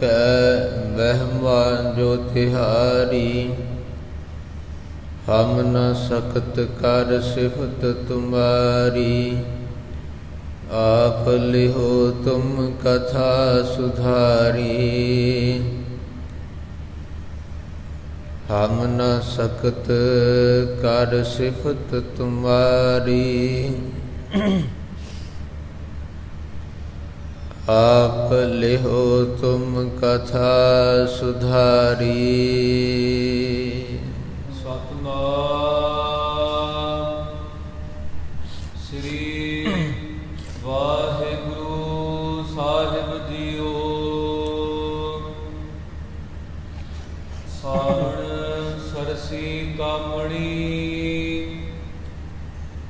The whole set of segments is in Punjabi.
कै वहमा जो तिहारी। हम न सकत कर सिफत तुम्हारी। आप लिहो तुम कथा सुधारी। हम न सकत कर सिफत तुम्हारी। आप लिहो तुम कथा सुधारी। सतनाम श्री वाहिगुरु साहिब जीओ। सावण सरसी कामणी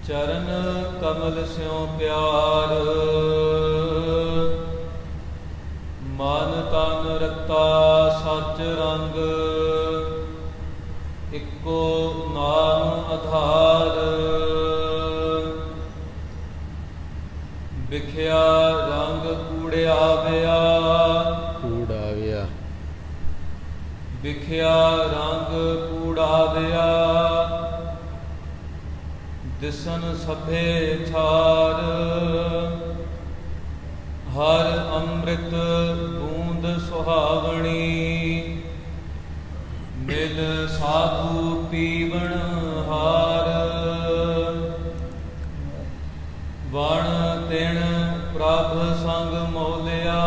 चरण कमल स्यों प्यार। मन तन रता सच रंग इको नाम आधार। बिख्या रंग कूड़ियाविया। कूड़ाविया बिख्या रंग कूड़ाविया। दिसन सभे छार। हर अमृत बूंद सुहावणी। मिल साधु पीवण हार। वण तिण प्रभ संग मोलिया।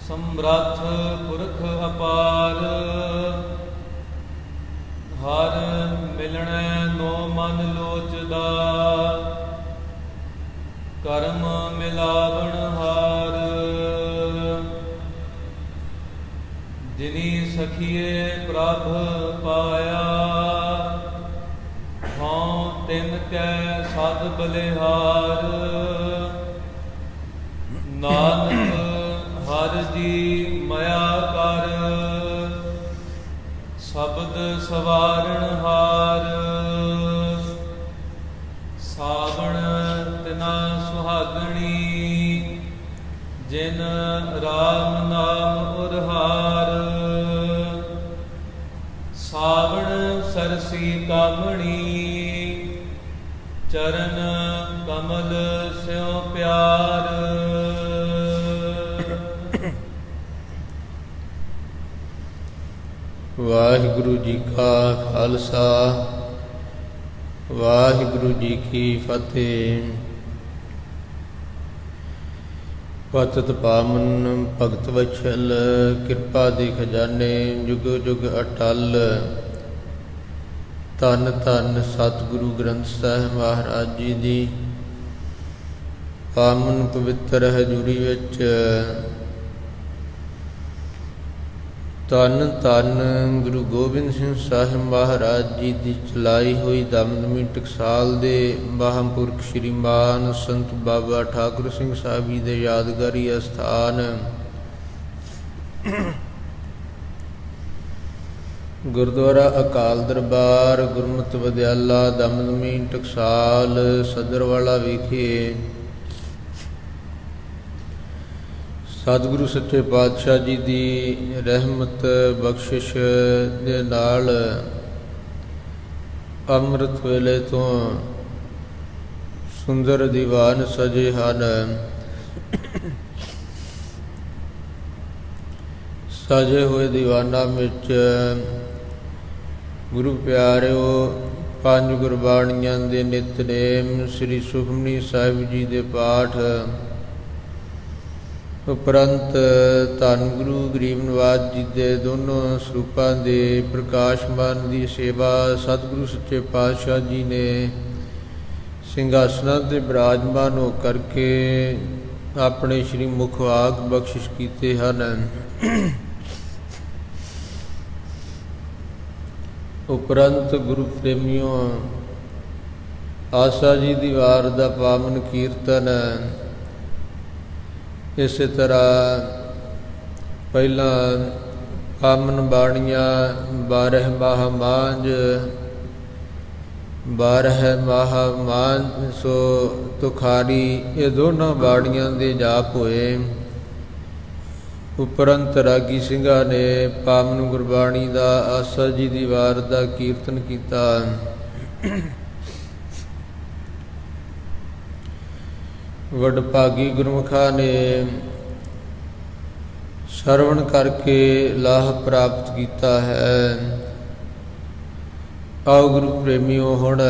समरथ पुरख अपार। हर मिलणै नो मन लोचदा। करम मिलावण हार। जिनी सखिए प्रभ पाया। हाँ तिन कै सद बलिहार। नानक हर जी मया कर। शब्द सवारण हार। सावण तिना सुहागणी। जिन राम नाम उरहार। सावण सरसी कामणी चरण कमल स्यों प्यार। वाहिगुरु जी का खालसा वाहिगुरु जी की फतेह। पतित पावन भगत वत्सल कृपा दे खजाने जुग जुग अटल। धन धन सतगुरु ग्रंथ साहिब महाराज जी दी पावन पवित्र हजूरी विच धन धन गुरु गोबिंद सिंह साहिब महाराज जी की चलाई हुई दमदमी टकसाल दे महापुरख श्रीमान संत बाबा ठाकुर सिंह साहिब जी दे यादगारी अस्थान गुरुद्वारा अकाल दरबार गुरमत विद्याला दमदमी टकसाल सदरवाला विखे सतगुरु सच्चे पातशाह जी की रहमत बख्शिश दे नाल अमृत वेले तो सुंदर दीवान सजे हैं। सजे हुए दीवाना विच गुरु प्यारिओ पंज गुरबाणियां दे नितनेम श्री सुखमनी साहिब जी दे पाठ उपरंत धन गुरु गरीब नवाज जी के दोनों स्वरूपों के प्रकाशमान की सेवा सतगुरु सच्चे पातशाह जी ने सिंघासना ते विराजमान हो करके अपने श्री मुखवाक बख्शिश किए हैं। उपरंत गुरु प्रेमियों आशा जी दी वार दा पावन कीर्तन इस तरह पहला पावन बाणियाँ 12 माह मांझ 12 माह मांझ सो तुखारी ये दोनों बाणियाँ दे जाप होए। ਉਪਰੰਤ ਰਾਗੀ ਸਿੰਘਾਂ ਨੇ ਪਾਵਨ ਗੁਰਬਾਣੀ ਦਾ ਆਸਾ ਜੀ ਦੀ ਵਾਰ ਦਾ ਕੀਰਤਨ ਕੀਤਾ। ਵਡਭਾਗੀ ਗੁਰਮੁਖਾਂ ਨੇ ਸਰਵਣ ਕਰਕੇ ਲਾਭ ਪ੍ਰਾਪਤ ਕੀਤਾ ਹੈ। ਆਓ ਗੁਰੂ ਪ੍ਰੇਮੀਓ, ਹੁਣ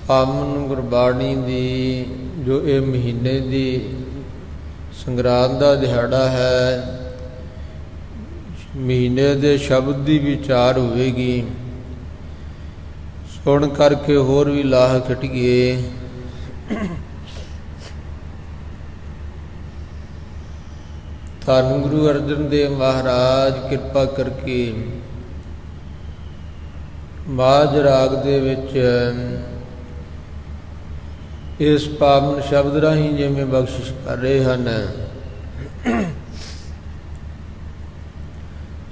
ਪਾਵਨ ਗੁਰਬਾਣੀ ਦੀ ਜੋ ਇਹ ਮਹੀਨੇ ਦੀ ਸੰਗਰਾਂਦ ਦਾ ਦਿਹਾੜਾ ਹੈ, ਮਹੀਨੇ ਦੇ ਸ਼ਬਦ ਦੀ ਵਿਚਾਰ ਹੋਵੇਗੀ। ਸੁਣ ਕਰਕੇ ਹੋਰ ਵੀ ਲਾਹ ਖਟੀਏ। ਧੰਨ ਗੁਰੂ ਅਰਜਨ ਦੇਵ ਮਹਾਰਾਜ ਕਿਰਪਾ ਕਰਕੇ ਮਾਝ ਰਾਗ ਦੇ ਵਿੱਚ ਇਸ ਪਾਵਨ ਸ਼ਬਦ ਰਾਹੀਂ ਜਿਵੇਂ ਬਖਸ਼ਿਸ਼ ਕਰ ਰਹੇ ਹਨ,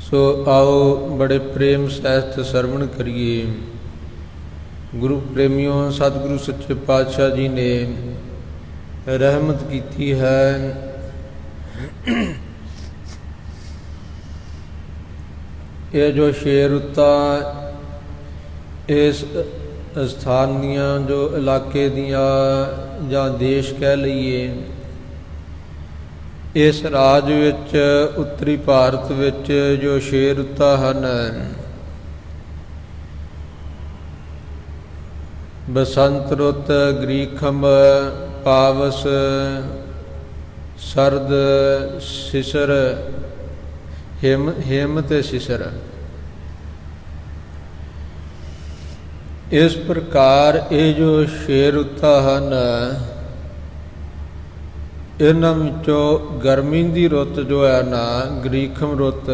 ਸੋ ਆਓ ਬੜੇ ਪ੍ਰੇਮ ਸਹਿਤ ਸਰਵਣ ਕਰੀਏ। ਗੁਰੂ ਪ੍ਰੇਮੀਓ, ਸਤਿਗੁਰੂ ਸੱਚੇ ਪਾਤਸ਼ਾਹ ਜੀ ਨੇ ਰਹਿਮਤ ਕੀਤੀ ਹੈ। ਇਹ ਜੋ ਸ਼ੇਰ ਉੱਤਾ ਇਸ ਸਥਾਨ ਦੀਆਂ, ਜੋ ਇਲਾਕੇ ਦੀਆਂ ਜਾਂ ਦੇਸ਼ ਕਹਿ ਲਈਏ, ਇਸ ਰਾਜ ਵਿੱਚ ਉੱਤਰੀ ਭਾਰਤ ਵਿੱਚ ਜੋ ਸ਼ੇਰ ਉੱਤਾ ਹਨ, ਬਸੰਤ ਰੁੱਤ, ਗ੍ਰੀਖਮ, ਪਾਵਸ, ਸਰਦ, ਸਿਸਰ, ਹਿਮ ਤੇ ਸਿਸਰ, ਇਸ ਪ੍ਰਕਾਰ ਇਹ ਜੋ ਸ਼ੇਰ ਉੱਤਾ ਹਨ, ਇਹਨਾਂ ਵਿੱਚੋਂ ਗਰਮੀ ਦੀ ਰੁੱਤ ਜੋ ਹੈ ਨਾ, ਗ੍ਰੀਖਮ ਰੁੱਤ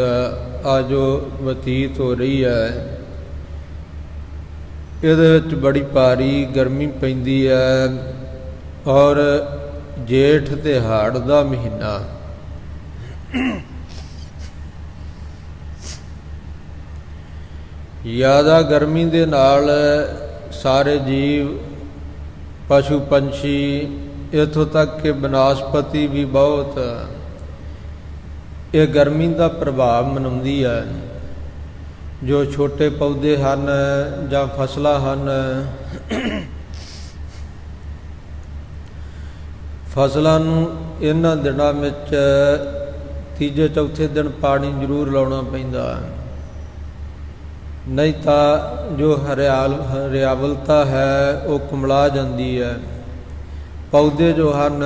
ਆ ਜੋ ਬਤੀਤ ਹੋ ਰਹੀ ਹੈ, ਇਹਦੇ ਵਿੱਚ ਬੜੀ ਭਾਰੀ ਗਰਮੀ ਪੈਂਦੀ ਹੈ। ਔਰ ਜੇਠ ਤੇ ਹਾੜ ਦਾ ਮਹੀਨਾ, ਜ਼ਿਆਦਾ ਗਰਮੀ ਦੇ ਨਾਲ ਸਾਰੇ ਜੀਵ, ਪਸ਼ੂ ਪੰਛੀ, ਇੱਥੋਂ ਤੱਕ ਕਿ ਬਨਸਪਤੀ ਵੀ ਬਹੁਤ ਇਹ ਗਰਮੀ ਦਾ ਪ੍ਰਭਾਵ ਮਨਾਉਂਦੀ ਹੈ। ਜੋ ਛੋਟੇ ਪੌਦੇ ਹਨ ਜਾਂ ਫਸਲਾਂ ਹਨ, ਫਸਲਾਂ ਨੂੰ ਇਹਨਾਂ ਦਿਨਾਂ ਵਿੱਚ ਤੀਜੇ ਚੌਥੇ ਦਿਨ ਪਾਣੀ ਜ਼ਰੂਰ ਲਾਉਣਾ ਪੈਂਦਾ, ਨਹੀਂ ਤਾਂ ਜੋ ਹਰਿਆਵਲਤਾ ਹੈ ਉਹ ਕੁਮਲਾ ਜਾਂਦੀ ਹੈ। ਪੌਦੇ ਜੋ ਹਨ,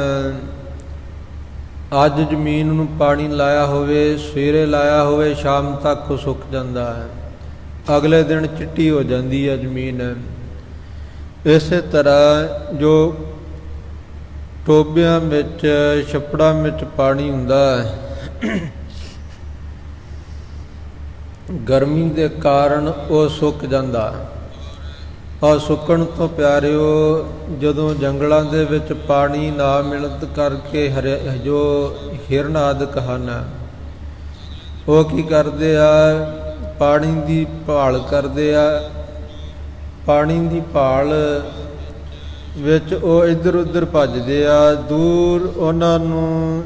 ਅੱਜ ਜ਼ਮੀਨ ਨੂੰ ਪਾਣੀ ਲਾਇਆ ਹੋਵੇ, ਸਵੇਰੇ ਲਾਇਆ ਹੋਵੇ, ਸ਼ਾਮ ਤੱਕ ਉਹ ਸੁੱਕ ਜਾਂਦਾ ਹੈ, ਅਗਲੇ ਦਿਨ ਚਿੱਟੀ ਹੋ ਜਾਂਦੀ ਹੈ ਜ਼ਮੀਨ। ਇਸੇ ਤਰ੍ਹਾਂ ਜੋ ਟੋਬਿਆਂ ਵਿੱਚ, ਛੱਪੜਾਂ ਵਿੱਚ ਪਾਣੀ ਹੁੰਦਾ ਹੈ, ਗਰਮੀ ਦੇ ਕਾਰਨ ਉਹ ਸੁੱਕ ਜਾਂਦਾ। ਔਰ ਸੁੱਕਣ ਤੋਂ ਪਿਆਰਿਓ, ਜਦੋਂ ਜੰਗਲਾਂ ਦੇ ਵਿੱਚ ਪਾਣੀ ਨਾ ਮਿਲਣ ਕਰਕੇ ਜੋ ਹਿਰਨ ਆਦਿਕ ਹਨ, ਉਹ ਕੀ ਕਰਦੇ ਆ, ਪਾਣੀ ਦੀ ਭਾਲ ਕਰਦੇ ਆ। ਪਾਣੀ ਦੀ ਭਾਲ ਵਿੱਚ ਉਹ ਇੱਧਰ ਉੱਧਰ ਭੱਜਦੇ ਆ। ਦੂਰ ਉਹਨਾਂ ਨੂੰ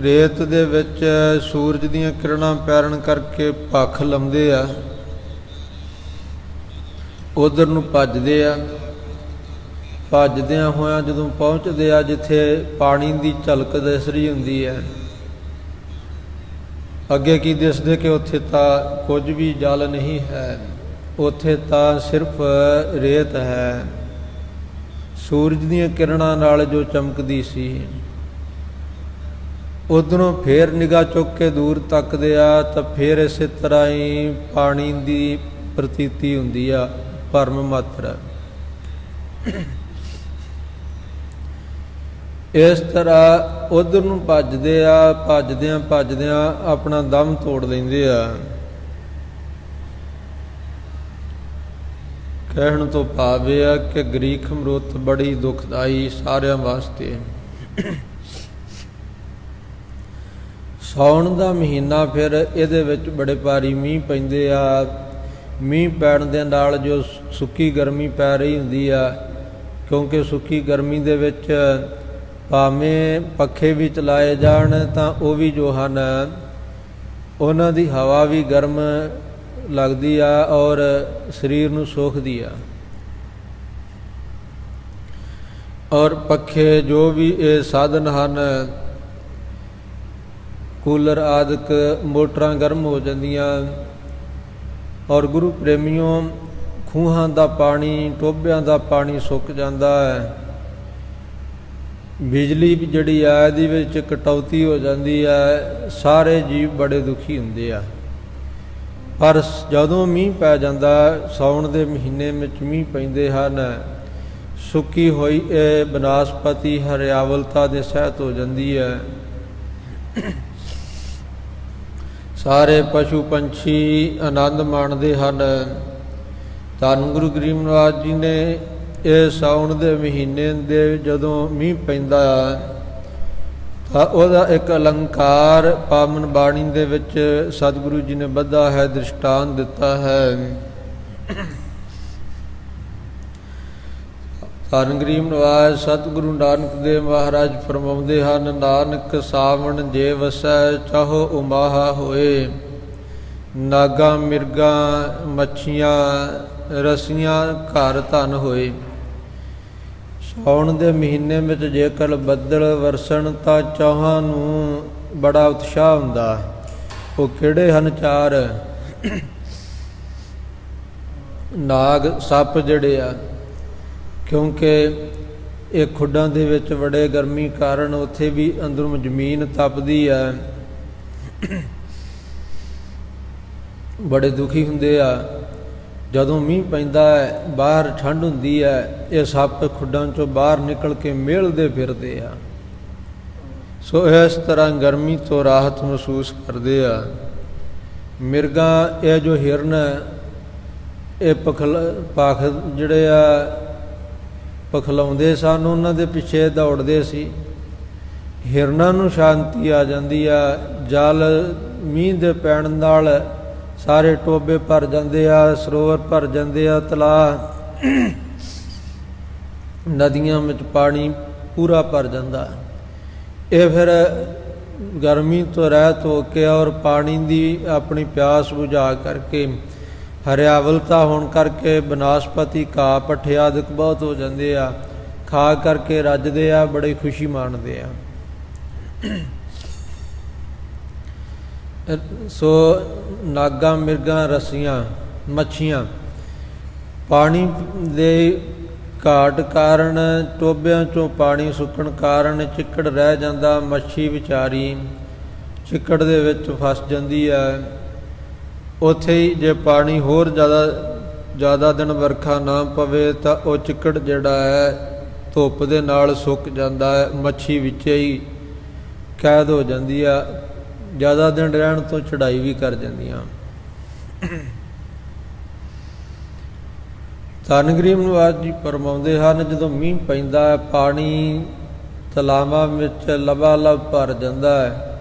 ਰੇਤ ਦੇ ਵਿੱਚ ਸੂਰਜ ਦੀਆਂ ਕਿਰਨਾਂ ਪੈਣ ਕਰਕੇ ਭੱਖ ਲਾਉਂਦੇ ਆ, ਉਧਰ ਨੂੰ ਭੱਜਦੇ ਆ। ਭੱਜਦਿਆਂ ਹੋਇਆਂ ਜਦੋਂ ਪਹੁੰਚਦੇ ਆ ਜਿੱਥੇ ਪਾਣੀ ਦੀ ਝਲਕ ਦਿਸ ਰਹੀ ਹੁੰਦੀ ਹੈ, ਅੱਗੇ ਕੀ ਦਿਸਦੇ ਕਿ ਉੱਥੇ ਤਾਂ ਕੁਝ ਵੀ ਜਲ ਨਹੀਂ ਹੈ, ਉੱਥੇ ਤਾਂ ਸਿਰਫ ਰੇਤ ਹੈ। ਸੂਰਜ ਦੀਆਂ ਕਿਰਨਾਂ ਨਾਲ ਜੋ ਚਮਕਦੀ ਸੀ, ਉਧਰੋਂ ਫੇਰ ਨਿਗਾਹ ਚੁੱਕ ਕੇ ਦੂਰ ਤੱਕਦੇ ਆ ਤਾਂ ਫੇਰ ਇਸੇ ਤਰ੍ਹਾਂ ਹੀ ਪਾਣੀ ਦੀ ਪ੍ਰਤੀਤੀ ਹੁੰਦੀ ਆ, ਭਰਮ ਮਾਤਰ। ਇਸ ਤਰ੍ਹਾਂ ਉਧਰ ਨੂੰ ਭੱਜਦੇ ਆ, ਭੱਜਦਿਆਂ ਭੱਜਦਿਆਂ ਆਪਣਾ ਦਮ ਤੋੜ ਲੈਂਦੇ ਆ। ਕਹਿਣ ਤੋਂ ਭਾਵ ਇਹ ਆ ਕਿ ਗ੍ਰੀਖਮ ਰੁੱਤ ਬੜੀ ਦੁਖਦਾਈ ਸਾਰਿਆਂ ਵਾਸਤੇ। ਸਾਉਣ ਦਾ ਮਹੀਨਾ, ਫਿਰ ਇਹਦੇ ਵਿੱਚ ਬੜੇ ਭਾਰੀ ਮੀਂਹ ਪੈਂਦੇ ਆ। ਮੀਂਹ ਪੈਣ ਦੇ ਨਾਲ ਜੋ ਸੁੱਕੀ ਗਰਮੀ ਪੈ ਰਹੀ ਹੁੰਦੀ ਆ, ਕਿਉਂਕਿ ਸੁੱਕੀ ਗਰਮੀ ਦੇ ਵਿੱਚ ਭਾਵੇਂ ਪੱਖੇ ਵੀ ਚਲਾਏ ਜਾਣ ਤਾਂ ਉਹ ਵੀ ਜੋ ਹਨ ਉਹਨਾਂ ਦੀ ਹਵਾ ਵੀ ਗਰਮ ਲੱਗਦੀ ਆ ਔਰ ਸਰੀਰ ਨੂੰ ਸੋਖਦੀ ਆ। ਔਰ ਪੱਖੇ ਜੋ ਵੀ ਇਹ ਸਾਧਨ ਹਨ, ਕੂਲਰ ਆਦਿਕ, ਮੋਟਰਾਂ ਗਰਮ ਹੋ ਜਾਂਦੀਆਂ। ਔਰ ਗੁਰੂ ਪ੍ਰੇਮੀਓ, ਖੂਹਾਂ ਦਾ ਪਾਣੀ, ਟੋਭਿਆਂ ਦਾ ਪਾਣੀ ਸੁੱਕ ਜਾਂਦਾ ਹੈ। ਬਿਜਲੀ ਵੀ ਜਿਹੜੀ ਆ ਇਹਦੇ ਵਿੱਚ ਕਟੌਤੀ ਹੋ ਜਾਂਦੀ ਹੈ। ਸਾਰੇ ਜੀਵ ਬੜੇ ਦੁਖੀ ਹੁੰਦੇ ਆ। ਪਰ ਜਦੋਂ ਮੀਂਹ ਪੈ ਜਾਂਦਾ, ਸਾਉਣ ਦੇ ਮਹੀਨੇ ਵਿੱਚ ਮੀਂਹ ਪੈਂਦੇ ਹਨ, ਸੁੱਕੀ ਹੋਈ ਇਹ ਬਨਾਸਪਤੀ ਹਰਿਆਵਲਤਾ ਦੇ ਸਹਿਤ ਹੋ ਜਾਂਦੀ ਹੈ। ਸਾਰੇ ਪਸ਼ੂ ਪੰਛੀ ਆਨੰਦ ਮਾਣਦੇ ਹਨ। ਧੰਨ ਗੁਰੂ ਗਰੀਬ ਨਿਵਾਸ ਜੀ ਨੇ ਇਹ ਸਾਉਣ ਦੇ ਮਹੀਨੇ ਦੇ ਜਦੋਂ ਮੀਂਹ ਪੈਂਦਾ ਤਾਂ ਉਹਦਾ ਇੱਕ ਅਲੰਕਾਰ ਪਾਵਨ ਬਾਣੀ ਦੇ ਵਿੱਚ ਸਤਿਗੁਰੂ ਜੀ ਨੇ ਬੱਧਾ ਹੈ, ਦ੍ਰਿਸ਼ਟਾਂਤ ਦਿੱਤਾ ਹੈ। ਧੰਨ ਗਰੀਬ ਨਿਵਾਸ ਸਤਿਗੁਰੂ ਨਾਨਕ ਦੇਵ ਮਹਾਰਾਜ ਫਰਮਾਉਂਦੇ ਹਨ, ਨਾਨਕ ਸਾਵਣ ਜੇ ਵਸੈ ਚਾਹੋ ਉਮਾਹਾ ਹੋਏ, ਨਾਗਾਂ ਮਿਰਗਾਂ ਮੱਛੀਆਂ ਰਸੀਆਂ ਘਰ ਧਨ ਹੋਏ। ਸਾਉਣ ਦੇ ਮਹੀਨੇ ਵਿੱਚ ਜੇਕਰ ਬੱਦਲ ਵਰਸਣ ਤਾਂ ਚੌਹਾਂ ਨੂੰ ਬੜਾ ਉਤਸ਼ਾਹ ਹੁੰਦਾ। ਉਹ ਕਿਹੜੇ ਹਨ? ਚਾਰ ਨਾਗ, ਸੱਪ ਜਿਹੜੇ ਆ, ਕਿਉਂਕਿ ਇਹ ਖੁੱਡਾਂ ਦੇ ਵਿੱਚ ਬੜੇ ਗਰਮੀ ਕਾਰਨ ਉੱਥੇ ਵੀ ਅੰਦਰੋਂ ਜ਼ਮੀਨ ਤਪਦੀ ਹੈ, ਬੜੇ ਦੁਖੀ ਹੁੰਦੇ ਆ। ਜਦੋਂ ਮੀਂਹ ਪੈਂਦਾ ਹੈ, ਬਾਹਰ ਠੰਡ ਹੁੰਦੀ ਹੈ, ਇਹ ਸੱਪ ਖੁੱਡਾਂ ਚੋਂ ਬਾਹਰ ਨਿਕਲ ਕੇ ਮੇਲਦੇ ਫਿਰਦੇ ਆ। ਸੋ ਇਸ ਤਰ੍ਹਾਂ ਗਰਮੀ ਤੋਂ ਰਾਹਤ ਮਹਿਸੂਸ ਕਰਦੇ ਆ। ਮਿਰਗਾਂ, ਇਹ ਜੋ ਹਿਰਨ, ਇਹ ਪੱਖ ਜਿਹੜੇ ਆ ਪਖਲਾਉਂਦੇ ਸਨ, ਉਹਨਾਂ ਦੇ ਪਿੱਛੇ ਦੌੜਦੇ ਸੀ। ਹਿਰਨਾਂ ਨੂੰ ਸ਼ਾਂਤੀ ਆ ਜਾਂਦੀ ਆ। ਜਲ ਮੀਂਹ ਦੇ ਪੈਣ ਨਾਲ ਸਾਰੇ ਟੋਬੇ ਭਰ ਜਾਂਦੇ ਆ, ਸਰੋਵਰ ਭਰ ਜਾਂਦੇ ਆ, ਤਲਾਅ ਨਦੀਆਂ ਵਿੱਚ ਪਾਣੀ ਪੂਰਾ ਭਰ ਜਾਂਦਾ। ਇਹ ਫਿਰ ਗਰਮੀ ਤੋਂ ਰਹਿਤ ਹੋ ਕੇ ਔਰ ਪਾਣੀ ਦੀ ਆਪਣੀ ਪਿਆਸ ਬੁਝਾ ਕਰਕੇ, ਹਰਿਆਵਲਤਾ ਹੋਣ ਕਰਕੇ ਬਨਾਸਪਤੀ ਘਾਹ ਪੱਠੇ ਆਦਿਕ ਬਹੁਤ ਹੋ ਜਾਂਦੇ ਆ, ਖਾ ਕਰਕੇ ਰੱਜਦੇ ਆ, ਬੜੀ ਖੁਸ਼ੀ ਮਾਣਦੇ ਆ। ਸੋ ਨਾਗਾਂ ਮਿਰਗਾਂ ਰਸੀਆਂ ਮੱਛੀਆਂ ਪਾਣੀ ਦੇ ਘਾਟ ਕਾਰਨ, ਟੋਬਿਆਂ ਚੋਂ ਪਾਣੀ ਸੁੱਕਣ ਕਾਰਨ ਚਿੱਕੜ ਰਹਿ ਜਾਂਦਾ। ਮੱਛੀ ਵਿਚਾਰੀ ਚਿੱਕੜ ਦੇ ਵਿੱਚ ਫਸ ਜਾਂਦੀ ਹੈ। ਉੱਥੇ ਹੀ ਜੇ ਪਾਣੀ ਹੋਰ ਜ਼ਿਆਦਾ ਦਿਨ ਵਰਖਾ ਨਾ ਪਵੇ ਤਾਂ ਉਹ ਚਿੱਕੜ ਜਿਹੜਾ ਹੈ ਧੁੱਪ ਦੇ ਨਾਲ ਸੁੱਕ ਜਾਂਦਾ ਹੈ। ਮੱਛੀ ਵਿੱਚ ਹੀ ਕੈਦ ਹੋ ਜਾਂਦੀ ਆ। ਜ਼ਿਆਦਾ ਦਿਨ ਰਹਿਣ ਤੋਂ ਚੜ੍ਹਾਈ ਵੀ ਕਰ ਜਾਂਦੀਆਂ। ਧੰਨ ਗਰੀਬ ਨਿਵਾਸ ਜੀ ਫਰਮਾਉਂਦੇ ਹਨ, ਜਦੋਂ ਮੀਂਹ ਪੈਂਦਾ ਹੈ, ਪਾਣੀ ਤਲਾਵਾਂ ਵਿੱਚ ਲਬਾਲਬ ਭਰ ਜਾਂਦਾ ਹੈ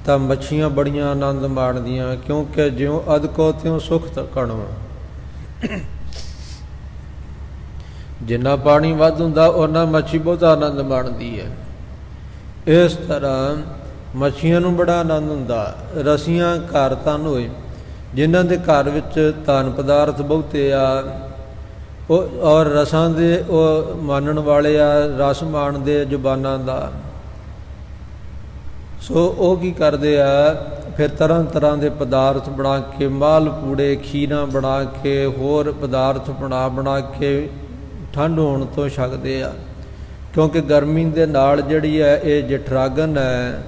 ਤਾਂ ਮੱਛੀਆਂ ਬੜੀਆਂ ਆਨੰਦ ਮਾਣਦੀਆਂ, ਕਿਉਂਕਿ ਜਿਉਂ ਅਦਕੋ ਤਿਉਂ ਸੁਖ ਤਕਣੋ। ਜਿੰਨਾ ਪਾਣੀ ਵੱਧ ਹੁੰਦਾ ਉਹਨਾਂ ਮੱਛੀ ਬਹੁਤ ਆਨੰਦ ਮਾਣਦੀ ਹੈ। ਇਸ ਤਰ੍ਹਾਂ ਮੱਛੀਆਂ ਨੂੰ ਬੜਾ ਆਨੰਦ ਹੁੰਦਾ। ਰਸੀਆਂ ਘਰ ਧਨ ਹੋਏ, ਜਿਨ੍ਹਾਂ ਦੇ ਘਰ ਵਿੱਚ ਧਨ ਪਦਾਰਥ ਬਹੁਤੇ ਆ, ਉਹ ਔਰ ਰਸਾਂ ਦੇ ਉਹ ਮਾਨਣ ਵਾਲੇ ਆ, ਰਸ ਮਾਣਦੇ ਜ਼ੁਬਾਨਾਂ ਦਾ। ਸੋ ਉਹ ਕੀ ਕਰਦੇ ਆ, ਫਿਰ ਤਰ੍ਹਾਂ ਤਰ੍ਹਾਂ ਦੇ ਪਦਾਰਥ ਬਣਾ ਕੇ, ਮਾਲ ਪੂੜੇ ਖੀਰਾਂ ਬਣਾ ਕੇ, ਹੋਰ ਪਦਾਰਥ ਬਣਾ ਕੇ ਠੰਡ ਹੋਣ ਤੋਂ ਛਕਦੇ ਆ। ਕਿਉਂਕਿ ਗਰਮੀ ਦੇ ਨਾਲ ਜਿਹੜੀ ਹੈ ਇਹ ਜਠਰਾਗਨ ਹੈ,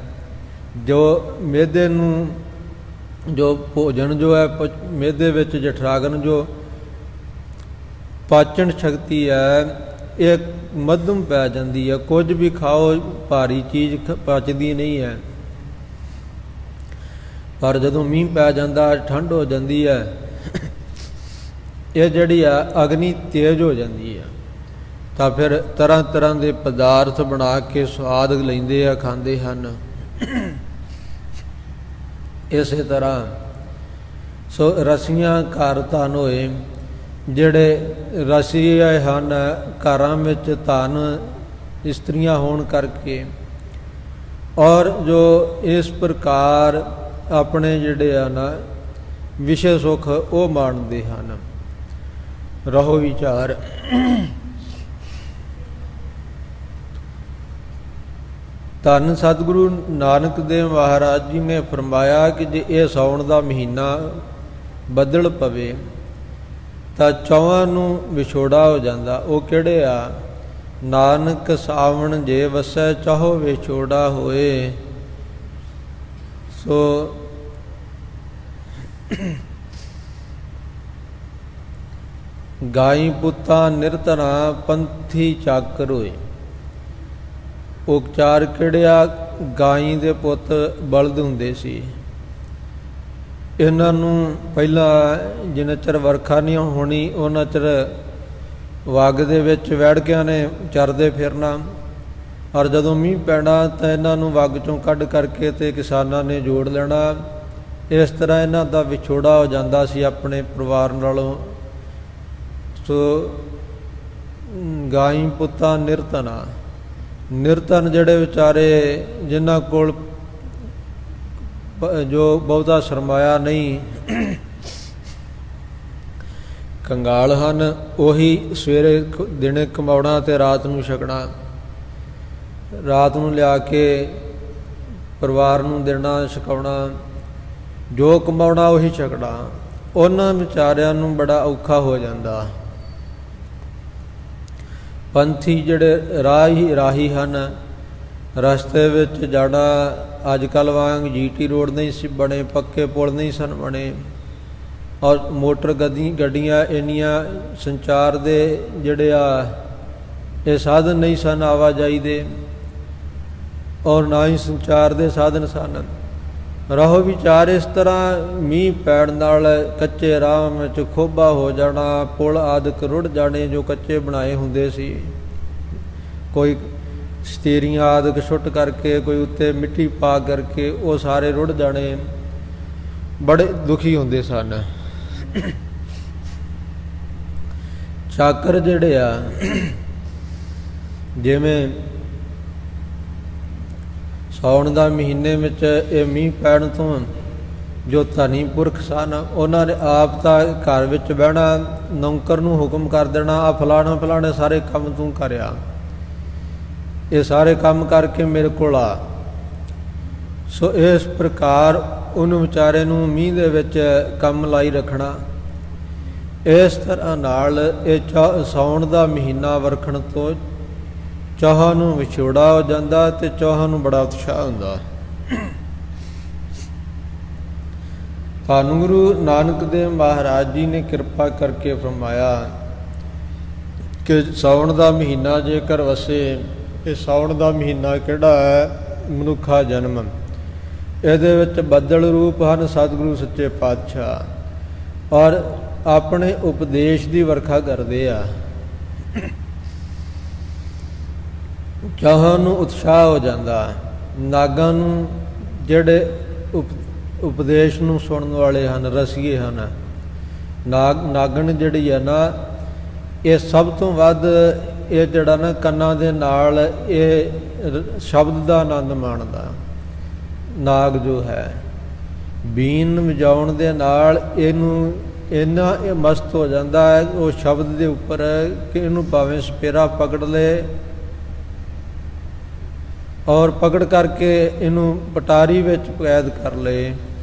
ਜੋ ਮਿਹਦੇ ਨੂੰ, ਜੋ ਭੋਜਨ ਜੋ ਹੈ ਮਿਹਦੇ ਵਿੱਚ ਜਠਰਾਗਨ ਜੋ ਪਾਚਨ ਸ਼ਕਤੀ ਹੈ ਇਹ ਮੱਧਮ ਪੈ ਜਾਂਦੀ ਹੈ। ਕੁਝ ਵੀ ਖਾਓ ਭਾਰੀ ਚੀਜ਼ ਪਚਦੀ ਨਹੀਂ ਹੈ। ਪਰ ਜਦੋਂ ਮੀਂਹ ਪੈ ਜਾਂਦਾ, ਠੰਡ ਹੋ ਜਾਂਦੀ ਹੈ, ਇਹ ਜਿਹੜੀ ਆ ਅਗਨੀ ਤੇਜ਼ ਹੋ ਜਾਂਦੀ ਹੈ, ਤਾਂ ਫਿਰ ਤਰ੍ਹਾਂ ਤਰ੍ਹਾਂ ਦੇ ਪਦਾਰਥ ਬਣਾ ਕੇ ਸਵਾਦ ਲੈਂਦੇ ਆ, ਖਾਂਦੇ ਹਨ। ਇਸੇ ਤਰ੍ਹਾਂ ਸੋ ਰਸੀਆਂ ਘਰ ਧਨ ਹੋਏ, ਜਿਹੜੇ ਰਸੀਏ ਹਨ ਘਰਾਂ ਵਿੱਚ ਧਨ ਇਸਤਰੀਆਂ ਹੋਣ ਕਰਕੇ, ਔਰ ਜੋ ਇਸ ਪ੍ਰਕਾਰ ਆਪਣੇ ਜਿਹੜੇ ਆ ਨਾ ਵਿਸ਼ੇ ਸੁਖ ਉਹ ਮਾਣਦੇ ਹਨ। ਰਹੋ ਵਿਚਾਰ। ਧੰਨ ਸਤਿਗੁਰੂ ਨਾਨਕ ਦੇਵ ਮਹਾਰਾਜ ਜੀ ਨੇ ਫਰਮਾਇਆ ਕਿ ਜੇ ਇਹ ਸਾਉਣ ਦਾ ਮਹੀਨਾ ਬੱਦਲ ਪਵੇ ਤਾਂ ਚੌਹਾਂ ਨੂੰ ਵਿਛੋੜਾ ਹੋ ਜਾਂਦਾ। ਉਹ ਕਿਹੜੇ ਆ? ਨਾਨਕ ਸਾਵਣ ਜੇ ਵਸੈ ਚਾਹੋ ਵਿਛੋੜਾ ਹੋਏ। ਸੋ ਗਾਈ ਪੁੱਤਾਂ ਨਿਰਤਨਾ ਪੰਥੀ ਚਾਕਰ ਹੋਏ। ਉਪਚਾਰ ਕਿਹੜਿਆ? ਗਾਈ ਦੇ ਪੁੱਤ ਬਲਦ ਹੁੰਦੇ ਸੀ। ਇਹਨਾਂ ਨੂੰ ਪਹਿਲਾਂ ਜਿੰਨਾ ਚਿਰ ਵਰਖਾ ਨਹੀਂ ਹੋਣੀ ਉਹਨਾਂ ਚਿਰ ਵਗ ਦੇ ਵਿੱਚ ਵੈੜਕਿਆਂ ਨੇ ਚਰਦੇ ਫਿਰਨਾ, ਔਰ ਜਦੋਂ ਮੀਂਹ ਪੈਣਾ ਤਾਂ ਇਹਨਾਂ ਨੂੰ ਵਗ ਚੋਂ ਕੱਢ ਕਰਕੇ ਤੇ ਕਿਸਾਨਾਂ ਨੇ ਜੋੜ ਲੈਣਾ। ਇਸ ਤਰ੍ਹਾਂ ਇਹਨਾਂ ਦਾ ਵਿਛੋੜਾ ਹੋ ਜਾਂਦਾ ਸੀ ਆਪਣੇ ਪਰਿਵਾਰ ਨਾਲੋਂ। ਸੋ ਗਾਈ ਪੁੱਤਾਂ ਨਿਰਤਨਾ, ਨਿਰਤਨ ਜਿਹੜੇ ਵਿਚਾਰੇ ਜਿਨ੍ਹਾਂ ਕੋਲ ਜੋ ਬਹੁਤਾ ਸਰਮਾਇਆ ਨਹੀਂ, ਕੰਗਾਲ ਹਨ, ਉਹੀ ਸਵੇਰੇ ਦਿਨੇ ਕਮਾਉਣਾ ਤੇ ਰਾਤ ਨੂੰ ਛਕਣਾ, ਰਾਤ ਨੂੰ ਲਿਆ ਕੇ ਪਰਿਵਾਰ ਨੂੰ ਦੇਣਾ ਛਕਾਉਣਾ, ਜੋ ਕਮਾਉਣਾ ਉਹੀ ਛਕਣਾ। ਉਹਨਾਂ ਵਿਚਾਰਿਆਂ ਨੂੰ ਬੜਾ ਔਖਾ ਹੋ ਜਾਂਦਾ। ਪੰਥੀ ਜਿਹੜੇ ਰਾਹੀ ਹਨ, ਰਸਤੇ ਵਿੱਚ ਜਾਣਾ ਅੱਜ ਕੱਲ੍ਹ ਵਾਂਗ GT ਰੋਡ ਨਹੀਂ ਸੀ ਬਣੇ, ਪੱਕੇ ਪੁਲ ਨਹੀਂ ਸਨ ਬਣੇ, ਔਰ ਮੋਟਰ ਗੱਡੀਆਂ ਇੰਨੀਆਂ ਸੰਚਾਰ ਦੇ ਜਿਹੜੇ ਆ ਇਹ ਸਾਧਨ ਨਹੀਂ ਸਨ ਆਵਾਜਾਈ ਦੇ, ਔਰ ਨਾ ਹੀ ਸੰਚਾਰ ਦੇ ਸਾਧਨ ਸਨ। ਰਹੋ ਵਿਚਾਰ ਇਸ ਤਰ੍ਹਾਂ ਮੀਂਹ ਪੈਣ ਨਾਲ ਕੱਚੇ ਰਾਹ ਵਿੱਚ ਖੋਬਾ ਹੋ ਜਾਣਾ, ਪੁਲ ਆਦਿਕ ਰੁੜ ਜਾਣੇ ਜੋ ਕੱਚੇ ਬਣਾਏ ਹੁੰਦੇ ਸੀ। ਕੋਈ ਸਤੇਰੀਆਂ ਆਦਿਕ ਸੁੱਟ ਕਰਕੇ, ਕੋਈ ਉੱਤੇ ਮਿੱਟੀ ਪਾ ਕਰਕੇ ਉਹ ਸਾਰੇ ਰੁੜ ਜਾਣੇ। ਬੜੇ ਦੁਖੀ ਹੁੰਦੇ ਸਨ। ਚਾਕਰ ਜਿਹੜੇ ਆ, ਜਿਵੇਂ ਸਾਉਣ ਦਾ ਮਹੀਨੇ ਵਿੱਚ ਇਹ ਮੀਂਹ ਪੈਣ ਤੋਂ ਜੋ ਧਨੀ ਪੁਰਖ ਸਨ ਉਹਨਾਂ ਨੇ ਆਪ ਤਾਂ ਘਰ ਵਿੱਚ ਬਹਿਣਾ, ਨੌਕਰ ਨੂੰ ਹੁਕਮ ਕਰ ਦੇਣਾ ਆ ਫਲਾਣਾ ਫਲਾਣੇ ਸਾਰੇ ਕੰਮ ਤੂੰ ਕਰਿਆ, ਇਹ ਸਾਰੇ ਕੰਮ ਕਰਕੇ ਮੇਰੇ ਕੋਲ ਆ। ਸੋ ਇਸ ਪ੍ਰਕਾਰ ਉਹਨੂੰ ਵਿਚਾਰੇ ਨੂੰ ਮੀਂਹ ਦੇ ਵਿੱਚ ਕੰਮ ਲਾਈ ਰੱਖਣਾ। ਇਸ ਤਰ੍ਹਾਂ ਨਾਲ ਇਹ ਸਾਉਣ ਦਾ ਮਹੀਨਾ ਵਰਖਣ ਤੋਂ ਚੌਹਾਂ ਨੂੰ ਵਿਛੋੜਾ ਹੋ ਜਾਂਦਾ ਤੇ ਚੌਹਾਂ ਨੂੰ ਬੜਾ ਉਤਸ਼ਾਹ ਹੁੰਦਾ। ਧੰਨ ਗੁਰੂ ਨਾਨਕ ਦੇਵ ਮਹਾਰਾਜ ਜੀ ਨੇ ਕਿਰਪਾ ਕਰਕੇ ਫਰਮਾਇਆ ਕਿ ਸਾਉਣ ਦਾ ਮਹੀਨਾ ਜੇਕਰ ਵਸੇ, ਇਹ ਸਾਉਣ ਦਾ ਮਹੀਨਾ ਕਿਹੜਾ ਹੈ? ਮਨੁੱਖਾ ਜਨਮ। ਇਹਦੇ ਵਿੱਚ ਬੱਦਲ ਰੂਪ ਹਨ ਸਤਿਗੁਰੂ ਸੱਚੇ ਪਾਤਸ਼ਾਹ, ਔਰ ਆਪਣੇ ਉਪਦੇਸ਼ ਦੀ ਵਰਖਾ ਕਰਦੇ ਆ। ਚਾਹਾਂ ਨੂੰ ਉਤਸ਼ਾਹ ਹੋ ਜਾਂਦਾ। ਨਾਗਾਂ ਨੂੰ ਜਿਹੜੇ ਉਪਦੇਸ਼ ਨੂੰ ਸੁਣਨ ਵਾਲੇ ਹਨ, ਰਸੀਏ ਹਨ, ਨਾਗਣ ਜਿਹੜੀ ਹੈ ਨਾ, ਇਹ ਸਭ ਤੋਂ ਵੱਧ ਇਹ ਜਿਹੜਾ ਨਾ ਕੰਨਾਂ ਦੇ ਨਾਲ ਇਹ ਸ਼ਬਦ ਦਾ ਆਨੰਦ ਮਾਣਦਾ। ਨਾਗ ਜੋ ਹੈ ਬੀਨ ਵਜਾਉਣ ਦੇ ਨਾਲ ਇਹਨੂੰ ਇੰਨਾ ਇਹ ਮਸਤ ਹੋ ਜਾਂਦਾ ਹੈ ਉਹ ਸ਼ਬਦ ਦੇ ਉੱਪਰ ਕਿ ਇਹਨੂੰ ਭਾਵੇਂ ਸਪੇਰਾ ਪਕੜ ਲਏ ਔਰ ਪਕੜ ਕਰਕੇ ਇਹਨੂੰ ਪਟਾਰੀ ਵਿੱਚ ਕੈਦ ਕਰ ਲਏ,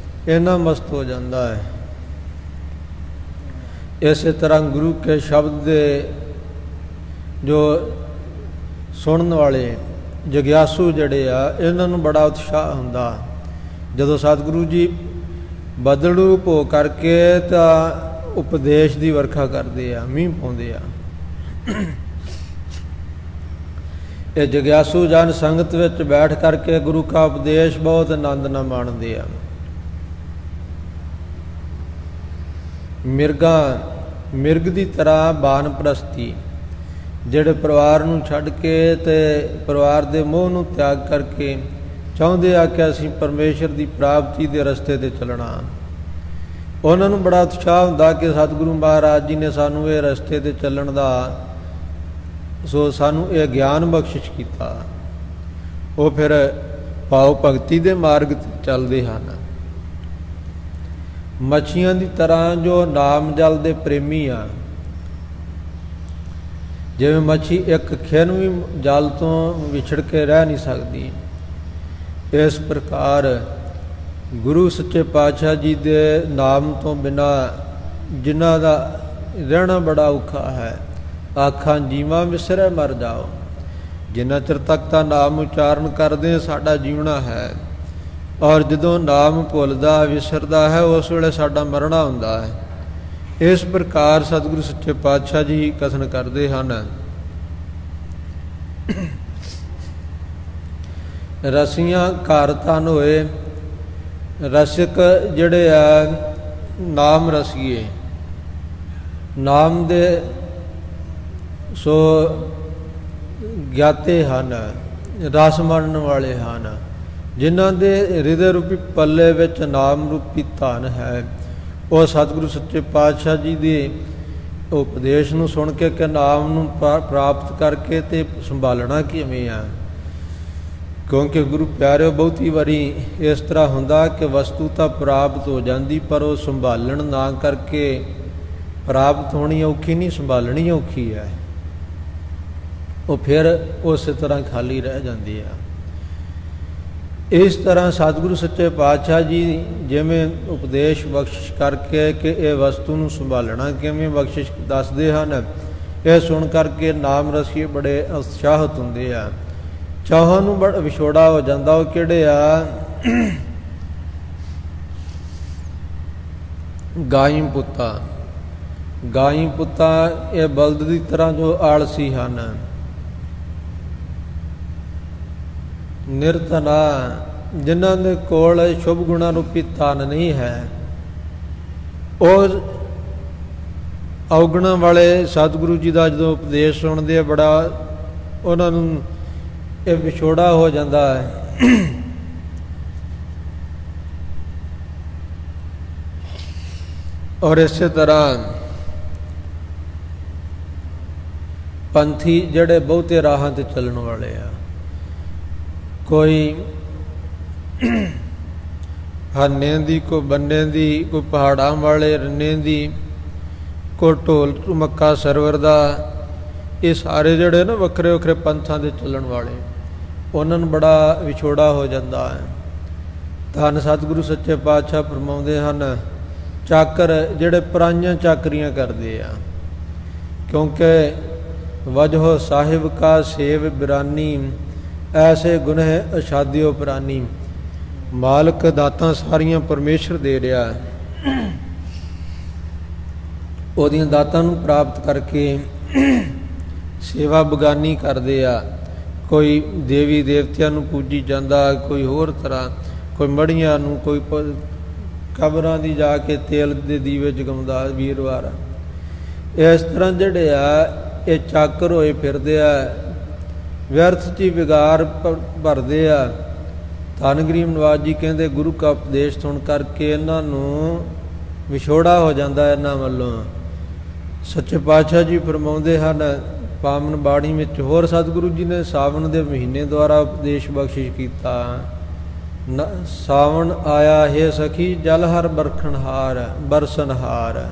ਇੰਨਾ ਮਸਤ ਹੋ ਜਾਂਦਾ ਹੈ। ਇਸੇ ਤਰ੍ਹਾਂ ਗੁਰੂ ਕੇ ਸ਼ਬਦ ਦੇ ਜੋ ਸੁਣਨ ਵਾਲੇ ਜਗਿਆਸੂ ਜਿਹੜੇ ਆ ਇਹਨਾਂ ਨੂੰ ਬੜਾ ਉਤਸ਼ਾਹ ਹੁੰਦਾ। ਜਦੋਂ ਸਤਿਗੁਰੂ ਜੀ ਬਦਲ ਰੂਪ ਹੋ ਕਰਕੇ ਤਾਂ ਉਪਦੇਸ਼ ਦੀ ਵਰਖਾ ਕਰਦੇ ਆ, ਮੀਂਹ ਪਾਉਂਦੇ ਆ। ਇਹ ਜਗਿਆਸੂ ਜਨ ਸੰਗਤ ਵਿੱਚ ਬੈਠ ਕਰਕੇ ਗੁਰੂ ਕਾ ਉਪਦੇਸ਼ ਬਹੁਤ ਆਨੰਦ ਨਾਲ ਮਾਣਦੇ ਆ। ਮਿਰਗ ਦੀ ਤਰ੍ਹਾਂ ਬਾਨਪ੍ਰਸਤੀ, ਜਿਹੜੇ ਪਰਿਵਾਰ ਨੂੰ ਛੱਡ ਕੇ ਤੇ ਪਰਿਵਾਰ ਦੇ ਮੋਹ ਨੂੰ ਤਿਆਗ ਕਰਕੇ ਚਾਹੁੰਦੇ ਆ ਕਿ ਅਸੀਂ ਪਰਮੇਸ਼ਰ ਦੀ ਪ੍ਰਾਪਤੀ ਦੇ ਰਸਤੇ 'ਤੇ ਚੱਲਣਾ। ਉਹਨਾਂ ਨੂੰ ਬੜਾ ਉਤਸ਼ਾਹ ਹੁੰਦਾ ਕਿ ਸਤਿਗੁਰੂ ਮਹਾਰਾਜ ਜੀ ਨੇ ਸਾਨੂੰ ਇਹ ਰਸਤੇ 'ਤੇ ਚੱਲਣ ਦਾ ਸੋ ਸਾਨੂੰ ਇਹ ਗਿਆਨ ਬਖਸ਼ਿਸ਼ ਕੀਤਾ। ਉਹ ਫਿਰ ਭਾਵ ਭਗਤੀ ਦੇ ਮਾਰਗ ਤੇ ਚੱਲਦੇ ਹਨ। ਮੱਛੀਆਂ ਦੀ ਤਰ੍ਹਾਂ ਜੋ ਨਾਮ ਜਲ ਦੇ ਪ੍ਰੇਮੀ ਆ, ਜਿਵੇਂ ਮੱਛੀ ਇੱਕ ਖਿਣ ਵੀ ਜਲ ਤੋਂ ਵਿਛੜ ਕੇ ਰਹਿ ਨਹੀਂ ਸਕਦੀ, ਇਸ ਪ੍ਰਕਾਰ ਗੁਰੂ ਸੱਚੇ ਪਾਤਸ਼ਾਹ ਜੀ ਦੇ ਨਾਮ ਤੋਂ ਬਿਨਾਂ ਜਿਨ੍ਹਾਂ ਦਾ ਰਹਿਣਾ ਬੜਾ ਔਖਾ ਹੈ। ਆਖਾਂ ਜੀਵਾਂ ਵਿਸਰੈ ਮਰ ਜਾਓ, ਜਿੰਨਾ ਚਿਰ ਤੱਕ ਤਾਂ ਨਾਮ ਉਚਾਰਨ ਕਰਦੇ ਸਾਡਾ ਜੀਵਣਾ ਹੈ, ਔਰ ਜਦੋਂ ਨਾਮ ਭੁੱਲਦਾ ਵਿਸਰਦਾ ਹੈ ਉਸ ਵੇਲੇ ਸਾਡਾ ਮਰਨਾ ਹੁੰਦਾ ਹੈ। ਇਸ ਪ੍ਰਕਾਰ ਸਤਿਗੁਰੂ ਸੱਚੇ ਪਾਤਸ਼ਾਹ ਜੀ ਕਥਨ ਕਰਦੇ ਹਨ। ਰਸੀਆਂ ਘਰ ਤਨ ਹੋਏ, ਰਸਿਕ ਜਿਹੜੇ ਆ ਨਾਮ ਰਸੀਏ, ਨਾਮ ਦੇ ਸੋ ਗਿਆਤੇ ਹਨ, ਰਸ ਮੰਨਣ ਵਾਲੇ ਹਨ, ਜਿਨ੍ਹਾਂ ਦੇ ਹਿਰਦੇ ਰੂਪੀ ਪੱਲੇ ਵਿੱਚ ਨਾਮ ਰੂਪੀ ਧਨ ਹੈ। ਉਹ ਸਤਿਗੁਰੂ ਸੱਚੇ ਪਾਤਸ਼ਾਹ ਜੀ ਦੇ ਉਪਦੇਸ਼ ਨੂੰ ਸੁਣ ਕੇ ਕਿ ਨਾਮ ਨੂੰ ਪ੍ਰਾਪਤ ਕਰਕੇ ਤੇ ਸੰਭਾਲਣਾ ਕਿਵੇਂ ਆ। ਕਿਉਂਕਿ ਗੁਰੂ ਪਿਆਰਿਓ ਬਹੁਤੀ ਵਾਰੀ ਇਸ ਤਰ੍ਹਾਂ ਹੁੰਦਾ ਕਿ ਵਸਤੂ ਤਾਂ ਪ੍ਰਾਪਤ ਹੋ ਜਾਂਦੀ, ਪਰ ਉਹ ਸੰਭਾਲਣ ਨਾ ਕਰਕੇ ਪ੍ਰਾਪਤ ਹੋਣੀ ਔਖੀ ਨਹੀਂ, ਸੰਭਾਲਣੀ ਔਖੀ ਹੈ। ਉਹ ਫਿਰ ਉਸੇ ਤਰ੍ਹਾਂ ਖਾਲੀ ਰਹਿ ਜਾਂਦੀ ਆ। ਇਸ ਤਰ੍ਹਾਂ ਸਤਿਗੁਰੂ ਸੱਚੇ ਪਾਤਸ਼ਾਹ ਜੀ ਜਿਵੇਂ ਉਪਦੇਸ਼ ਬਖਸ਼ਿਸ਼ ਕਰਕੇ ਕਿ ਇਹ ਵਸਤੂ ਨੂੰ ਸੰਭਾਲਣਾ ਕਿਵੇਂ ਬਖਸ਼ਿਸ਼ ਦੱਸਦੇ ਹਨ, ਇਹ ਸੁਣ ਕਰਕੇ ਨਾਮ ਰਸੀਏ ਬੜੇ ਉਤਸ਼ਾਹਿਤ ਹੁੰਦੇ ਆ। ਚਾਹਾਂ ਨੂੰ ਬੜਾ ਵਿਛੋੜਾ ਹੋ ਜਾਂਦਾ। ਉਹ ਕਿਹੜੇ ਆ? ਗਾਈ ਪੁੱਤਾ, ਗਾਈ ਪੁੱਤਾ ਇਹ ਬਲਦ ਦੀ ਤਰ੍ਹਾਂ ਜੋ ਆਲਸੀ ਹਨ, ਨਿਰਧਨਾ, ਜਿਨ੍ਹਾਂ ਦੇ ਕੋਲ ਸ਼ੁਭ ਗੁਣਾ ਰੂਪੀ ਧਨ ਨਹੀਂ ਹੈ। ਉਹ ਔਗੁਣਾਂ ਵਾਲੇ ਸਤਿਗੁਰੂ ਜੀ ਦਾ ਜਦੋਂ ਉਪਦੇਸ਼ ਸੁਣਦੇ ਆ ਬੜਾ ਉਹਨਾਂ ਨੂੰ ਇਹ ਵਿਛੋੜਾ ਹੋ ਜਾਂਦਾ ਹੈ। ਔਰ ਇਸੇ ਤਰ੍ਹਾਂ ਪੰਥੀ ਜਿਹੜੇ ਬਹੁਤੇ ਰਾਹਾਂ ਤੇ ਚੱਲਣ ਵਾਲੇ ਆ, ਕੋਈ ਹਾਨੇ ਦੀ, ਕੋਈ ਬੰਨੇ ਦੀ, ਕੋਈ ਪਹਾੜਾਂ ਵਾਲੇ ਰੰਨੇ ਦੀ, ਕੋਈ ਢੋਲ ਮੱਕਾ ਸਰਵਰ ਦਾ, ਇਹ ਸਾਰੇ ਜਿਹੜੇ ਨਾ ਵੱਖਰੇ ਵੱਖਰੇ ਪੰਥਾਂ ਦੇ ਚੱਲਣ ਵਾਲੇ, ਉਹਨਾਂ ਨੂੰ ਬੜਾ ਵਿਛੋੜਾ ਹੋ ਜਾਂਦਾ ਹੈ। ਧੰਨ ਸਤਿਗੁਰੂ ਸੱਚੇ ਪਾਤਸ਼ਾਹ ਫਰਮਾਉਂਦੇ ਹਨ, ਚਾਕਰ ਜਿਹੜੇ ਪਰਾਈਆਂ ਚਾਕਰੀਆਂ ਕਰਦੇ ਆ, ਕਿਉਂਕਿ ਵਜਹੁ ਸਾਹਿਬ ਕਾ ਸੇਵ ਬਿਰਾਨੀ, ਐਸੇ ਗੁਨਹ ਅਸ਼ਾਦਿਓ ਪ੍ਰਾਨੀ। ਮਾਲਕ ਦਾਤਾਂ ਸਾਰੀਆਂ ਪਰਮੇਸ਼ਰ ਦੇ ਰਿਹਾ, ਉਹਦੀਆਂ ਦਾਤਾਂ ਨੂੰ ਪ੍ਰਾਪਤ ਕਰਕੇ ਸੇਵਾ ਬਗਾਨੀ ਕਰਦੇ ਆ। ਕੋਈ ਦੇਵੀ ਦੇਵਤਿਆਂ ਨੂੰ ਪੂਜੀ ਜਾਂਦਾ, ਕੋਈ ਹੋਰ ਤਰ੍ਹਾਂ, ਕੋਈ ਮੜੀਆਂ ਨੂੰ, ਕੋਈ ਕਬਰਾਂ ਦੀ ਜਾ ਕੇ ਤੇਲ ਦੇ ਦੀਵੇ ਜਗਾਉਂਦਾ ਵੀਰਵਾਰ। ਇਸ ਤਰ੍ਹਾਂ ਜਿਹੜੇ ਆ ਇਹ ਚਾਕਰ ਹੋਏ ਫਿਰਦੇ ਆ, ਵਿਅਰਥ 'ਚ ਵਿਗਾਰ ਭਰਦੇ ਆ। ਧੰਨ ਗਰੀਬ ਨਵਾਜ ਜੀ ਕਹਿੰਦੇ ਗੁਰੂ ਕਾ ਉਪਦੇਸ਼ ਸੁਣ ਕਰਕੇ ਇਹਨਾਂ ਨੂੰ ਵਿਛੋੜਾ ਹੋ ਜਾਂਦਾ ਇਹਨਾਂ ਵੱਲੋਂ। ਸੱਚੇ ਪਾਤਸ਼ਾਹ ਜੀ ਫਰਮਾਉਂਦੇ ਹਨ ਪਾਵਨ ਬਾਣੀ ਵਿੱਚ, ਹੋਰ ਸਤਿਗੁਰੂ ਜੀ ਨੇ ਸਾਵਣ ਦੇ ਮਹੀਨੇ ਦੁਆਰਾ ਉਪਦੇਸ਼ ਬਖਸ਼ਿਸ਼ ਕੀਤਾ। ਸਾਵਣ ਆਇਆ ਹੈ ਸਖੀ, ਜਲ ਹਰ ਬਰਖਣਹਾਰ ਬਰਸਨਹਾਰ।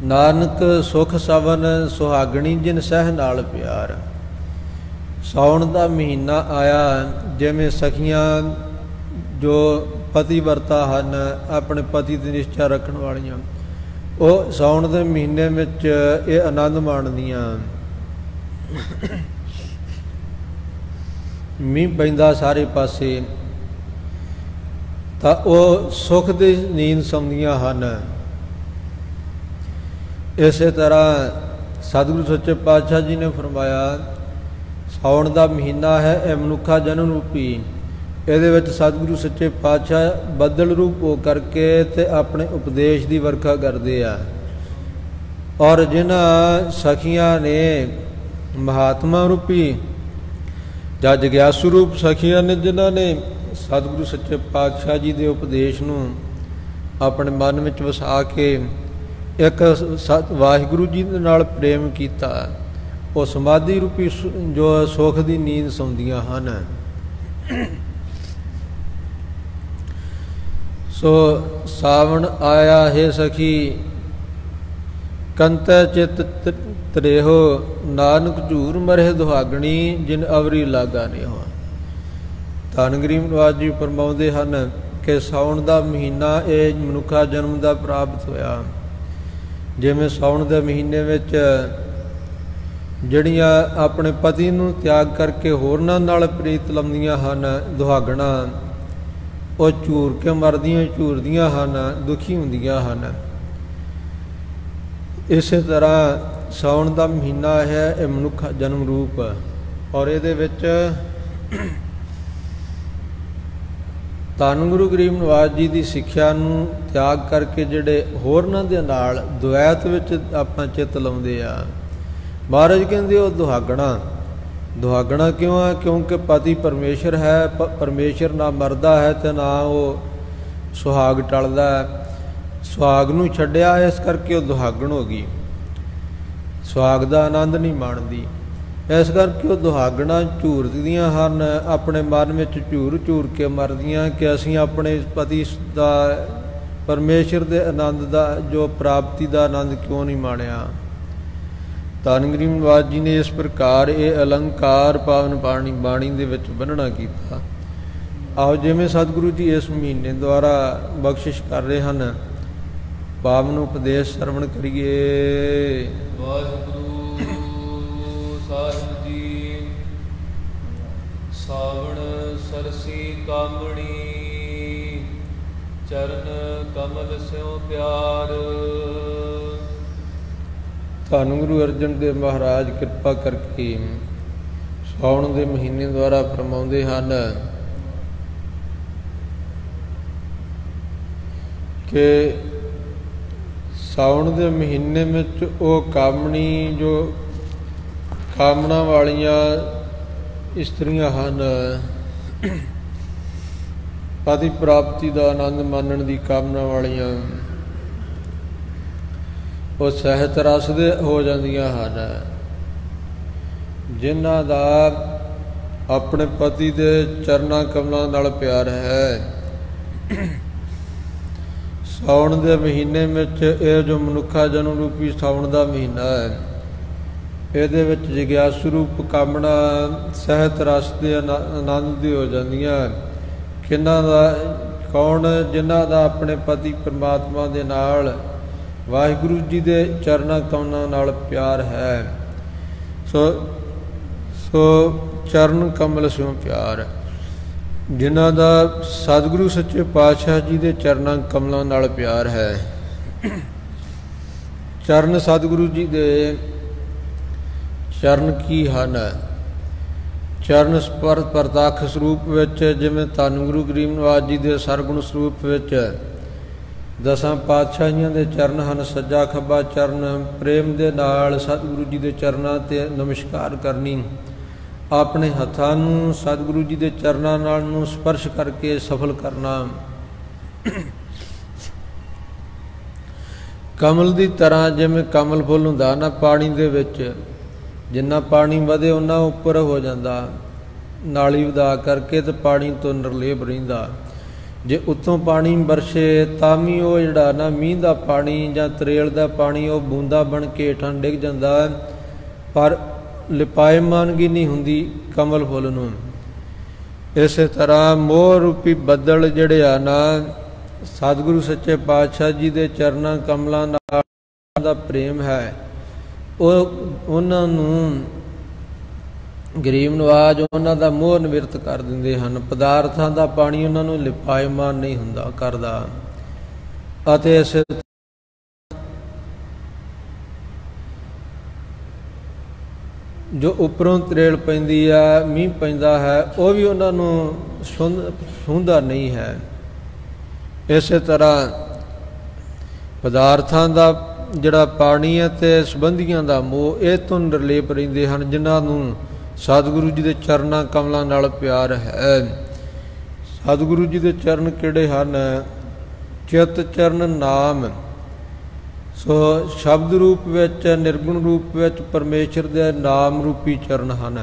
ਨਾਨਕ ਸੁਖ ਸਵਨ ਸੁਹਾਗਣੀ ਜਿਨ ਸਹਿ ਨਾਲ ਪਿਆਰ। ਸਾਉਣ ਦਾ ਮਹੀਨਾ ਆਇਆ, ਜਿਵੇਂ ਸਖੀਆਂ ਜੋ ਪਤੀ ਵਰਤਾ ਹਨ, ਆਪਣੇ ਪਤੀ ਦੀ ਨਿਸ਼ਚਾ ਰੱਖਣ ਵਾਲੀਆਂ, ਉਹ ਸਾਉਣ ਦੇ ਮਹੀਨੇ ਵਿੱਚ ਇਹ ਆਨੰਦ ਮਾਣਦੀਆਂ। ਮੀਂਹ ਪੈਂਦਾ ਸਾਰੇ ਪਾਸੇ ਤਾਂ ਉਹ ਸੁੱਖ ਦੀ ਨੀਂਦ ਸੌਂਦੀਆਂ ਹਨ। ਇਸੇ ਤਰ੍ਹਾਂ ਸਤਿਗੁਰੂ ਸੱਚੇ ਪਾਤਸ਼ਾਹ ਜੀ ਨੇ ਫਰਮਾਇਆ, ਸਾਉਣ ਦਾ ਮਹੀਨਾ ਹੈ ਇਹ ਮਨੁੱਖਾ ਜਨਮ ਰੂਪੀ। ਇਹਦੇ ਵਿੱਚ ਸਤਿਗੁਰੂ ਸੱਚੇ ਪਾਤਸ਼ਾਹ ਬੱਦਲ ਰੂਪ ਹੋ ਕਰਕੇ ਤੇ ਆਪਣੇ ਉਪਦੇਸ਼ ਦੀ ਵਰਖਾ ਕਰਦੇ ਆ। ਔਰ ਜਿਨ੍ਹਾਂ ਸਖੀਆਂ ਨੇ ਮਹਾਤਮਾ ਰੂਪੀ ਜਾਂ ਜਗਿਆਸੂ ਰੂਪ ਸਖੀਆਂ ਨੇ, ਜਿਨ੍ਹਾਂ ਨੇ ਸਤਿਗੁਰੂ ਸੱਚੇ ਪਾਤਸ਼ਾਹ ਜੀ ਦੇ ਉਪਦੇਸ਼ ਨੂੰ ਆਪਣੇ ਮਨ ਵਿੱਚ ਵਸਾ ਕੇ ਇੱਕ ਵਾਹਿਗੁਰੂ ਜੀ ਦੇ ਨਾਲ ਪ੍ਰੇਮ ਕੀਤਾ, ਉਹ ਸਮਾਧੀ ਰੂਪੀ ਜੋ ਸੁੱਖ ਦੀ ਨੀਂਦ ਸੌਂਦੀਆਂ ਹਨ। ਸੋ ਸਾਵਣ ਆਇਆ ਹੈ ਸਖੀ, ਕੰਤੈ ਚਿਤ ਤ੍ਰੇਹੋ, ਨਾਨਕ ਝੂਰ ਮਰਹਿ ਦੁਹਾਗਣੀ, ਜਿਨ ਅਵਰੀ ਲਾਗਾ ਨੇਹੋ। ਧੰਨ ਗਰੀਬ ਨਿਵਾਸ ਜੀ ਫਰਮਾਉਂਦੇ ਹਨ ਕਿ ਸਾਉਣ ਦਾ ਮਹੀਨਾ ਇਹ ਮਨੁੱਖਾ ਜਨਮ ਦਾ ਪ੍ਰਾਪਤ ਹੋਇਆ। ਜਿਵੇਂ ਸਾਉਣ ਦੇ ਮਹੀਨੇ ਵਿੱਚ ਜਿਹੜੀਆਂ ਆਪਣੇ ਪਤੀ ਨੂੰ ਤਿਆਗ ਕਰਕੇ ਹੋਰਨਾਂ ਨਾਲ ਪ੍ਰੀਤ ਲਾਉਂਦੀਆਂ ਹਨ, ਦੁਹਾਗਣਾ, ਉਹ ਝੂਰ ਕੇ ਮਰਦੀਆਂ ਝੂਰਦੀਆਂ ਹਨ, ਦੁਖੀ ਹੁੰਦੀਆਂ ਹਨ। ਇਸੇ ਤਰ੍ਹਾਂ ਸਾਉਣ ਦਾ ਮਹੀਨਾ ਹੈ ਇਹ ਮਨੁੱਖਾ ਜਨਮ ਰੂਪ, ਔਰ ਇਹਦੇ ਵਿੱਚ ਧੰਨ ਗੁਰੂ ਗਰੀਬ ਨਿਵਾਸ ਜੀ ਦੀ ਸਿੱਖਿਆ ਨੂੰ ਤਿਆਗ ਕਰਕੇ ਜਿਹੜੇ ਹੋਰਨਾਂ ਦੇ ਨਾਲ ਦੁਐਤ ਵਿੱਚ ਆਪਣਾ ਚਿੱਤ ਲਾਉਂਦੇ ਆ, ਮਹਾਰਾਜ ਕਹਿੰਦੇ ਉਹ ਦੁਹਾਗਣਾ। ਦੁਹਾਗਣਾ ਕਿਉਂ ਹੈ? ਕਿਉਂਕਿ ਪਤੀ ਪਰਮੇਸ਼ਰ ਹੈ, ਪਰਮੇਸ਼ਰ ਨਾ ਮਰਦਾ ਹੈ ਤੇ ਨਾ ਉਹ ਸੁਹਾਗ ਟਲਦਾ ਹੈ। ਸੁਹਾਗ ਨੂੰ ਛੱਡਿਆ, ਇਸ ਕਰਕੇ ਉਹ ਦੁਹਾਗਣ ਹੋ ਗਈ, ਸੁਹਾਗ ਦਾ ਆਨੰਦ ਨਹੀਂ ਮਾਣਦੀ। ਇਸ ਕਰਕੇ ਉਹ ਦੁਹਾਗਣਾ ਝੂਰਦੀਆਂ ਹਨ, ਆਪਣੇ ਮਨ ਵਿੱਚ ਝੂਰ ਝੂਰ ਕੇ ਮਰਦੀਆਂ ਕਿ ਅਸੀਂ ਆਪਣੇ ਪਤੀ ਦਾ, ਪਰਮੇਸ਼ਰ ਦੇ ਆਨੰਦ ਦਾ, ਜੋ ਪ੍ਰਾਪਤੀ ਦਾ ਆਨੰਦ ਕਿਉਂ ਨਹੀਂ ਮਾਣਿਆ। ਧੰਨ ਗਰੀਬ ਨਿਵਾਸ ਜੀ ਨੇ ਇਸ ਪ੍ਰਕਾਰ ਇਹ ਅਲੰਕਾਰ ਪਾਵਨ ਬਾਣੀ ਦੇ ਵਿੱਚ ਬੰਨ੍ਹਣਾ ਕੀਤਾ। ਆਓ ਜਿਵੇਂ ਸਤਿਗੁਰੂ ਜੀ ਇਸ ਮਹੀਨੇ ਦੁਆਰਾ ਬਖਸ਼ਿਸ਼ ਕਰ ਰਹੇ ਹਨ, ਪਾਵਨ ਉਪਦੇਸ਼ ਸਰਵਣ ਕਰੀਏ। ਵਾਹਿਗੁਰੂ ਸਾਹਿਬ ਜੀ। ਸਾਵਣ ਸਰਸੀ ਕਾਮਣੀ, ਚਰਨ ਕਮਲ ਸਿਉ ਪਿਆਰ। ਧੰਨ ਗੁਰੂ ਅਰਜਨ ਦੇਵ ਮਹਾਰਾਜ ਕਿਰਪਾ ਕਰਕੇ ਸਾਉਣ ਦੇ ਮਹੀਨੇ ਦੁਆਰਾ ਫਰਮਾਉਂਦੇ ਹਨ ਕਿ ਸਾਉਣ ਦੇ ਮਹੀਨੇ ਵਿੱਚ ਉਹ ਕਾਮਣੀ, ਜੋ ਕਾਮਨਾ ਵਾਲੀਆਂ ਇਸਤਰੀਆਂ ਹਨ, ਪਤੀ ਪ੍ਰਾਪਤੀ ਦਾ ਆਨੰਦ ਮਾਣਨ ਦੀ ਕਾਮਨਾ ਵਾਲੀਆਂ, ਉਹ ਸਹਿਤ ਰਸ ਦੇ ਹੋ ਜਾਂਦੀਆਂ ਹਨ। ਜਿਨ੍ਹਾਂ ਦਾ ਆਪਣੇ ਪਤੀ ਦੇ ਚਰਨਾਂ ਕਮਲਾਂ ਨਾਲ ਪਿਆਰ ਹੈ। ਸਾਉਣ ਦੇ ਮਹੀਨੇ ਵਿੱਚ ਇਹ ਜੋ ਮਨੁੱਖਾ ਜਨਮ ਰੂਪੀ ਸਾਉਣ ਦਾ ਮਹੀਨਾ ਹੈ, ਇਹਦੇ ਵਿੱਚ ਜਿਗਿਆਸੂ ਰੂਪ ਕਾਮਨਾ ਸਹਿਤ ਰਸ ਦੇ ਆਨੰਦ ਦੀ ਹੋ ਜਾਂਦੀਆਂ। ਕਿਹਨਾਂ ਦਾ? ਕੌਣ? ਜਿਨ੍ਹਾਂ ਦਾ ਆਪਣੇ ਪਤੀ ਪਰਮਾਤਮਾ ਦੇ ਨਾਲ, ਵਾਹਿਗੁਰੂ ਜੀ ਦੇ ਚਰਨਾਂ ਕਮਲਾਂ ਨਾਲ ਪਿਆਰ ਹੈ। ਸੋ ਚਰਨ ਕਮਲ ਸਿਉ ਪਿਆਰ, ਜਿਨ੍ਹਾਂ ਦਾ ਸਤਿਗੁਰੂ ਸੱਚੇ ਪਾਤਸ਼ਾਹ ਜੀ ਦੇ ਚਰਨਾਂ ਕਮਲਾਂ ਨਾਲ ਪਿਆਰ ਹੈ। ਚਰਨ ਸਤਿਗੁਰੂ ਜੀ ਦੇ ਚਰਨ ਕੀ ਹਨ? ਚਰਨ ਪ੍ਰਤੱਖ ਸਰੂਪ ਵਿੱਚ, ਜਿਵੇਂ ਧੰਨ ਗੁਰੂ ਗਰੀਬ ਨਿਵਾਸ ਜੀ ਦੇ ਸਰਗੁਣ ਸਰੂਪ ਵਿੱਚ ਦਸਾਂ ਪਾਤਸ਼ਾਹੀਆਂ ਦੇ ਚਰਨ ਹਨ। ਸੱਜਾ ਖੱਬਾ ਚਰਨ, ਪ੍ਰੇਮ ਦੇ ਨਾਲ ਸਤਿਗੁਰੂ ਜੀ ਦੇ ਚਰਨਾਂ 'ਤੇ ਨਮਸਕਾਰ ਕਰਨੀ, ਆਪਣੇ ਹੱਥਾਂ ਨੂੰ ਸਤਿਗੁਰੂ ਜੀ ਦੇ ਚਰਨਾਂ ਨਾਲ ਨੂੰ ਸਪਰਸ਼ ਕਰਕੇ ਸਫਲ ਕਰਨਾ। ਕਮਲ ਦੀ ਤਰ੍ਹਾਂ, ਜਿਵੇਂ ਕਮਲ ਫੁੱਲ ਹੁੰਦਾ ਨਾ ਪਾਣੀ ਦੇ ਵਿੱਚ, ਜਿੰਨਾ ਪਾਣੀ ਵਧੇ ਉਹਨਾਂ ਉੱਪਰ ਹੋ ਜਾਂਦਾ, ਨਾਲੀ ਵਧਾ ਕਰਕੇ ਤੇ ਪਾਣੀ ਤੋਂ ਨਿਰਲੇਪ ਰਹਿੰਦਾ। ਜੇ ਉੱਤੋਂ ਪਾਣੀ ਵਰਸੇ ਤਾਂ ਵੀ ਉਹ ਜਿਹੜਾ ਨਾ ਮੀਂਹ ਦਾ ਪਾਣੀ ਜਾਂ ਤਰੇਲ ਦਾ ਪਾਣੀ ਉਹ ਬੂੰਦਾ ਬਣ ਕੇ ਹੇਠਾਂ ਡਿੱਗ ਜਾਂਦਾ, ਪਰ ਲਿਪਾਇਮਾਨਗੀ ਨਹੀਂ ਹੁੰਦੀ ਕਮਲ ਫੁੱਲ ਨੂੰ। ਇਸੇ ਤਰ੍ਹਾਂ ਮੋਹ ਰੂਪੀ ਬੱਦਲ ਜਿਹੜੇ ਆ ਨਾ, ਸਤਿਗੁਰੂ ਸੱਚੇ ਪਾਤਸ਼ਾਹ ਜੀ ਦੇ ਚਰਨਾਂ ਕਮਲਾਂ ਨਾਲ ਦਾ ਪ੍ਰੇਮ ਹੈ, ਉਹ ਉਹਨਾਂ ਨੂੰ ਗਰੀਬ ਨਿਵਾਜ ਉਹਨਾਂ ਦਾ ਮੋਹ ਨਿਵਰਤ ਕਰ ਦਿੰਦੇ ਹਨ। ਪਦਾਰਥਾਂ ਦਾ ਪਾਣੀ ਉਹਨਾਂ ਨੂੰ ਲਿਪਾਇਮਾਨ ਨਹੀਂ ਹੁੰਦਾ ਕਰਦਾ। ਅਤੇ ਇਸੇ ਜੋ ਉੱਪਰੋਂ ਤਰੇਲ ਪੈਂਦੀ ਆ, ਮੀਂਹ ਪੈਂਦਾ ਹੈ, ਉਹ ਵੀ ਉਹਨਾਂ ਨੂੰ ਛੂੰਹਦਾ ਨਹੀਂ ਹੈ। ਇਸੇ ਤਰ੍ਹਾਂ ਪਦਾਰਥਾਂ ਦਾ ਜਿਹੜਾ ਪਾਣੀ ਹੈ ਤੇ ਸੰਬੰਧੀਆਂ ਦਾ ਮੋਹ, ਇਹ ਤੋਂ ਨਿਰਲੇਪ ਰਹਿੰਦੇ ਹਨ ਜਿਨ੍ਹਾਂ ਨੂੰ ਸਤਿਗੁਰੂ ਜੀ ਦੇ ਚਰਨਾਂ ਕਮਲਾਂ ਨਾਲ ਪਿਆਰ ਹੈ। ਸਤਿਗੁਰੂ ਜੀ ਦੇ ਚਰਨ ਕਿਹੜੇ ਹਨ? ਚਿੱਤ ਚਰਨ ਨਾਮ, ਸੋ ਸ਼ਬਦ ਰੂਪ ਵਿੱਚ, ਨਿਰਗੁਣ ਰੂਪ ਵਿੱਚ ਪਰਮੇਸ਼ਰ ਦੇ ਨਾਮ ਰੂਪੀ ਚਰਨ ਹਨ,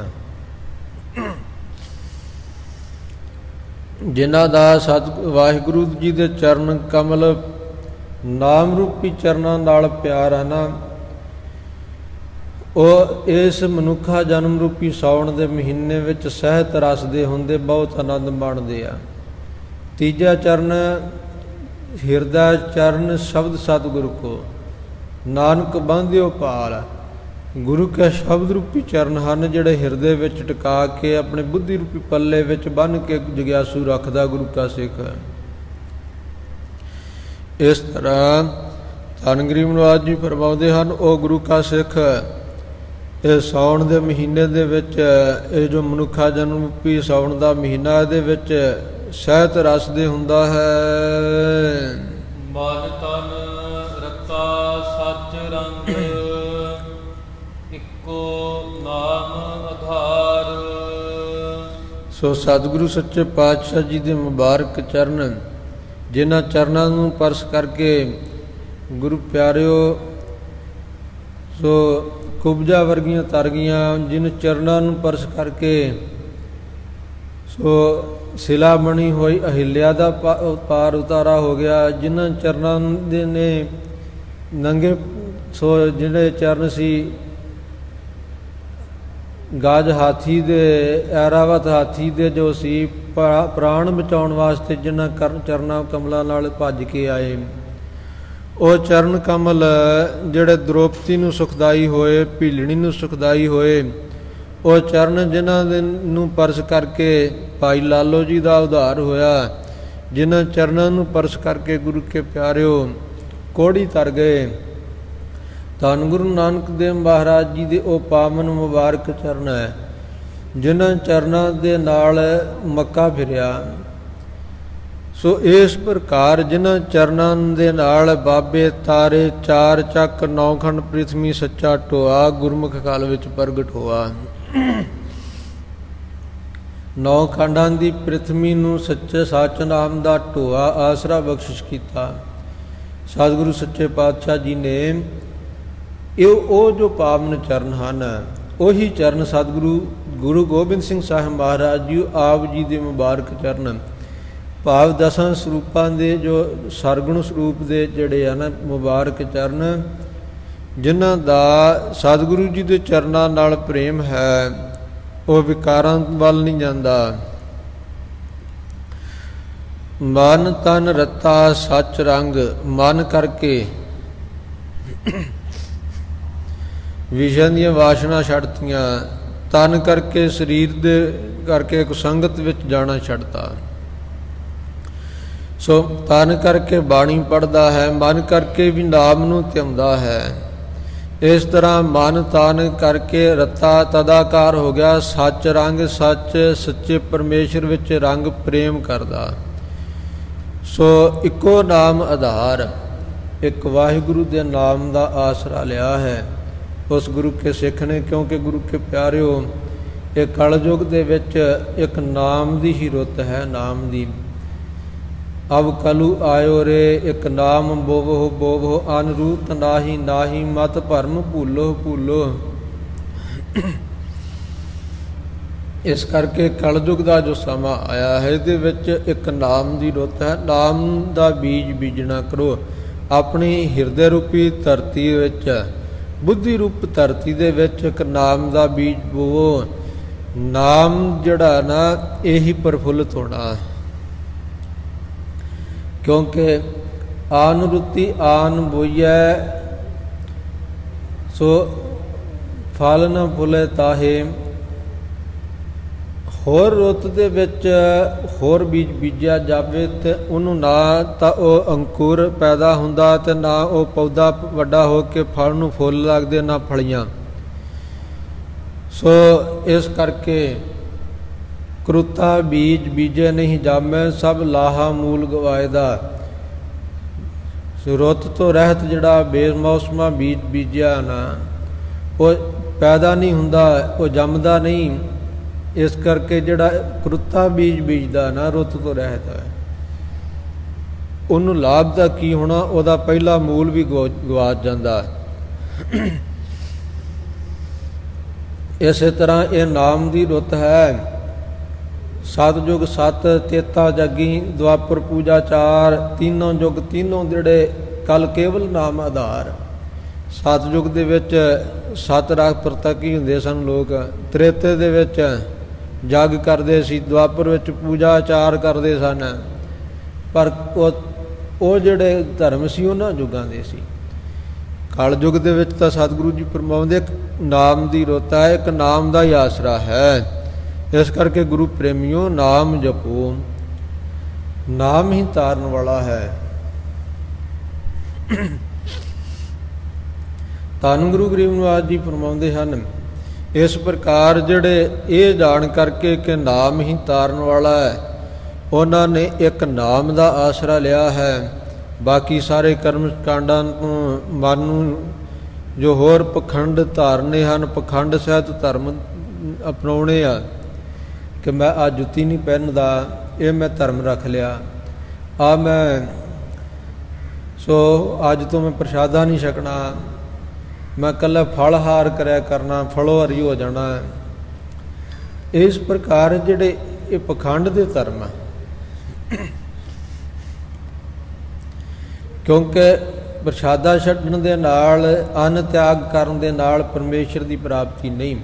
ਜਿਨ੍ਹਾਂ ਦਾ ਸਤ ਵਾਹਿਗੁਰੂ ਜੀ ਦੇ ਚਰਨ ਕਮਲ ਨਾਮ ਰੂਪੀ ਚਰਨਾਂ ਨਾਲ ਪਿਆਰ ਹੈ ਨਾ, ਉਹ ਇਸ ਮਨੁੱਖਾ ਜਨਮ ਰੂਪੀ ਸਾਉਣ ਦੇ ਮਹੀਨੇ ਵਿੱਚ ਸਹਿਤ ਰਸਦੇ ਹੁੰਦੇ ਬਹੁਤ ਆਨੰਦ ਮਾਣਦੇ ਆ। ਤੀਜਾ ਚਰਨ ਹਿਰਦਾ ਚਰਨ ਸ਼ਬਦ ਸਤਿਗੁਰੂ ਕੋ, ਨਾਨਕ ਬੰਧਿਓ ਪਾਲ। ਗੁਰੂ ਕੇ ਸ਼ਬਦ ਰੂਪੀ ਚਰਨ ਹਨ ਜਿਹੜੇ ਹਿਰਦੇ ਵਿੱਚ ਟਿਕਾ ਕੇ ਆਪਣੇ ਬੁੱਧੀ ਰੂਪੀ ਪੱਲੇ ਵਿੱਚ ਬੰਨ੍ਹ ਕੇ ਜਗਿਆਸੂ ਰੱਖਦਾ ਗੁਰੂ ਕਾ ਸਿੱਖ ਹੈ। ਇਸ ਤਰ੍ਹਾਂ ਧੰਨ ਗਰੀਬ ਨਿਵਾਸ ਜੀ ਫਰਮਾਉਂਦੇ ਹਨ, ਉਹ ਗੁਰੂ ਕਾ ਸਿੱਖ ਇਹ ਸਾਉਣ ਦੇ ਮਹੀਨੇ ਦੇ ਵਿੱਚ, ਇਹ ਜੋ ਮਨੁੱਖਾ ਜਨਮ ਰੂਪੀ ਸਾਉਣ ਦਾ ਮਹੀਨਾ, ਇਹਦੇ ਵਿੱਚ ਸਹਿਤ ਰਸਦੇ ਹੁੰਦਾ ਹੈ। ਮਨ ਤਨ ਰਤਾ ਸੱਚ ਰੰਗ, ਇੱਕੋ ਨਾਮ ਆਧਾਰ। ਸੋ ਸਤਿਗੁਰੂ ਸੱਚੇ ਪਾਤਸ਼ਾਹ ਜੀ ਦੇ ਮੁਬਾਰਕ ਚਰਨ, ਜਿਨ੍ਹਾਂ ਚਰਨਾਂ ਨੂੰ ਪਰਸ ਕਰਕੇ ਗੁਰੂ ਪਿਆਰਿਓ ਸੋ ਕੁਬਜਾ ਵਰਗੀਆਂ ਤਰ ਗਈਆਂ, ਜਿਨ ਚਰਨਾਂ ਨੂੰ ਪਰਸ ਕਰਕੇ ਸੋ ਸਿਲਾ ਬਣੀ ਹੋਈ ਅਹਿਲਿਆ ਦਾ ਪਾਰ ਉਤਾਰਾ ਹੋ ਗਿਆ। ਜਿਨ੍ਹਾਂ ਚਰਨਾਂ ਦੇ ਨੇ ਨੰਗੇ ਸੋ ਜਿਹੜੇ ਚਰਨ ਸੀ ਗਾਜ ਹਾਥੀ ਦੇ, ਐਰਾਵਤ ਹਾਥੀ ਦੇ ਜੋ ਸੀ ਪ੍ਰਾਣ ਬਚਾਉਣ ਵਾਸਤੇ ਜਿਨ੍ਹਾਂ ਚਰਨਾਂ ਕਮਲਾਂ ਨਾਲ ਭੱਜ ਕੇ ਆਏ, ਉਹ ਚਰਨ ਕਮਲ ਜਿਹੜੇ ਦ੍ਰੋਪਦੀ ਨੂੰ ਸੁਖਦਾਈ ਹੋਏ, ਭੀਲਣੀ ਨੂੰ ਸੁਖਦਾਈ ਹੋਏ, ਉਹ ਚਰਨ ਜਿਨ੍ਹਾਂ ਦੇ ਨੂੰ ਪਰਸ ਕਰਕੇ ਭਾਈ ਲਾਲੋ ਜੀ ਦਾ ਉਧਾਰ ਹੋਇਆ, ਜਿਨ੍ਹਾਂ ਚਰਨਾਂ ਨੂੰ ਪਰਸ ਕਰਕੇ ਗੁਰੂ ਕੇ ਪਿਆਰਿਓ ਕੋੜੀ ਤਰ ਗਏ। ਧੰਨ ਗੁਰੂ ਨਾਨਕ ਦੇਵ ਮਹਾਰਾਜ ਜੀ ਦੇ ਉਹ ਪਾਵਨ ਮੁਬਾਰਕ ਚਰਨ ਹੈ, ਜਿਨ੍ਹਾਂ ਚਰਨਾਂ ਦੇ ਨਾਲ ਮੱਕਾ ਫਿਰਿਆ। ਸੋ ਇਸ ਪ੍ਰਕਾਰ ਜਿਨ੍ਹਾਂ ਚਰਨਾਂ ਦੇ ਨਾਲ ਬਾਬੇ ਤਾਰੇ ਚਾਰ ਚੱਕ ਨੌਖੰਡ ਪ੍ਰਿਥਵੀ ਸੱਚਾ ਟੋਆ ਗੁਰਮੁਖ ਕਾਲ ਵਿੱਚ ਪ੍ਰਗਟ ਹੋਆ। ਨੌ ਖੰਡਾਂ ਦੀ ਪ੍ਰਿਥਵੀ ਨੂੰ ਸੱਚੇ ਸੱਚ ਨਾਮ ਦਾ ਟੋਆ ਆਸਰਾ ਬਖਸ਼ਿਸ਼ ਕੀਤਾ। ਸਤਿਗੁਰੂ ਸੱਚੇ ਪਾਤਸ਼ਾਹ ਜੀ ਨੇ ਉਹ ਜੋ ਪਾਵਨ ਚਰਨ ਹਨ, ਉਹੀ ਚਰਨ ਸਤਿਗੁਰੂ ਗੁਰੂ ਗੋਬਿੰਦ ਸਿੰਘ ਸਾਹਿਬ ਮਹਾਰਾਜ ਜੀ ਆਪ ਜੀ ਦੇ ਮੁਬਾਰਕ ਚਰਨ, ਭਾਵ ਦਸਾਂ ਸਰੂਪਾਂ ਦੇ ਜੋ ਸਰਗੁਣ ਸਰੂਪ ਦੇ ਜਿਹੜੇ ਆ ਨਾ ਮੁਬਾਰਕ ਚਰਨ, ਜਿਨ੍ਹਾਂ ਦਾ ਸਤਿਗੁਰੂ ਜੀ ਦੇ ਚਰਨਾਂ ਨਾਲ ਪ੍ਰੇਮ ਹੈ, ਉਹ ਵਿਕਾਰਾਂ ਵੱਲ ਨਹੀਂ ਜਾਂਦਾ। ਮਨ ਤਨ ਰਤਾ ਸੱਚ ਰੰਗ, ਮਨ ਕਰਕੇ ਵਿਸ਼ਿਆਂ ਦੀਆਂ ਵਾਸ਼ਨਾ ਛੱਡਤੀਆਂ, ਤਨ ਕਰਕੇ ਸਰੀਰ ਦੇ ਕਰਕੇ ਕੁਸੰਗਤ ਵਿੱਚ ਜਾਣਾ ਛੱਡਤਾ। ਸੋ ਤਨ ਕਰਕੇ ਬਾਣੀ ਪੜ੍ਹਦਾ ਹੈ, ਮਨ ਕਰਕੇ ਵੀ ਨਾਮ ਨੂੰ ਧਿਆਉਂਦਾ ਹੈ। ਇਸ ਤਰ੍ਹਾਂ ਮਨ ਤਨ ਕਰਕੇ ਰਤਾ ਤਦਾਕਾਰ ਹੋ ਗਿਆ, ਸੱਚ ਰੰਗ, ਸੱਚ ਸੱਚੇ ਪਰਮੇਸ਼ਰ ਵਿੱਚ ਰੰਗ ਪ੍ਰੇਮ ਕਰਦਾ। ਸੋ ਇੱਕੋ ਨਾਮ ਆਧਾਰ, ਇੱਕ ਵਾਹਿਗੁਰੂ ਦੇ ਨਾਮ ਦਾ ਆਸਰਾ ਲਿਆ ਹੈ ਉਸ ਗੁਰੂ ਕੇ ਸਿੱਖ ਨੇ, ਕਿਉਂਕਿ ਗੁਰੂ ਕੇ ਪਿਆਰਿਓ ਇਹ ਕਲਯੁਗ ਦੇ ਵਿੱਚ ਇੱਕ ਨਾਮ ਦੀ ਹੀ ਰੁੱਤ ਹੈ, ਨਾਮ ਦੀ। ਅਬ ਕਲੂ ਆਇਓ ਰੇ, ਇੱਕ ਨਾਮ ਬੋਵੋ ਬੋਵੋ, ਅਨਰੂਤ ਨਾਹੀ ਨਾਹੀ, ਮਤ ਭਰਮ ਭੂਲੋ ਭੂਲੋ। ਇਸ ਕਰਕੇ ਕਲਯੁਗ ਦਾ ਜੋ ਸਮਾਂ ਆਇਆ ਹੈ, ਇਹਦੇ ਵਿੱਚ ਇੱਕ ਨਾਮ ਦੀ ਰੁੱਤ ਹੈ। ਨਾਮ ਦਾ ਬੀਜ ਬੀਜਣਾ ਕਰੋ ਆਪਣੀ ਹਿਰਦੇ ਰੂਪੀ ਧਰਤੀ ਵਿੱਚ, ਬੁੱਧੀ ਰੂਪ ਧਰਤੀ ਦੇ ਵਿੱਚ ਇੱਕ ਨਾਮ ਦਾ ਬੀਜ ਬੋਵੋ। ਨਾਮ ਜਿਹੜਾ ਨਾ ਇਹੀ ਪ੍ਰਫੁੱਲਤ ਹੋਣਾ, ਕਿਉਂਕਿ ਆਨ ਰੁੱਤੀ ਆਨ ਬੋਈਐ, ਸੋ ਫਲ ਨ ਫੁੱਲੇ ਤਾਹੇ। ਹੋਰ ਰੁੱਤ ਦੇ ਵਿੱਚ ਹੋਰ ਬੀਜ ਬੀਜਿਆ ਜਾਵੇ ਤੇ ਉਹਨੂੰ ਨਾ ਤਾਂ ਉਹ ਅੰਕੁਰ ਪੈਦਾ ਹੁੰਦਾ ਤੇ ਨਾ ਉਹ ਪੌਦਾ ਵੱਡਾ ਹੋ ਕੇ ਫਲ ਨੂੰ ਫੁੱਲ ਲੱਗਦੇ, ਨਾ ਫਲੀਆਂ। ਸੋ ਇਸ ਕਰਕੇ ਕਰੁੱਤਾ ਬੀਜ ਬੀਜੇ ਨਹੀਂ ਜਾਮੈ, ਸਭ ਲਾਹਾ ਮੂਲ ਗਵਾਇਦਾ। ਸੋ ਰੁੱਤ ਤੋਂ ਰਹਿਤ ਜਿਹੜਾ ਬੇਮੌਸਮਾ ਬੀਜ ਬੀਜਿਆ ਨਾ, ਉਹ ਪੈਦਾ ਨਹੀਂ ਹੁੰਦਾ, ਉਹ ਜੰਮਦਾ ਨਹੀਂ। ਇਸ ਕਰਕੇ ਜਿਹੜਾ ਕਰੁੱਤਾ ਬੀਜ ਬੀਜਦਾ ਨਾ ਰੁੱਤ ਤੋਂ ਰਹਿਤ ਹੈ, ਉਹਨੂੰ ਲਾਭ ਦਾ ਕੀ ਹੋਣਾ, ਉਹਦਾ ਪਹਿਲਾ ਮੂਲ ਵੀ ਗਵਾਚ ਜਾਂਦਾ। ਇਸੇ ਤਰ੍ਹਾਂ ਇਹ ਨਾਮ ਦੀ ਰੁੱਤ ਹੈ। ਸਤਿਯੁਗ ਸਤ ਤੇਤਾ ਜਾਗੀ, ਦੁਆਪਰ ਪੂਜਾ ਚਾਰ, तीनों युग तीनों ਜਿਹੜੇ ਕਲ ਕੇਵਲ ਨਾਮ ਆਧਾਰ। ਸਤਿਯੁਗ ਦੇ ਵਿੱਚ 7 ਰਾਗ ਪ੍ਰਤੱਖੀ ਹੁੰਦੇ ਸਨ ਲੋਕ, ਤ੍ਰੇਤੇ ਦੇ ਵਿੱਚ ਜਗ ਕਰਦੇ ਸੀ, ਦੁਆਪਰ ਵਿੱਚ ਪੂਜਾ ਆਚਾਰ ਕਰਦੇ ਸਨ। ਪਰ ਉਹ ਜਿਹੜੇ ਧਰਮ ਸੀ ਉਹਨਾਂ ਯੁੱਗਾਂ ਦੇ ਸੀ। ਕਲ ਯੁੱਗ ਦੇ ਵਿੱਚ ਤਾਂ ਸਤਿਗੁਰੂ ਜੀ ਫਰਮਾਉਂਦੇ ਇੱਕ ਨਾਮ ਦੀ ਰੁੱਤ ਹੈ, ਇੱਕ ਨਾਮ ਦਾ ਹੀ ਆਸਰਾ ਹੈ। ਇਸ ਕਰਕੇ ਗੁਰੂ ਪ੍ਰੇਮੀਓ ਨਾਮ ਜਪੋ, ਨਾਮ ਹੀ ਤਾਰਨ ਵਾਲਾ ਹੈ। ਧੰਨ ਗੁਰੂ ਗਰੀਬ ਨਿਵਾਸ ਜੀ ਫਰਮਾਉਂਦੇ ਹਨ, ਇਸ ਪ੍ਰਕਾਰ ਜਿਹੜੇ ਇਹ ਜਾਣ ਕਰਕੇ ਕਿ ਨਾਮ ਹੀ ਤਾਰਨ ਵਾਲਾ ਹੈ, ਉਹਨਾਂ ਨੇ ਇੱਕ ਨਾਮ ਦਾ ਆਸਰਾ ਲਿਆ ਹੈ। ਬਾਕੀ ਸਾਰੇ ਕਰਮ ਕਾਂਡਾਂ ਤੋਂ ਮਨ ਨੂੰ ਜੋ ਹੋਰ ਪਖੰਡ ਧਾਰਨੇ ਹਨ, ਪਖੰਡ ਸਹਿਤ ਧਰਮ ਅਪਣਾਉਣੇ ਆ ਕਿ ਮੈਂ ਆ ਜੁੱਤੀ ਨਹੀਂ ਪਹਿਨਦਾ, ਇਹ ਮੈਂ ਧਰਮ ਰੱਖ ਲਿਆ, ਆ ਮੈਂ ਸੋ ਅੱਜ ਤੋਂ ਮੈਂ ਪ੍ਰਸ਼ਾਦਾ ਨਹੀਂ ਛਕਣਾ, ਮੈਂ ਇਕੱਲਾ ਫਲਹਾਰ ਕਰਿਆ ਕਰਨਾ, ਫਲੋ ਹਰੀ ਹੋ ਜਾਣਾ। ਇਸ ਪ੍ਰਕਾਰ ਜਿਹੜੇ ਇਹ ਪਖੰਡ ਦੇ ਧਰਮ ਆ, ਕਿਉਂਕਿ ਪ੍ਰਸ਼ਾਦਾ ਛੱਡਣ ਦੇ ਨਾਲ, ਅੰਨ ਤਿਆਗ ਕਰਨ ਦੇ ਨਾਲ ਪਰਮੇਸ਼ਰ ਦੀ ਪ੍ਰਾਪਤੀ ਨਹੀਂ।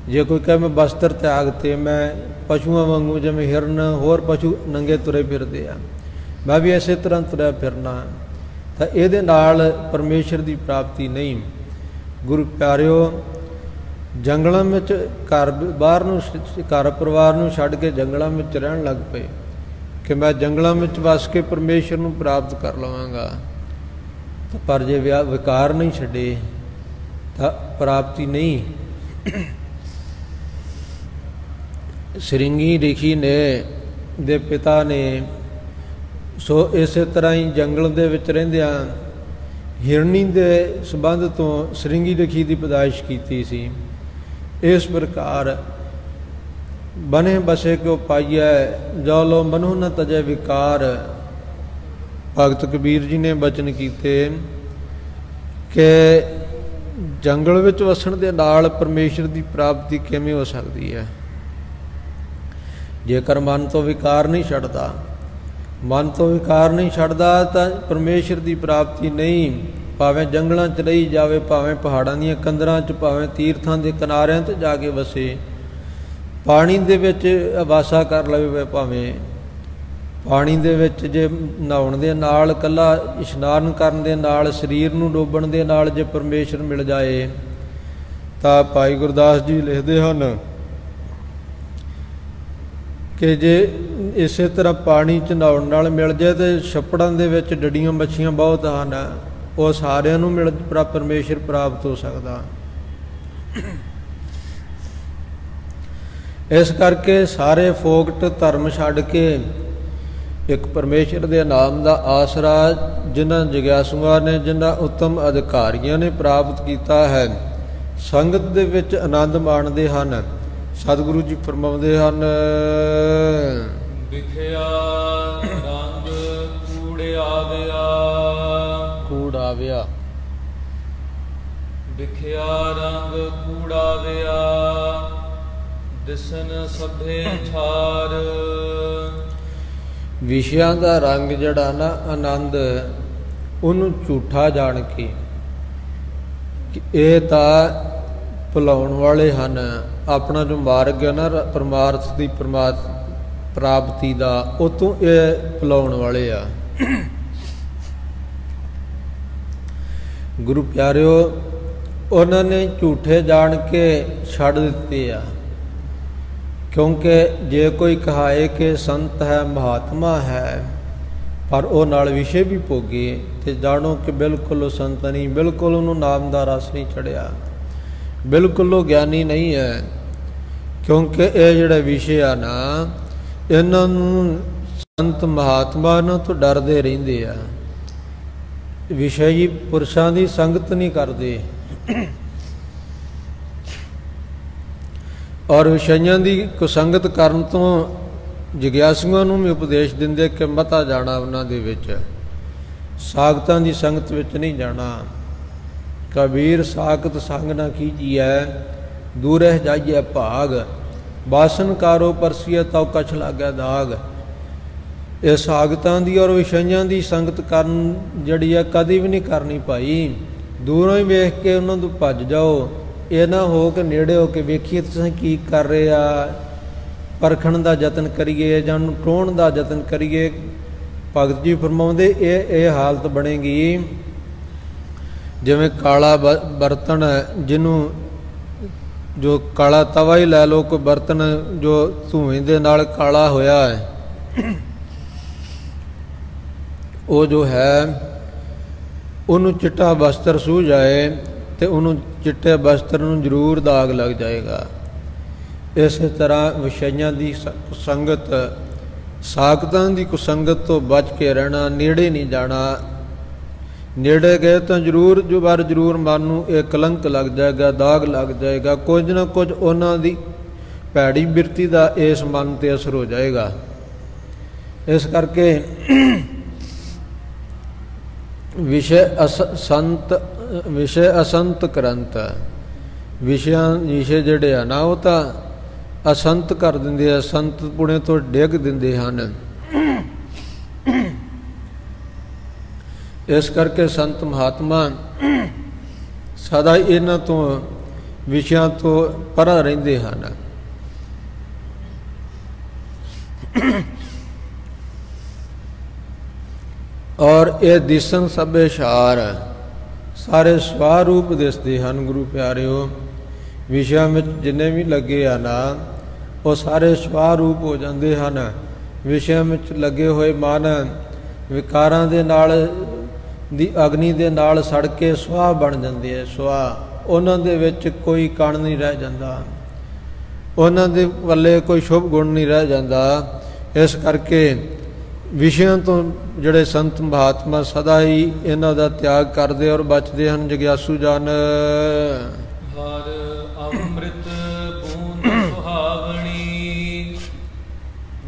ਜੇ ਕੋਈ ਕਹੇ ਮੈਂ ਬਸਤਰ ਤਿਆਗ ਤੇ ਮੈਂ ਪਸ਼ੂਆਂ ਵਾਂਗੂ, ਜਿਵੇਂ ਹਿਰਨ ਹੋਰ ਪਸ਼ੂ ਨੰਗੇ ਤੁਰੇ ਫਿਰਦੇ ਆ, ਮੈਂ ਵੀ ਇਸੇ ਤਰ੍ਹਾਂ ਤੁਰਿਆ ਫਿਰਨਾ, ਤਾਂ ਇਹਦੇ ਨਾਲ ਪਰਮੇਸ਼ਰ ਦੀ ਪ੍ਰਾਪਤੀ ਨਹੀਂ। ਗੁਰੂ ਪਿਆਰਿਓ, ਜੰਗਲਾਂ ਵਿੱਚ ਘਰ ਬਾਹਰ ਨੂੰ, ਘਰ ਪਰਿਵਾਰ ਨੂੰ ਛੱਡ ਕੇ ਜੰਗਲਾਂ ਵਿੱਚ ਰਹਿਣ ਲੱਗ ਪਏ ਕਿ ਮੈਂ ਜੰਗਲਾਂ ਵਿੱਚ ਵਸ ਕੇ ਪਰਮੇਸ਼ਰ ਨੂੰ ਪ੍ਰਾਪਤ ਕਰ ਲਵਾਂਗਾ। ਪਰ ਜੇ ਵਿਕਾਰ ਨਹੀਂ ਛੱਡੇ ਤਾਂ ਪ੍ਰਾਪਤੀ ਨਹੀਂ। ਸ੍ਰਿੰਗੀ ਰਿਸ਼ੀ ਨੇ ਦੇ ਪਿਤਾ ਨੇ ਸੋ ਇਸੇ ਤਰ੍ਹਾਂ ਹੀ ਜੰਗਲ ਦੇ ਵਿੱਚ ਰਹਿੰਦਿਆਂ ਹਿਰਨੀ ਦੇ ਸੰਬੰਧ ਤੋਂ ਸ੍ਰਿੰਗੀ ਰਿਸ਼ੀ ਦੀ ਪੈਦਾਇਸ਼ ਕੀਤੀ ਸੀ। ਇਸ ਪ੍ਰਕਾਰ ਬਨੇ ਬਸੇ ਕਿਉ ਪਾਈਐ, ਜੋ ਲੋ ਮਨੁ ਨ ਤਜੈ ਵਿਕਾਰ। ਭਗਤ ਕਬੀਰ ਜੀ ਨੇ ਬਚਨ ਕੀਤੇ ਕਿ ਜੰਗਲ ਵਿੱਚ ਵਸਣ ਦੇ ਨਾਲ ਪਰਮੇਸ਼ਰ ਦੀ ਪ੍ਰਾਪਤੀ ਕਿਵੇਂ ਹੋ ਸਕਦੀ ਹੈ। ਜੇਕਰ ਮਨ ਤੋਂ ਵਿਕਾਰ ਨਹੀਂ ਛੱਡਦਾ, ਮਨ ਤੋਂ ਵਿਕਾਰ ਨਹੀਂ ਛੱਡਦਾ ਤਾਂ ਪਰਮੇਸ਼ਰ ਦੀ ਪ੍ਰਾਪਤੀ ਨਹੀਂ। ਭਾਵੇਂ ਜੰਗਲਾਂ 'ਚ ਰਹੀ ਜਾਵੇ, ਭਾਵੇਂ ਪਹਾੜਾਂ ਦੀਆਂ ਕੰਦਰਾਂ 'ਚ, ਭਾਵੇਂ ਤੀਰਥਾਂ ਦੇ ਕਿਨਾਰਿਆਂ 'ਤੇ ਜਾ ਕੇ ਵਸੇ, ਪਾਣੀ ਦੇ ਵਿੱਚ ਵਾਸਾ ਕਰ ਲਵੇ, ਭਾਵੇਂ ਪਾਣੀ ਦੇ ਵਿੱਚ ਜੇ ਨਹਾਉਣ ਦੇ ਨਾਲ, ਇਕੱਲਾ ਇਸ਼ਨਾਨ ਕਰਨ ਦੇ ਨਾਲ, ਸਰੀਰ ਨੂੰ ਡੋਬਣ ਦੇ ਨਾਲ ਜੇ ਪਰਮੇਸ਼ਰ ਮਿਲ ਜਾਏ ਤਾਂ ਭਾਈ ਗੁਰਦਾਸ ਜੀ ਲਿਖਦੇ ਹਨ ਕਿ ਜੇ ਇਸੇ ਤਰ੍ਹਾਂ ਪਾਣੀ 'ਚ ਨਹਾਉਣ ਨਾਲ ਮਿਲ ਜਾਏ ਤੇ ਛੱਪੜਾਂ ਦੇ ਵਿੱਚ ਡੱਡੀਆਂ ਮੱਛੀਆਂ ਬਹੁਤ ਹਨ, ਉਹ ਸਾਰਿਆਂ ਨੂੰ ਪਰਮੇਸ਼ਰ ਪ੍ਰਾਪਤ ਹੋ ਸਕਦਾ। ਇਸ ਕਰਕੇ ਸਾਰੇ ਫੋਕਟ ਧਰਮ ਛੱਡ ਕੇ ਇੱਕ ਪਰਮੇਸ਼ਰ ਦੇ ਨਾਮ ਦਾ ਆਸਰਾ ਜਿਨ੍ਹਾਂ ਜਗਿਆਸੂਆਂ ਨੇ, ਜਿਨ੍ਹਾਂ ਉੱਤਮ ਅਧਿਕਾਰੀਆਂ ਨੇ ਪ੍ਰਾਪਤ ਕੀਤਾ ਹੈ, ਸੰਗਤ ਦੇ ਵਿੱਚ ਆਨੰਦ ਮਾਣਦੇ ਹਨ। ਸਤਿਗੁਰੂ ਜੀ ਫਰਮਾਉਂਦੇ ਹਨ, ਵਿਖਿਆ ਰੰਗ ਕੂੜ ਆਵਿਆ, ਕੂੜ ਆਵਿਆ, ਵਿਖਿਆ ਰੰਗ ਕੂੜ ਆਵਿਆ, ਦਿਸਨ ਸਭੇ ਛਾਰ। ਵਿਸ਼ਿਆਂ ਦਾ ਰੰਗ ਜਿਹੜਾ ਨਾ ਆਨੰਦ, ਉਹਨੂੰ ਝੂਠਾ ਜਾਣ ਕੇ ਕਿ ਇਹ ਤਾਂ ਭੁਲਾਉਣ ਵਾਲੇ ਹਨ, ਆਪਣਾ ਜੋ ਮਾਰਗ ਹੈ ਨਾ ਪਰਮਾਰਥ ਦੀ ਪ੍ਰਾਪਤੀ ਦਾ, ਉਹ ਤੋਂ ਇਹ ਭੁਲਾਉਣ ਵਾਲੇ ਆ। ਗੁਰੂ ਪਿਆਰਿਓ, ਉਹਨਾਂ ਨੇ ਝੂਠੇ ਜਾਣ ਕੇ ਛੱਡ ਦਿੱਤੇ ਆ। ਕਿਉਂਕਿ ਜੇ ਕੋਈ ਕਹਾਏ ਕਿ ਸੰਤ ਹੈ, ਮਹਾਤਮਾ ਹੈ, ਪਰ ਉਹ ਨਾਲ ਵਿਸ਼ੇ ਵੀ ਭੋਗੇ, ਤੇ ਜਾਣੋ ਕਿ ਬਿਲਕੁਲ ਉਹ ਸੰਤ ਨਹੀਂ, ਬਿਲਕੁਲ ਉਹਨੂੰ ਨਾਮ ਦਾ ਰਸ ਨਹੀਂ ਚੜਿਆ, ਬਿਲਕੁਲ ਉਹ ਗਿਆਨੀ ਨਹੀਂ ਹੈ। ਕਿਉਂਕਿ ਇਹ ਜਿਹੜੇ ਵਿਸ਼ੇ ਆ ਨਾ, ਇਹਨਾਂ ਨੂੰ ਸੰਤ ਮਹਾਤਮਾ ਇਹਨਾਂ ਤੋਂ ਡਰਦੇ ਰਹਿੰਦੇ ਆ। ਵਿਸ਼ੇਈ ਪੁਰਸ਼ਾਂ ਦੀ ਸੰਗਤ ਨਹੀਂ ਕਰਦੇ, ਔਰ ਵਿਸ਼ਿਆਂ ਦੀ ਕੁਸੰਗਤ ਕਰਨ ਤੋਂ ਜਗਿਆਸੂਆਂ ਨੂੰ ਵੀ ਉਪਦੇਸ਼ ਦਿੰਦੇ ਕਿ ਮਤਾ ਜਾਣਾ ਉਹਨਾਂ ਦੇ ਵਿੱਚ, ਸਾਖਤਾਂ ਦੀ ਸੰਗਤ ਵਿੱਚ ਨਹੀਂ ਜਾਣਾ। ਕਬੀਰ ਸਾਖਤ ਸੰਗ ਨਾ ਕੀਜੀਐ, ਦੂਰਹਿ ਜਾਈਐ ਭਾਗ, ਬਾਸਨ ਕਾਰੋ ਪਰਸੀਐ ਤਉ ਕਛ ਲਾਗੈ ਦਾਗ। ਇਹ ਸਾਖਤਾਂ ਦੀ ਔਰ ਵਿਸ਼ਿਆਂ ਦੀ ਸੰਗਤ ਕਰਨ ਜਿਹੜੀ ਆ ਕਦੀ ਵੀ ਨਹੀਂ ਕਰਨੀ ਭਾਈ। ਦੂਰੋਂ ਹੀ ਵੇਖ ਕੇ ਉਹਨਾਂ ਤੋਂ ਭੱਜ ਜਾਓ, ਇਹ ਨਾ ਹੋ ਕਿ ਨੇੜੇ ਹੋ ਕੇ ਵੇਖੀਏ ਤੁਸੀਂ ਕੀ ਕਰ ਰਹੇ ਆ, ਪਰਖਣ ਦਾ ਯਤਨ ਕਰੀਏ ਜਾਂ ਉਹਨੂੰ ਟੋਹਣ ਦਾ ਯਤਨ ਕਰੀਏ। ਭਗਤ ਜੀ ਫਰਮਾਉਂਦੇ ਇਹ ਹਾਲਤ ਬਣੇਗੀ ਜਿਵੇਂ ਕਾਲਾ ਬਰਤਨ, ਜਿਹਨੂੰ ਜੋ ਕਾਲਾ ਤਵਾ ਹੀ ਲੈ ਲਓ, ਕੋਈ ਬਰਤਨ ਜੋ ਧੂਏਂ ਦੇ ਨਾਲ ਕਾਲਾ ਹੋਇਆ ਹੈ, ਉਹ ਜੋ ਹੈ ਉਹਨੂੰ ਚਿੱਟਾ ਬਸਤਰ ਸੂਝ ਜਾਏ ਤੇ ਉਹਨੂੰ ਚਿੱਟੇ ਬਸਤਰ ਨੂੰ ਜ਼ਰੂਰ ਦਾਗ ਲੱਗ ਜਾਏਗਾ। ਇਸੇ ਤਰ੍ਹਾਂ ਵਿਸ਼ਿਆਂ ਦੀ ਸੰਗਤ, ਸਾਖਤਾਂ ਦੀ ਕੁਸੰਗਤ ਤੋਂ ਬਚ ਕੇ ਰਹਿਣਾ, ਨੇੜੇ ਨਹੀਂ ਜਾਣਾ। ਨੇੜੇ ਗਏ ਤਾਂ ਜ਼ਰੂਰ ਜ਼ਰੂਰ ਮਨ ਨੂੰ ਇਹ ਕਲੰਕ ਲੱਗ ਜਾਏਗਾ, ਦਾਗ ਲੱਗ ਜਾਏਗਾ, ਕੁਝ ਨਾ ਕੁਝ ਉਹਨਾਂ ਦੀ ਭੈੜੀ ਬਿਰਤੀ ਦਾ ਇਸ ਮਨ 'ਤੇ ਅਸਰ ਹੋ ਜਾਏਗਾ। ਇਸ ਕਰਕੇ ਵਿਸ਼ੇ ਅਸੰਤ ਕਰੰਤ, ਵਿਸ਼ੇ ਜਿਹੜੇ ਆ ਨਾ ਉਹ ਤਾਂ ਅਸੰਤ ਕਰ ਦਿੰਦੇ ਆ, ਸੰਤ ਪੁਣੇ ਤੋਂ ਡਿੱਗ ਦਿੰਦੇ ਹਨ। ਇਸ ਕਰਕੇ ਸੰਤ ਮਹਾਤਮਾ ਸਦਾ ਇਹਨਾਂ ਤੋਂ ਵਿਸ਼ਿਆਂ ਤੋਂ ਪਰਾਂ ਰਹਿੰਦੇ ਹਨ। ਔਰ ਇਹ ਦਿਸਣ ਸਭੇ ਸ਼ਾਰ, ਸਾਰੇ ਸਵਾਰੂਪ ਦਿਸਦੇ ਹਨ ਗੁਰੂ ਪਿਆਰਿਓ। ਵਿਸ਼ਿਆਂ ਵਿੱਚ ਜਿੰਨੇ ਵੀ ਲੱਗੇ ਆ ਨਾ ਉਹ ਸਾਰੇ ਸਵਾਰੂਪ ਹੋ ਜਾਂਦੇ ਹਨ। ਵਿਸ਼ਿਆਂ ਵਿੱਚ ਲੱਗੇ ਹੋਏ ਮਨ ਵਿਕਾਰਾਂ ਦੇ ਨਾਲ ਦੀ ਅਗਨੀ ਦੇ ਨਾਲ ਸੜ ਕੇ ਸੁਆਹ ਬਣ ਜਾਂਦੇ ਹੈ। ਸੁਆਹ, ਉਹਨਾਂ ਦੇ ਵਿੱਚ ਕੋਈ ਕਣ ਨਹੀਂ ਰਹਿ ਜਾਂਦਾ, ਉਹਨਾਂ ਦੇ ਵੱਲੇ ਕੋਈ ਸ਼ੁਭ ਗੁਣ ਨਹੀਂ ਰਹਿ ਜਾਂਦਾ। ਇਸ ਕਰਕੇ ਵਿਸ਼ਿਆਂ ਤੋਂ ਜਿਹੜੇ ਸੰਤ ਮਹਾਤਮਾ ਸਦਾ ਹੀ ਇਹਨਾਂ ਦਾ ਤਿਆਗ ਕਰਦੇ ਔਰ ਬਚਦੇ ਹਨ। ਜਗਿਆਸੂ ਜਨ ਹਰ ਅੰਮ੍ਰਿਤ ਬੂੰਦ ਸੁਹਾਵਣੀ,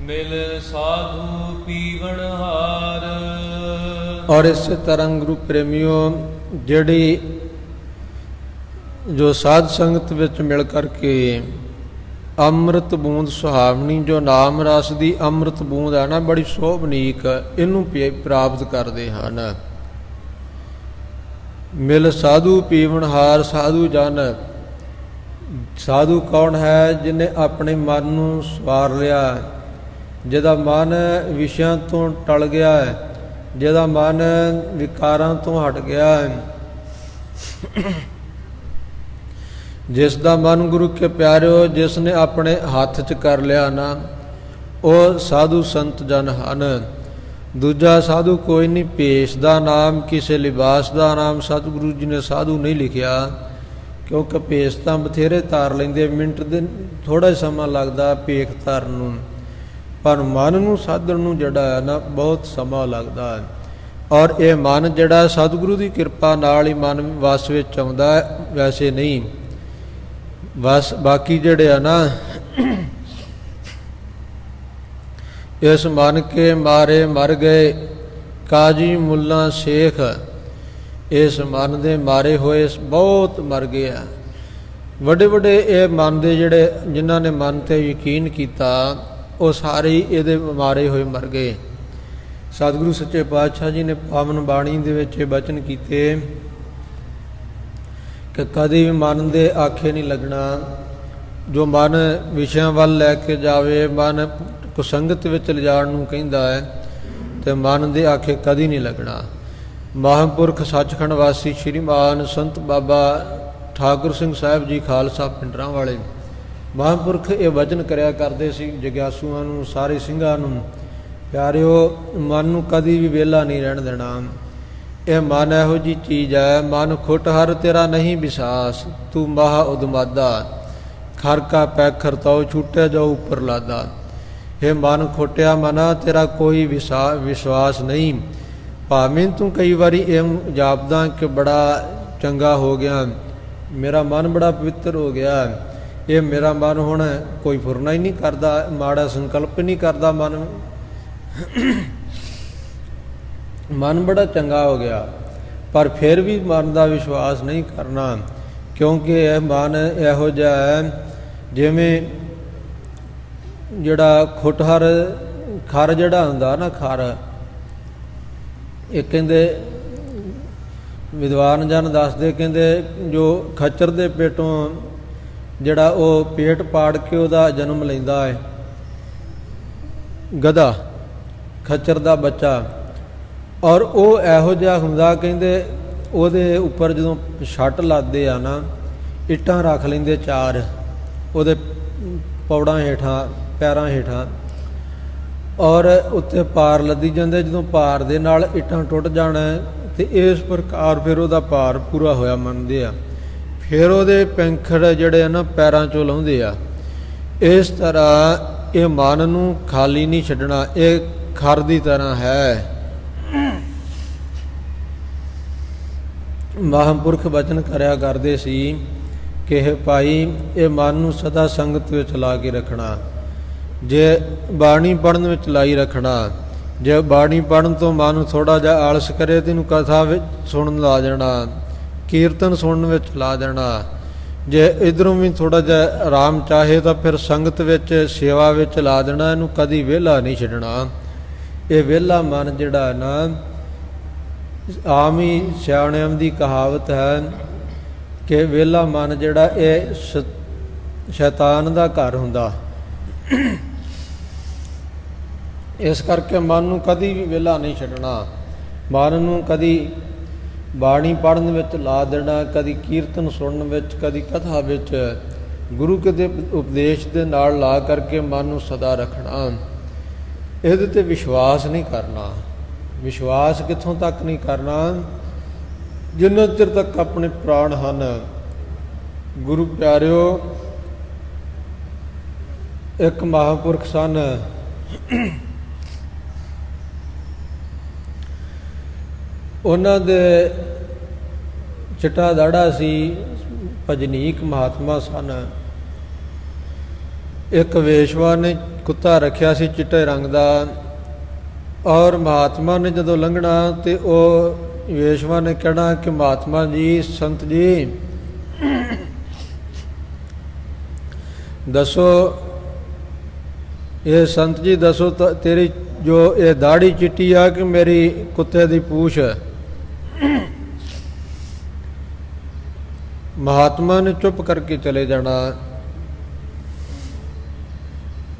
ਮਿਲ ਸਾਧੂ ਪੀਵਣ ਹਾਰ। ਔਰ ਇਸੇ ਤਰ੍ਹਾਂ ਗੁਰੂ ਪ੍ਰੇਮੀਓ, ਜਿਹੜੀ ਜੋ ਸਾਧ ਸੰਗਤ ਵਿੱਚ ਮਿਲ ਕਰਕੇ ਅੰਮ੍ਰਿਤ ਬੂੰਦ ਸੁਹਾਵਣੀ, ਜੋ ਨਾਮ ਰਸ ਦੀ ਅੰਮ੍ਰਿਤ ਬੂੰਦ ਹੈ ਨਾ, ਬੜੀ ਸੋਭਨੀਕ, ਇਹਨੂੰ ਪ੍ਰਾਪਤ ਕਰਦੇ ਹਨ। ਮਿਲ ਸਾਧੂ ਪੀਵਣ ਹਾਰ, ਸਾਧੂ ਜਨ। ਸਾਧੂ ਕੌਣ ਹੈ? ਜਿਹਨੇ ਆਪਣੇ ਮਨ ਨੂੰ ਸਵਾਰ ਲਿਆ, ਜਿਹਦਾ ਮਨ ਵਿਸ਼ਿਆਂ ਤੋਂ ਟਲ ਗਿਆ ਹੈ, ਜਿਹਦਾ ਮਨ ਵਿਕਾਰਾਂ ਤੋਂ ਹਟ ਗਿਆ ਹੈ, ਜਿਸ ਦਾ ਮਨ ਗੁਰੂ ਕੇ ਪਿਆਰਿਓ ਜਿਸ ਨੇ ਆਪਣੇ ਹੱਥ 'ਚ ਕਰ ਲਿਆ ਨਾ, ਉਹ ਸਾਧੂ ਸੰਤ ਜਨ ਹਨ। ਦੂਜਾ ਸਾਧੂ ਕੋਈ ਨਹੀਂ। ਭੇਸ ਦਾ ਨਾਮ, ਕਿਸੇ ਲਿਬਾਸ ਦਾ ਨਾਮ ਸਤਿਗੁਰੂ ਜੀ ਨੇ ਸਾਧੂ ਨਹੀਂ ਲਿਖਿਆ, ਕਿਉਂਕਿ ਭੇਸ ਤਾਂ ਬਥੇਰੇ ਤਾਰ ਲੈਂਦੇ, ਮਿੰਟ ਦੇ ਥੋੜ੍ਹਾ ਸਮਾਂ ਲੱਗਦਾ ਭੇਖ ਤਾਰਨ ਨੂੰ, ਪਰ ਮਨ ਨੂੰ ਸਾਧਣ ਨੂੰ ਜਿਹੜਾ ਹੈ ਨਾ ਬਹੁਤ ਸਮਾਂ ਲੱਗਦਾ ਹੈ। ਔਰ ਇਹ ਮਨ ਜਿਹੜਾ ਸਤਿਗੁਰੂ ਦੀ ਕਿਰਪਾ ਨਾਲ ਹੀ ਮਨ ਵਸ ਵਿੱਚ ਆਉਂਦਾ ਹੈ, ਵੈਸੇ ਨਹੀਂ। ਬਸ ਬਾਕੀ ਜਿਹੜੇ ਆ ਨਾ, ਇਸ ਮਨ ਕੇ ਮਾਰੇ ਮਰ ਗਏ ਕਾਜੀ ਮੁੱਲਾ ਸ਼ੇਖ। ਇਸ ਮਨ ਦੇ ਮਾਰੇ ਹੋਏ ਬਹੁਤ ਮਰ ਗਏ ਆ। ਵੱਡੇ ਵੱਡੇ ਇਹ ਮਨ ਦੇ ਜਿਹੜੇ ਜਿਨ੍ਹਾਂ ਨੇ ਮਨ 'ਤੇ ਯਕੀਨ ਕੀਤਾ, ਉਹ ਸਾਰੇ ਇਹਦੇ ਮਾਰੇ ਹੋਏ ਮਰ ਗਏ। ਸਤਿਗੁਰੂ ਸੱਚੇ ਪਾਤਸ਼ਾਹ ਜੀ ਨੇ ਪਾਵਨ ਬਾਣੀ ਦੇ ਵਿੱਚ ਇਹ ਬਚਨ ਕੀਤੇ ਕਿ ਕਦੇ ਵੀ ਮਨ ਦੇ ਆਖੇ ਨਹੀਂ ਲੱਗਣਾ। ਜੋ ਮਨ ਵਿਸ਼ਿਆਂ ਵੱਲ ਲੈ ਕੇ ਜਾਵੇ, ਮਨ ਕੁਸੰਗਤ ਵਿੱਚ ਲਿਜਾਣ ਨੂੰ ਕਹਿੰਦਾ ਹੈ, ਤੇ ਮਨ ਦੇ ਆਖੇ ਕਦੀ ਨਹੀਂ ਲੱਗਣਾ। ਮਹਾਂਪੁਰਖ ਸੱਚਖੰਡ ਵਾਸੀ ਸ਼੍ਰੀਮਾਨ ਸੰਤ ਬਾਬਾ ਠਾਕੁਰ ਸਿੰਘ ਸਾਹਿਬ ਜੀ ਖਾਲਸਾ ਪਿੰਡਰਾਂ ਵਾਲੇ ਮਹਾਂਪੁਰਖ ਇਹ ਵਚਨ ਕਰਿਆ ਕਰਦੇ ਸੀ ਜਗਿਆਸੂਆਂ ਨੂੰ, ਸਾਰੇ ਸਿੰਘਾਂ ਨੂੰ, ਪਿਆਰਿਓ ਮਨ ਨੂੰ ਕਦੀ ਵੀ ਵਿਹਲਾ ਨਹੀਂ ਰਹਿਣ ਦੇਣਾ। ਇਹ ਮਨ ਇਹੋ ਜਿਹੀ ਚੀਜ਼ ਹੈ, ਮਨ ਖੁੱਟ ਹਰ ਤੇਰਾ ਨਹੀਂ ਵਿਸਾਸ, ਤੂੰ ਮਹਾ ਉਦਮਾਦਾ, ਖਰ ਕਾ ਪੈਖਰ ਤਉ ਛੁੱਟਿਆ ਜਾਉ ਉੱਪਰ ਲਾਦਾ। ਇਹ ਮਨ ਖੋਟਿਆ ਮਨਾ, ਤੇਰਾ ਕੋਈ ਵਿਸ਼ਵਾਸ ਨਹੀਂ। ਭਾਵੇਂ ਤੂੰ ਕਈ ਵਾਰੀ ਇਹ ਜਾਪਦਾ ਕਿ ਬੜਾ ਚੰਗਾ ਹੋ ਗਿਆ, ਮੇਰਾ ਮਨ ਬੜਾ ਪਵਿੱਤਰ ਹੋ ਗਿਆ, ਇਹ ਮੇਰਾ ਮਨ ਹੁਣ ਕੋਈ ਫੁਰਨਾ ਹੀ ਨਹੀਂ ਕਰਦਾ, ਮਾੜਾ ਸੰਕਲਪ ਨਹੀਂ ਕਰਦਾ, ਮਨ ਬੜਾ ਚੰਗਾ ਹੋ ਗਿਆ। ਪਰ ਫਿਰ ਵੀ ਮਨ ਦਾ ਵਿਸ਼ਵਾਸ ਨਹੀਂ ਕਰਨਾ, ਕਿਉਂਕਿ ਇਹ ਮਨ ਇਹੋ ਜਿਹਾ ਹੈ ਜਿਵੇਂ ਜਿਹੜਾ ਖੁੱਟਹਰ ਖਰ ਜਿਹੜਾ ਹੁੰਦਾ ਨਾ, ਖਰ, ਇਹ ਕਹਿੰਦੇ ਵਿਦਵਾਨ ਜਨ ਦੱਸਦੇ, ਕਹਿੰਦੇ ਜੋ ਖੱਚਰ ਦੇ ਪੇਟੋਂ ਜਿਹੜਾ ਉਹ ਪੇਟ ਪਾੜ ਕੇ ਉਹਦਾ ਜਨਮ ਲੈਂਦਾ ਹੈ, ਗਧਾ, ਖੱਚਰ ਦਾ ਬੱਚਾ, ਔਰ ਉਹ ਇਹੋ ਜਿਹਾ ਹੁੰਦਾ, ਕਹਿੰਦੇ ਉਹਦੇ ਉੱਪਰ ਜਦੋਂ ਛੱਟ ਲਾਦੇ ਆ ਨਾ, ਇੱਟਾਂ ਰੱਖ ਲੈਂਦੇ 4 ਉਹਦੇ ਪੌੜਾਂ ਹੇਠਾਂ, ਪੈਰਾਂ ਹੇਠਾਂ, ਔਰ ਉੱਤੇ ਪਾਰ ਲੱਦੀ ਜਾਂਦੇ। ਜਦੋਂ ਪਾਰ ਦੇ ਨਾਲ ਇੱਟਾਂ ਟੁੱਟ ਜਾਣਾ ਤੇ ਇਸ ਪ੍ਰਕਾਰ ਫਿਰ ਉਹਦਾ ਭਾਰ ਪੂਰਾ ਹੋਇਆ ਮੰਨਦੇ ਆ, ਫਿਰ ਉਹਦੇ ਪੈਂਖੜ ਜਿਹੜੇ ਆ ਨਾ ਪੈਰਾਂ 'ਚੋਂ ਲਾਉਂਦੇ ਆ। ਇਸ ਤਰ੍ਹਾਂ ਇਹ ਮਨ ਨੂੰ ਖਾਲੀ ਨਹੀਂ ਛੱਡਣਾ, ਇਹ ਖਰ ਦੀ ਤਰ੍ਹਾਂ ਹੈ। ਮਹਾਂਪੁਰਖ ਬਚਨ ਕਰਿਆ ਕਰਦੇ ਸੀ ਕਿ ਭਾਈ ਇਹ ਮਨ ਨੂੰ ਸਦਾ ਸੰਗਤ ਵਿੱਚ ਲਾ ਕੇ ਰੱਖਣਾ, ਜੇ ਬਾਣੀ ਪੜ੍ਹਨ ਵਿੱਚ ਲਾਈ ਰੱਖਣਾ। ਜੇ ਬਾਣੀ ਪੜ੍ਹਨ ਤੋਂ ਮਨ ਨੂੰ ਥੋੜ੍ਹਾ ਜਿਹਾ ਆਲਸ ਕਰੇ ਤੇ ਇਹਨੂੰ ਕਥਾ ਵਿੱਚ ਸੁਣਨ ਲਾ ਦੇਣਾ, ਕੀਰਤਨ ਸੁਣਨ ਵਿੱਚ ਲਾ ਦੇਣਾ। ਜੇ ਇੱਧਰੋਂ ਵੀ ਥੋੜ੍ਹਾ ਜਿਹਾ ਆਰਾਮ ਚਾਹੇ ਤਾਂ ਫਿਰ ਸੰਗਤ ਵਿੱਚ, ਸੇਵਾ ਵਿੱਚ ਲਾ ਦੇਣਾ। ਇਹਨੂੰ ਕਦੀ ਵਿਹਲਾ ਨਹੀਂ ਛੱਡਣਾ। ਇਹ ਵਿਹਲਾ ਮਨ ਜਿਹੜਾ ਨਾ, ਆਮ ਹੀ ਸਿਆਣਿਆਂ ਦੀ ਕਹਾਵਤ ਹੈ ਕਿ ਵਿਹਲਾ ਮਨ ਜਿਹੜਾ ਇਹ ਸ਼ੈਤਾਨ ਦਾ ਘਰ ਹੁੰਦਾ। ਇਸ ਕਰਕੇ ਮਨ ਨੂੰ ਕਦੀ ਵੀ ਵਿਹਲਾ ਨਹੀਂ ਛੱਡਣਾ। ਮਨ ਨੂੰ ਕਦੀ ਬਾਣੀ ਪੜ੍ਹਨ ਵਿੱਚ ਲਾ ਦੇਣਾ, ਕਦੀ ਕੀਰਤਨ ਸੁਣਨ ਵਿੱਚ, ਕਦੀ ਕਥਾ ਵਿੱਚ, ਗੁਰੂ ਦੇ ਉਪਦੇਸ਼ ਦੇ ਨਾਲ ਲਾ ਕਰਕੇ ਮਨ ਨੂੰ ਸਦਾ ਰੱਖਣਾ। ਇਹਦੇ 'ਤੇ ਵਿਸ਼ਵਾਸ ਨਹੀਂ ਕਰਨਾ। ਵਿਸ਼ਵਾਸ ਕਿੱਥੋਂ ਤੱਕ ਨਹੀਂ ਕਰਨਾ? ਜਿੰਨਾ ਚਿਰ ਤੱਕ ਆਪਣੇ ਪ੍ਰਾਣ ਹਨ। ਗੁਰੂ ਪਿਆਰਿਓ, ਇੱਕ ਮਹਾਂਪੁਰਖ ਸਨ, ਉਹਨਾਂ ਦੇ ਚਿੱਟਾ ਦਾੜਾ ਸੀ, ਭਜਨੀਕ ਮਹਾਤਮਾ ਸਨ। ਇੱਕ ਵੇਸ਼ਵਾ ਨੇ ਕੁੱਤਾ ਰੱਖਿਆ ਸੀ ਚਿੱਟੇ ਰੰਗ ਦਾ, ਔਰ ਮਹਾਤਮਾ ਨੇ ਜਦੋਂ ਲੰਘਣਾ ਤੇ ਉਹ ਵੇਸ਼ਵਾ ਨੇ ਕਹਿਣਾ ਕਿ ਮਹਾਤਮਾ ਜੀ, ਸੰਤ ਜੀ ਦੱਸੋ, ਇਹ ਸੰਤ ਜੀ ਦੱਸੋ ਤੇਰੀ ਜੋ ਇਹ ਦਾੜੀ ਚਿੱਟੀ ਆ ਕਿ ਮੇਰੀ ਕੁੱਤੇ ਦੀ ਪੂਛ? ਮਹਾਤਮਾ ਨੇ ਚੁੱਪ ਕਰਕੇ ਚਲੇ ਜਾਣਾ,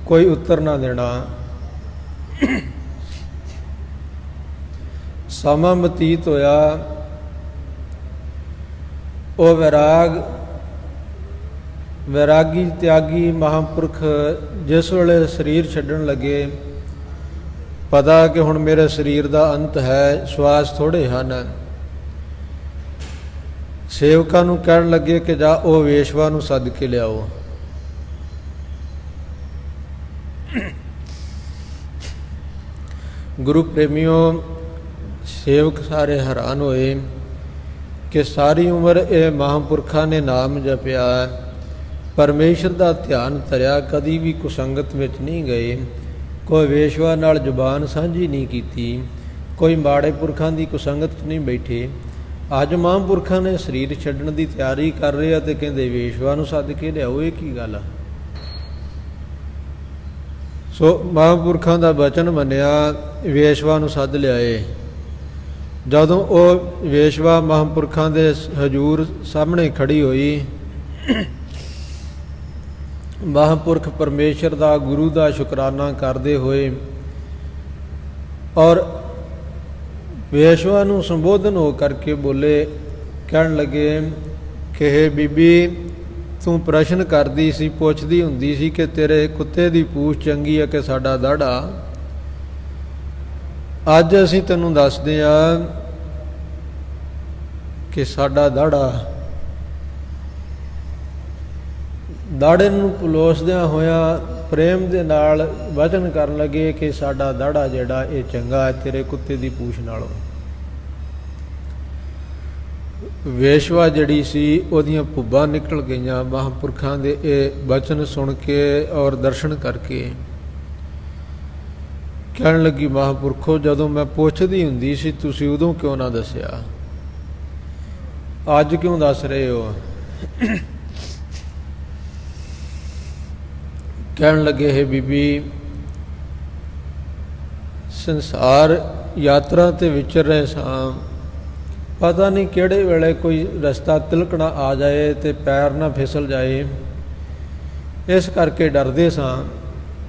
ਕੋਈ ਉੱਤਰ ਨਾ ਦੇਣਾ। ਸਮਾਂ ਬਤੀਤ ਹੋਇਆ। ਉਹ ਵੈਰਾਗੀ ਤਿਆਗੀ ਮਹਾਂਪੁਰਖ ਜਿਸ ਵੇਲੇ ਸਰੀਰ ਛੱਡਣ ਲੱਗੇ, ਪਤਾ ਕਿ ਹੁਣ ਮੇਰੇ ਸਰੀਰ ਦਾ ਅੰਤ ਹੈ, ਸਵਾਸ ਥੋੜ੍ਹੇ ਹਨ। ਸੇਵਕਾਂ ਨੂੰ ਕਹਿਣ ਲੱਗੇ ਕਿ ਜਾ ਉਹ ਵੇਸ਼ਵਾ ਨੂੰ ਸੱਦ ਕੇ ਲਿਆਓ। ਗੁਰੂ ਪ੍ਰੇਮੀਓ, ਸੇਵਕ ਸਾਰੇ ਹੈਰਾਨ ਹੋਏ ਕਿ ਸਾਰੀ ਉਮਰ ਇਹ ਮਹਾਂਪੁਰਖਾਂ ਨੇ ਨਾਮ ਜਪਿਆ, ਪਰਮੇਸ਼ਰ ਦਾ ਧਿਆਨ ਧਰਿਆ, ਕਦੀ ਵੀ ਕੁਸੰਗਤ ਵਿੱਚ ਨਹੀਂ ਗਏ, ਕੋਈ ਵੇਸ਼ਵਾ ਨਾਲ ਜ਼ੁਬਾਨ ਸਾਂਝੀ ਨਹੀਂ ਕੀਤੀ, ਕੋਈ ਮਾੜੇ ਪੁਰਖਾਂ ਦੀ ਕੁਸੰਗਤ 'ਚ ਨਹੀਂ ਬੈਠੇ। ਅੱਜ ਮਹਾਂਪੁਰਖਾਂ ਨੇ ਸਰੀਰ ਛੱਡਣ ਦੀ ਤਿਆਰੀ ਕਰ ਰਹੇ ਆ ਤੇ ਕਹਿੰਦੇ ਵੇਸ਼ਵਾ ਨੂੰ ਸੱਦ ਕੇ ਲਿਆਓ। ਇਹ ਕੀ ਗੱਲ ਆ? ਸੋ ਮਹਾਂਪੁਰਖਾਂ ਦਾ ਬਚਨ ਮੰਨਿਆ, ਵੇਸ਼ਵਾ ਨੂੰ ਸੱਦ ਲਿਆਏ। ਜਦੋਂ ਉਹ ਵੇਸ਼ਵਾ ਮਹਾਂਪੁਰਖਾਂ ਦੇ ਹਜ਼ੂਰ ਸਾਹਮਣੇ ਖੜੀ ਹੋਈ, ਮਹਾਂਪੁਰਖ ਪਰਮੇਸ਼ਰ ਦਾ, ਗੁਰੂ ਦਾ ਸ਼ੁਕਰਾਨਾ ਕਰਦੇ ਹੋਏ ਔਰ ਵੇਸ਼ਵਾ ਨੂੰ ਸੰਬੋਧਨ ਹੋ ਕਰਕੇ ਬੋਲੇ, ਕਹਿਣ ਲੱਗੇ ਕਿ ਹੇ ਬੀਬੀ, ਤੂੰ ਪ੍ਰਸ਼ਨ ਕਰਦੀ ਸੀ, ਪੁੱਛਦੀ ਹੁੰਦੀ ਸੀ ਕਿ ਤੇਰੇ ਕੁੱਤੇ ਦੀ ਪੂਛ ਚੰਗੀ ਹੈ ਕਿ ਸਾਡਾ ਦਾੜਾ। ਅੱਜ ਅਸੀਂ ਤੈਨੂੰ ਦੱਸਦੇ ਹਾਂ ਕਿ ਸਾਡਾ ਦਾੜਾ। ਦਾੜੇ ਨੂੰ ਪਲੋਸਦਿਆਂ ਹੋਇਆਂ ਪ੍ਰੇਮ ਦੇ ਨਾਲ ਵਚਨ ਕਰਨ ਲੱਗੇ ਕਿ ਸਾਡਾ ਦਾੜਾ ਜਿਹੜਾ ਇਹ ਚੰਗਾ ਹੈ ਤੇਰੇ ਕੁੱਤੇ ਦੀ ਪੂਛ ਨਾਲੋਂ। ਵੇਸ਼ਵਾ ਜਿਹੜੀ ਸੀ ਉਹਦੀਆਂ ਭੁੱਬਾਂ ਨਿਕਲ ਗਈਆਂ ਮਹਾਂਪੁਰਖਾਂ ਦੇ ਇਹ ਬਚਨ ਸੁਣ ਕੇ ਔਰ ਦਰਸ਼ਨ ਕਰਕੇ। ਕਹਿਣ ਲੱਗੀ, ਮਹਾਂਪੁਰਖੋ ਜਦੋਂ ਮੈਂ ਪੁੱਛਦੀ ਹੁੰਦੀ ਸੀ ਤੁਸੀਂ ਉਦੋਂ ਕਿਉਂ ਨਾ ਦੱਸਿਆ, ਅੱਜ ਕਿਉਂ ਦੱਸ ਰਹੇ ਹੋ? ਕਹਿਣ ਲੱਗੇ, ਹੈ ਬੀਬੀ, ਸੰਸਾਰ ਯਾਤਰਾ ਤੇ ਵਿਚਰ ਰਹੇ ਸਾਂ, ਪਤਾ ਨਹੀਂ ਕਿਹੜੇ ਵੇਲੇ ਕੋਈ ਰਸਤਾ ਤਿਲਕਣਾ ਆ ਜਾਏ ਤੇ ਪੈਰ ਨਾ ਫਿਸਲ ਜਾਏ, ਇਸ ਕਰਕੇ ਡਰਦੇ ਸਾਂ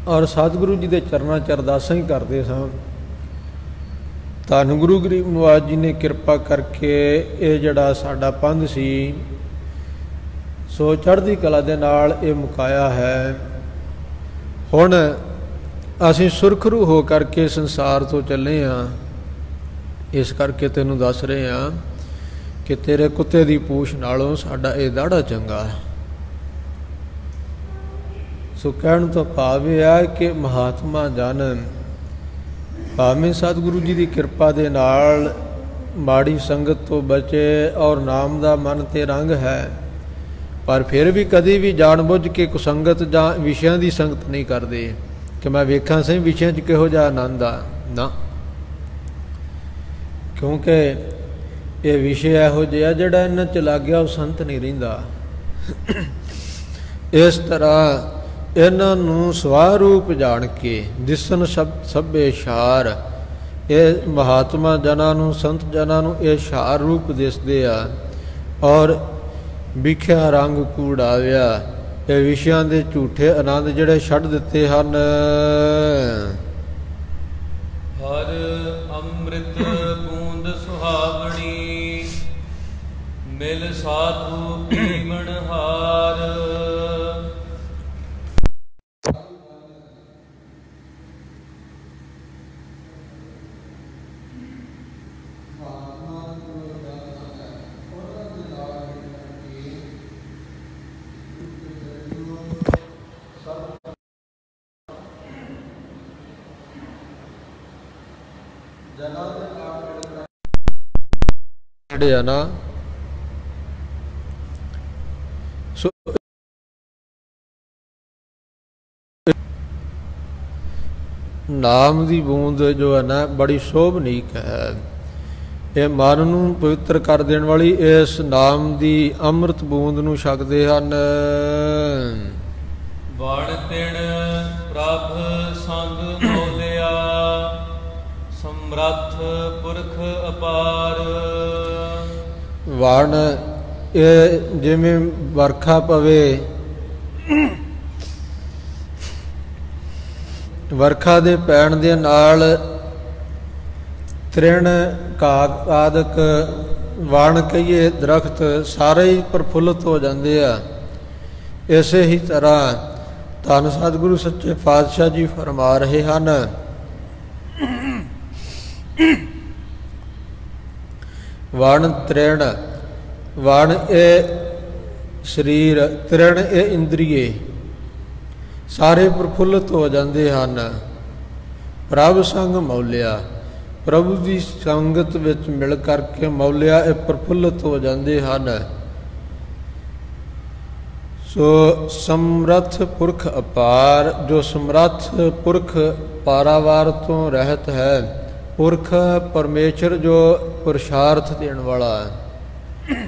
ਔਰ ਸਤਿਗੁਰੂ ਜੀ ਦੇ ਚਰਨਾਂ 'ਚ ਅਰਦਾਸਾਂ ਹੀ ਕਰਦੇ ਸਾਂ। ਧੰਨ ਗੁਰੂ ਗਰੀਬ ਨਿਵਾਜ ਜੀ ਨੇ ਕਿਰਪਾ ਕਰਕੇ ਇਹ ਜਿਹੜਾ ਸਾਡਾ ਪੰਧ ਸੀ ਸੋ ਚੜ੍ਹਦੀ ਕਲਾ ਦੇ ਨਾਲ ਇਹ ਮੁਕਾਇਆ ਹੈ। ਹੁਣ ਅਸੀਂ ਸੁਰਖਰੂ ਹੋ ਕਰਕੇ ਸੰਸਾਰ ਤੋਂ ਚੱਲੇ ਹਾਂ, ਇਸ ਕਰਕੇ ਤੈਨੂੰ ਦੱਸ ਰਹੇ ਹਾਂ ਕਿ ਤੇਰੇ ਕੁੱਤੇ ਦੀ ਪੂਛ ਨਾਲੋਂ ਸਾਡਾ ਇਹ ਦਾੜਾ ਚੰਗਾ ਹੈ। ਸੋ ਕਹਿਣ ਤੋਂ ਭਾਵ ਇਹ ਹੈ ਕਿ ਮਹਾਤਮਾ ਜਨ ਭਾਵੇਂ ਸਤਿਗੁਰੂ ਜੀ ਦੀ ਕਿਰਪਾ ਦੇ ਨਾਲ ਮਾੜੀ ਸੰਗਤ ਤੋਂ ਬਚੇ ਔਰ ਨਾਮ ਦਾ ਮਨ ਤੇ ਰੰਗ ਹੈ, ਪਰ ਫਿਰ ਵੀ ਕਦੀ ਵੀ ਜਾਣ-ਬੁੱਝ ਕੇ ਕੁਸੰਗਤ ਜਾਂ ਵਿਸ਼ਿਆਂ ਦੀ ਸੰਗਤ ਨਹੀਂ ਕਰਦੇ ਕਿ ਮੈਂ ਵੇਖਾਂ ਸਹੀ ਵਿਸ਼ਿਆਂ 'ਚ ਕਿਹੋ ਜਿਹਾ ਆਨੰਦ ਆ ਨਾ, ਕਿਉਂਕਿ ਇਹ ਵਿਸ਼ੇ ਇਹੋ ਜਿਹਾ ਜਿਹੜਾ ਇਹਨਾਂ 'ਚ ਲੱਗ ਗਿਆ ਉਹ ਸੰਤ ਨਹੀਂ ਰਹਿੰਦਾ। ਇਸ ਤਰ੍ਹਾਂ ਇਹਨਾਂ ਨੂੰ ਸਵਾਰੂਪ ਜਾਣ ਕੇ ਦਿਸਣ ਸਭੇ ਸ਼ਾਰ, ਇਹ ਮਹਾਤਮਾ ਜਨਾਂ ਨੂੰ ਸੰਤ ਜਨਾਂ ਨੂੰ ਇਹ ਸ਼ਾਰ ਰੂਪ ਦਿਸਦੇ ਆ ਔਰ ਵਿਖਿਆ ਰੰਗ ਕੂੜਾਵਿਆ ਇਹ ਵਿਸ਼ਿਆਂ ਦੇ ਝੂਠੇ ਆਨੰਦ ਜਿਹੜੇ ਛੱਡ ਦਿੱਤੇ ਹਨ। ਹਰ ਅੰਮ੍ਰਿਤ ਬੂੰਦ ਸੁਹਾਵਣੀ ਮਿਲ ਸਾਧੂ ਪੀਵਣ ਹਾਰ। ਜਿਹੜੇ ਆ ਨਾ ਸੋ ਨਾਮ ਦੀ ਬੂੰਦ ਜੋ ਹੈ ਨਾ ਬੜੀ ਸ਼ੋਭਨੀਕ ਹੈ, ਇਹ ਮਨ ਨੂੰ ਪਵਿੱਤਰ ਕਰ ਦੇਣ ਵਾਲੀ ਇਸ ਨਾਮ ਦੀ ਅੰਮ੍ਰਿਤ ਬੂੰਦ ਨੂੰ ਛਕਦੇ ਹਨ। ਵਣ ਤਿਣ ਪ੍ਰਭ ਸੰਗ ਮੋਲਿਆ ਸਮਰੱਥ ਪੁਰਖ ਅਪਾਰ। ਵਣ ਇਹ ਜਿਵੇਂ ਵਰਖਾ ਪਵੇ, ਵਰਖਾ ਦੇ ਪੈਣ ਦੇ ਨਾਲ ਤ੍ਰਿਣ ਘਾਹ ਆਦਿਕ ਵਣ ਕਹੀਏ ਦਰਖਤ ਸਾਰੇ ਹੀ ਪ੍ਰਫੁੱਲਤ ਹੋ ਜਾਂਦੇ ਆ। ਇਸੇ ਹੀ ਤਰ੍ਹਾਂ ਧੰਨ ਸਤਿਗੁਰੂ ਸੱਚੇ ਪਾਤਸ਼ਾਹ ਜੀ ਫਰਮਾ ਰਹੇ ਹਨ, ਵਣ ਤ੍ਰਿਣ, ਵਣ ਇਹ ਸਰੀਰ, ਤ੍ਰਿਣ ਇਹ ਇੰਦਰੀਏ ਸਾਰੇ ਪ੍ਰਫੁੱਲਤ ਹੋ ਜਾਂਦੇ ਹਨ। ਪ੍ਰਭ ਸੰਗ ਮੌਲਿਆ, ਪ੍ਰਭੂ ਦੀ ਸੰਗਤ ਵਿੱਚ ਮਿਲ ਕਰਕੇ ਮੌਲਿਆ ਇਹ ਪ੍ਰਫੁੱਲਤ ਹੋ ਜਾਂਦੇ ਹਨ। ਸੋ ਸਮਰੱਥ ਪੁਰਖ ਅਪਾਰ, ਜੋ ਸਮਰੱਥ ਪੁਰਖ ਪਾਰਾਵਾਰ ਤੋਂ ਰਹਿਤ ਹੈ, ਪੁਰਖ ਪਰਮੇਸ਼ਰ ਜੋ ਪੁਰਸ਼ਾਰਥ ਦੇਣ ਵਾਲਾ ਹੈ।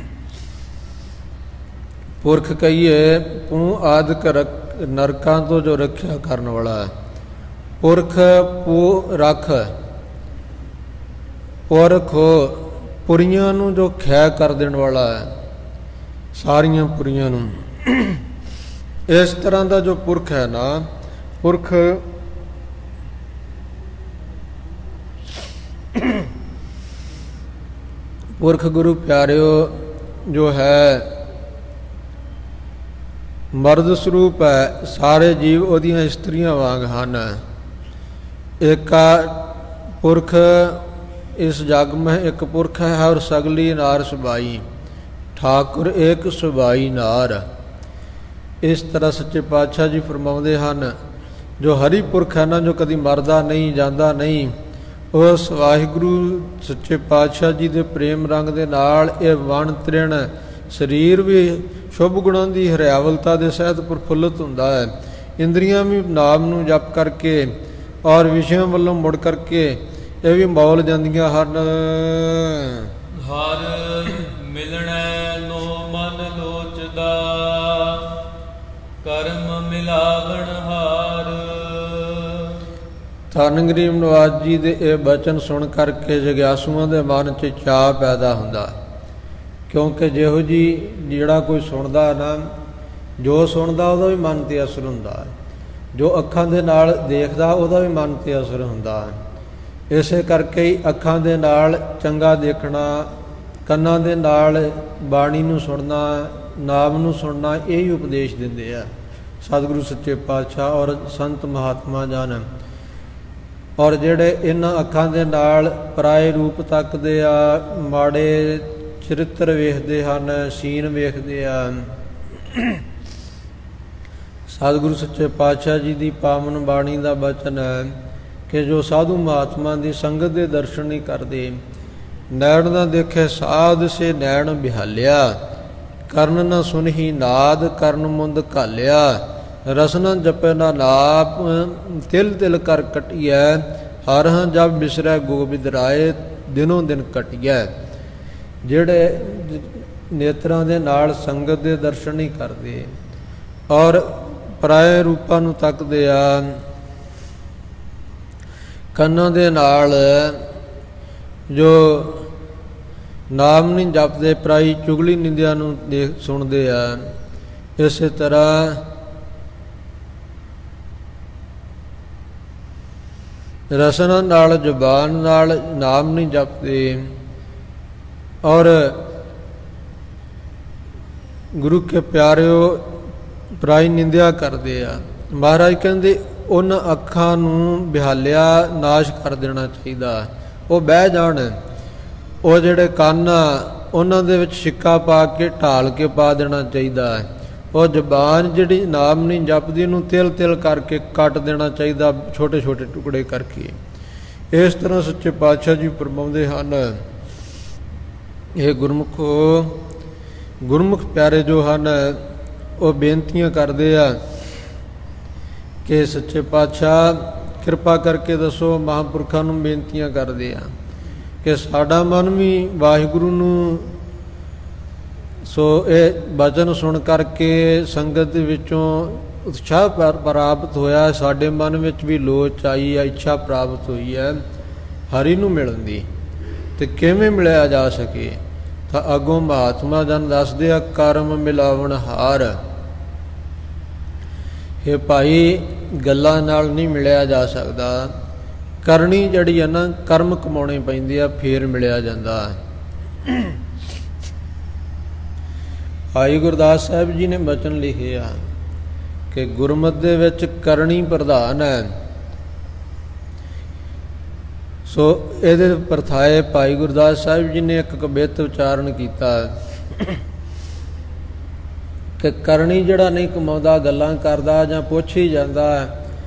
ਪੁਰਖ ਕਹੀਏ ਪੂ ਆਦਿਕ ਨਰਕਾਂ ਤੋਂ ਜੋ ਰੱਖਿਆ ਕਰਨ ਵਾਲਾ ਹੈ। ਪੁਰਖ ਪੂ ਰੱਖ, ਪੁਰਖ ਪੁਰੀਆਂ ਨੂੰ ਜੋ ਖੈ ਕਰ ਦੇਣ ਵਾਲਾ ਹੈ, ਸਾਰੀਆਂ ਪੁਰੀਆਂ ਨੂੰ। ਇਸ ਤਰ੍ਹਾਂ ਦਾ ਜੋ ਪੁਰਖ ਹੈ ਨਾ, ਪੁਰਖ ਪੁਰਖ ਗੁਰੂ ਪਿਆਰਿਓ ਜੋ ਹੈ ਮਰਦ ਸਰੂਪ ਹੈ, ਸਾਰੇ ਜੀਵ ਉਹਦੀਆਂ ਇਸਤਰੀਆਂ ਵਾਂਗ ਹਨ। ਏਕਾ ਪੁਰਖ ਇਸ ਜਗ ਮਹਿ ਇੱਕ ਪੁਰਖ ਹੈ ਔਰ ਸਗਲੀ ਨਾਰ ਸੁਬਾਈ, ਠਾਕੁਰ ਏਕ ਸੁਬਾਈ ਨਾਰ। ਇਸ ਤਰ੍ਹਾਂ ਸੱਚੇ ਪਾਤਸ਼ਾਹ ਜੀ ਫਰਮਾਉਂਦੇ ਹਨ, ਜੋ ਹਰੀ ਪੁਰਖ ਹੈ ਨਾ, ਜੋ ਕਦੀ ਮਰਦਾ ਨਹੀਂ ਜਾਂਦਾ ਨਹੀਂ, ਉਸ ਵਾਹਿਗੁਰੂ ਸੱਚੇ ਪਾਤਸ਼ਾਹ ਜੀ ਦੇ ਪ੍ਰੇਮ ਰੰਗ ਦੇ ਨਾਲ ਇਹ ਵਣ ਤ੍ਰਿਣ ਸਰੀਰ ਵੀ ਸ਼ੁਭ ਗੁਣਾਂ ਦੀ ਹਰਿਆਵਲਤਾ ਦੇ ਸਹਿਤ ਪ੍ਰਫੁੱਲਤ ਹੁੰਦਾ ਹੈ। ਇੰਦਰੀਆਂ ਵੀ ਨਾਮ ਨੂੰ ਜਪ ਕਰਕੇ ਔਰ ਵਿਸ਼ਿਆਂ ਵੱਲੋਂ ਮੁੜ ਕਰਕੇ ਇਹ ਵੀ ਮੌਲ ਜਾਂਦੀਆਂ ਹਨ। ਹਰ ਮਿਲਣੈ ਨੋ ਮਨ ਲੋਚਦਾ, ਕਰਮ ਮਿਲਾਵਣ ਹਾਰ। ਧੰਨ ਗਰੀਬ ਨਿਵਾਜ ਜੀ ਦੇ ਇਹ ਬਚਨ ਸੁਣ ਕਰਕੇ ਜਗਿਆਸੂਆਂ ਦੇ ਮਨ 'ਚ ਚਾਅ ਪੈਦਾ ਹੁੰਦਾ, ਕਿਉਂਕਿ ਜਿਹੋ ਜੀ ਜਿਹੜਾ ਕੋਈ ਸੁਣਦਾ ਨਾ, ਜੋ ਸੁਣਦਾ ਉਹਦਾ ਵੀ ਮਨ 'ਤੇ ਅਸਰ ਹੁੰਦਾ, ਜੋ ਅੱਖਾਂ ਦੇ ਨਾਲ ਦੇਖਦਾ ਉਹਦਾ ਵੀ ਮਨ 'ਤੇ ਅਸਰ ਹੁੰਦਾ। ਇਸੇ ਕਰਕੇ ਹੀ ਅੱਖਾਂ ਦੇ ਨਾਲ ਚੰਗਾ ਦੇਖਣਾ, ਕੰਨਾਂ ਦੇ ਨਾਲ ਬਾਣੀ ਨੂੰ ਸੁਣਨਾ, ਨਾਮ ਨੂੰ ਸੁਣਨਾ, ਇਹ ਹੀ ਉਪਦੇਸ਼ ਦਿੰਦੇ ਆ ਸਤਿਗੁਰੂ ਸੱਚੇ ਪਾਤਸ਼ਾਹ ਔਰ ਸੰਤ ਮਹਾਤਮਾ ਜਨ। ਔਰ ਜਿਹੜੇ ਇਹਨਾਂ ਅੱਖਾਂ ਦੇ ਨਾਲ ਪਰਾਏ ਰੂਪ ਤੱਕਦੇ ਆ, ਮਾੜੇ ਚਰਿੱਤਰ ਵੇਖਦੇ ਹਨ, ਸੀਨ ਵੇਖਦੇ ਆ, ਸਤਿਗੁਰੂ ਸੱਚੇ ਪਾਤਸ਼ਾਹ ਜੀ ਦੀ ਪਾਵਨ ਬਾਣੀ ਦਾ ਬਚਨ ਹੈ ਕਿ ਜੋ ਸਾਧੂ ਮਹਾਤਮਾ ਦੀ ਸੰਗਤ ਦੇ ਦਰਸ਼ਨ ਨਹੀਂ ਕਰਦੇ, ਨੈਣ ਨਾ ਦੇਖੇ ਸਾਧ ਸੇ ਨੈਣ ਬਿਹਾਲਿਆ, ਕਰਨ ਨਾ ਸੁਨਹੀ ਨਾਦ ਕਰਨ ਮੁੰਦ ਘਾਲਿਆ, ਰਸਨਾ ਜਪੈ ਨਾ ਨਾਪ ਤਿਲ ਤਿਲ ਕਰ ਕਟਿਐ, ਹਰ ਹਾਂ ਜਬ ਬਿਸਰੈ ਗੋਬਿੰਦ ਰਾਏ ਦਿਨੋਂ ਦਿਨ ਕਟਿਐ। ਜਿਹੜੇ ਨੇਤਰਾਂ ਦੇ ਨਾਲ ਸੰਗਤ ਦੇ ਦਰਸ਼ਨ ਨਹੀਂ ਕਰਦੇ ਔਰ ਪਰਾਏ ਰੂਪਾਂ ਨੂੰ ਤੱਕਦੇ ਆ, ਕੰਨਾਂ ਦੇ ਨਾਲ ਜੋ ਨਾਮ ਨਹੀਂ ਜਪਦੇ, ਪਰਾਈ ਚੁਗਲੀ ਨਿੰਦਿਆ ਨੂੰ ਦੇਖ ਸੁਣਦੇ ਆ, ਇਸੇ ਤਰ੍ਹਾਂ ਰਸਨਾ ਨਾਲ ਜ਼ੁਬਾਨ ਨਾਲ ਨਾਮ ਨਹੀਂ ਜਪਦੇ ਔਰ ਗੁਰੂ ਕੇ ਪਿਆਰਿਓ ਪਰਾਈ ਨਿੰਦਿਆ ਕਰਦੇ ਆ। ਮਹਾਰਾਜ ਕਹਿੰਦੇ ਉਹਨਾਂ ਅੱਖਾਂ ਨੂੰ ਬਿਹਾਲਿਆ, ਨਾਸ਼ ਕਰ ਦੇਣਾ ਚਾਹੀਦਾ, ਉਹ ਬਹਿ ਜਾਣ। ਉਹ ਜਿਹੜੇ ਕੰਨ ਉਹਨਾਂ ਦੇ ਵਿੱਚ ਸਿੱਕਾ ਪਾ ਕੇ ਢਾਲ ਕੇ ਪਾ ਦੇਣਾ ਚਾਹੀਦਾ। ਉਹ ਜ਼ੁਬਾਨ ਜਿਹੜੀ ਨਾਮ ਨਹੀਂ ਜਪਦੀ ਨੂੰ ਤਿਲ ਤਿਲ ਕਰਕੇ ਕੱਟ ਦੇਣਾ ਚਾਹੀਦਾ, ਛੋਟੇ ਛੋਟੇ ਟੁਕੜੇ ਕਰਕੇ। ਇਸ ਤਰ੍ਹਾਂ ਸੱਚੇ ਪਾਤਸ਼ਾਹ ਜੀ ਫਰਮਾਉਂਦੇ ਹਨ। ਇਹ ਗੁਰਮੁਖੋ, ਗੁਰਮੁਖ ਪਿਆਰੇ ਜੋ ਹਨ ਉਹ ਬੇਨਤੀਆਂ ਕਰਦੇ ਆ ਕਿ ਸੱਚੇ ਪਾਤਸ਼ਾਹ ਕਿਰਪਾ ਕਰਕੇ ਦੱਸੋ। ਮਹਾਂਪੁਰਖਾਂ ਨੂੰ ਬੇਨਤੀਆਂ ਕਰਦੇ ਆ ਕਿ ਸਾਡਾ ਮਨ ਵੀ ਵਾਹਿਗੁਰੂ ਨੂੰ ਸੋ ਇਹ ਬਚਨ ਸੁਣ ਕਰਕੇ ਸੰਗਤ ਦੇ ਵਿੱਚੋਂ ਉਤਸ਼ਾਹ ਪ੍ਰਾਪਤ ਹੋਇਆ, ਸਾਡੇ ਮਨ ਵਿੱਚ ਵੀ ਲੋਚ ਆਈ ਹੈ, ਇੱਛਾ ਪ੍ਰਾਪਤ ਹੋਈ ਹੈ ਹਰੀ ਨੂੰ ਮਿਲਣ ਦੀ। ਤੇ ਕਿਵੇਂ ਮਿਲਿਆ ਜਾ ਸਕੇ ਤਾਂ ਅੱਗੋਂ ਮਹਾਤਮਾ ਜਨ ਦੱਸਦੇ ਆ, ਕਰਮ ਮਿਲਾਵਣ ਹਾਰ। ਇਹ ਭਾਈ ਗੱਲਾਂ ਨਾਲ ਨਹੀਂ ਮਿਲਿਆ ਜਾ ਸਕਦਾ, ਕਰਨੀ ਜਿਹੜੀ ਹੈ ਨਾ, ਕਰਮ ਕਮਾਉਣੇ ਪੈਂਦੇ ਆ, ਫੇਰ ਮਿਲਿਆ ਜਾਂਦਾ। ਭਾਈ ਗੁਰਦਾਸ ਸਾਹਿਬ ਜੀ ਨੇ ਬਚਨ ਲਿਖੇ ਆ ਕਿ ਗੁਰਮਤ ਦੇ ਵਿੱਚ ਕਰਨੀ ਪ੍ਰਧਾਨ ਹੈ। ਸੋ ਇਹਦੇ ਪਰਥਾਏ ਭਾਈ ਗੁਰਦਾਸ ਸਾਹਿਬ ਜੀ ਨੇ ਇੱਕ ਕਵਿਤ ਉਚਾਰਨ ਕੀਤਾ ਕਿ ਕਰਨੀ ਜਿਹੜਾ ਨਹੀਂ ਕਮਾਉਂਦਾ, ਗੱਲਾਂ ਕਰਦਾ ਜਾਂ ਪੁੱਛ ਹੀ ਜਾਂਦਾ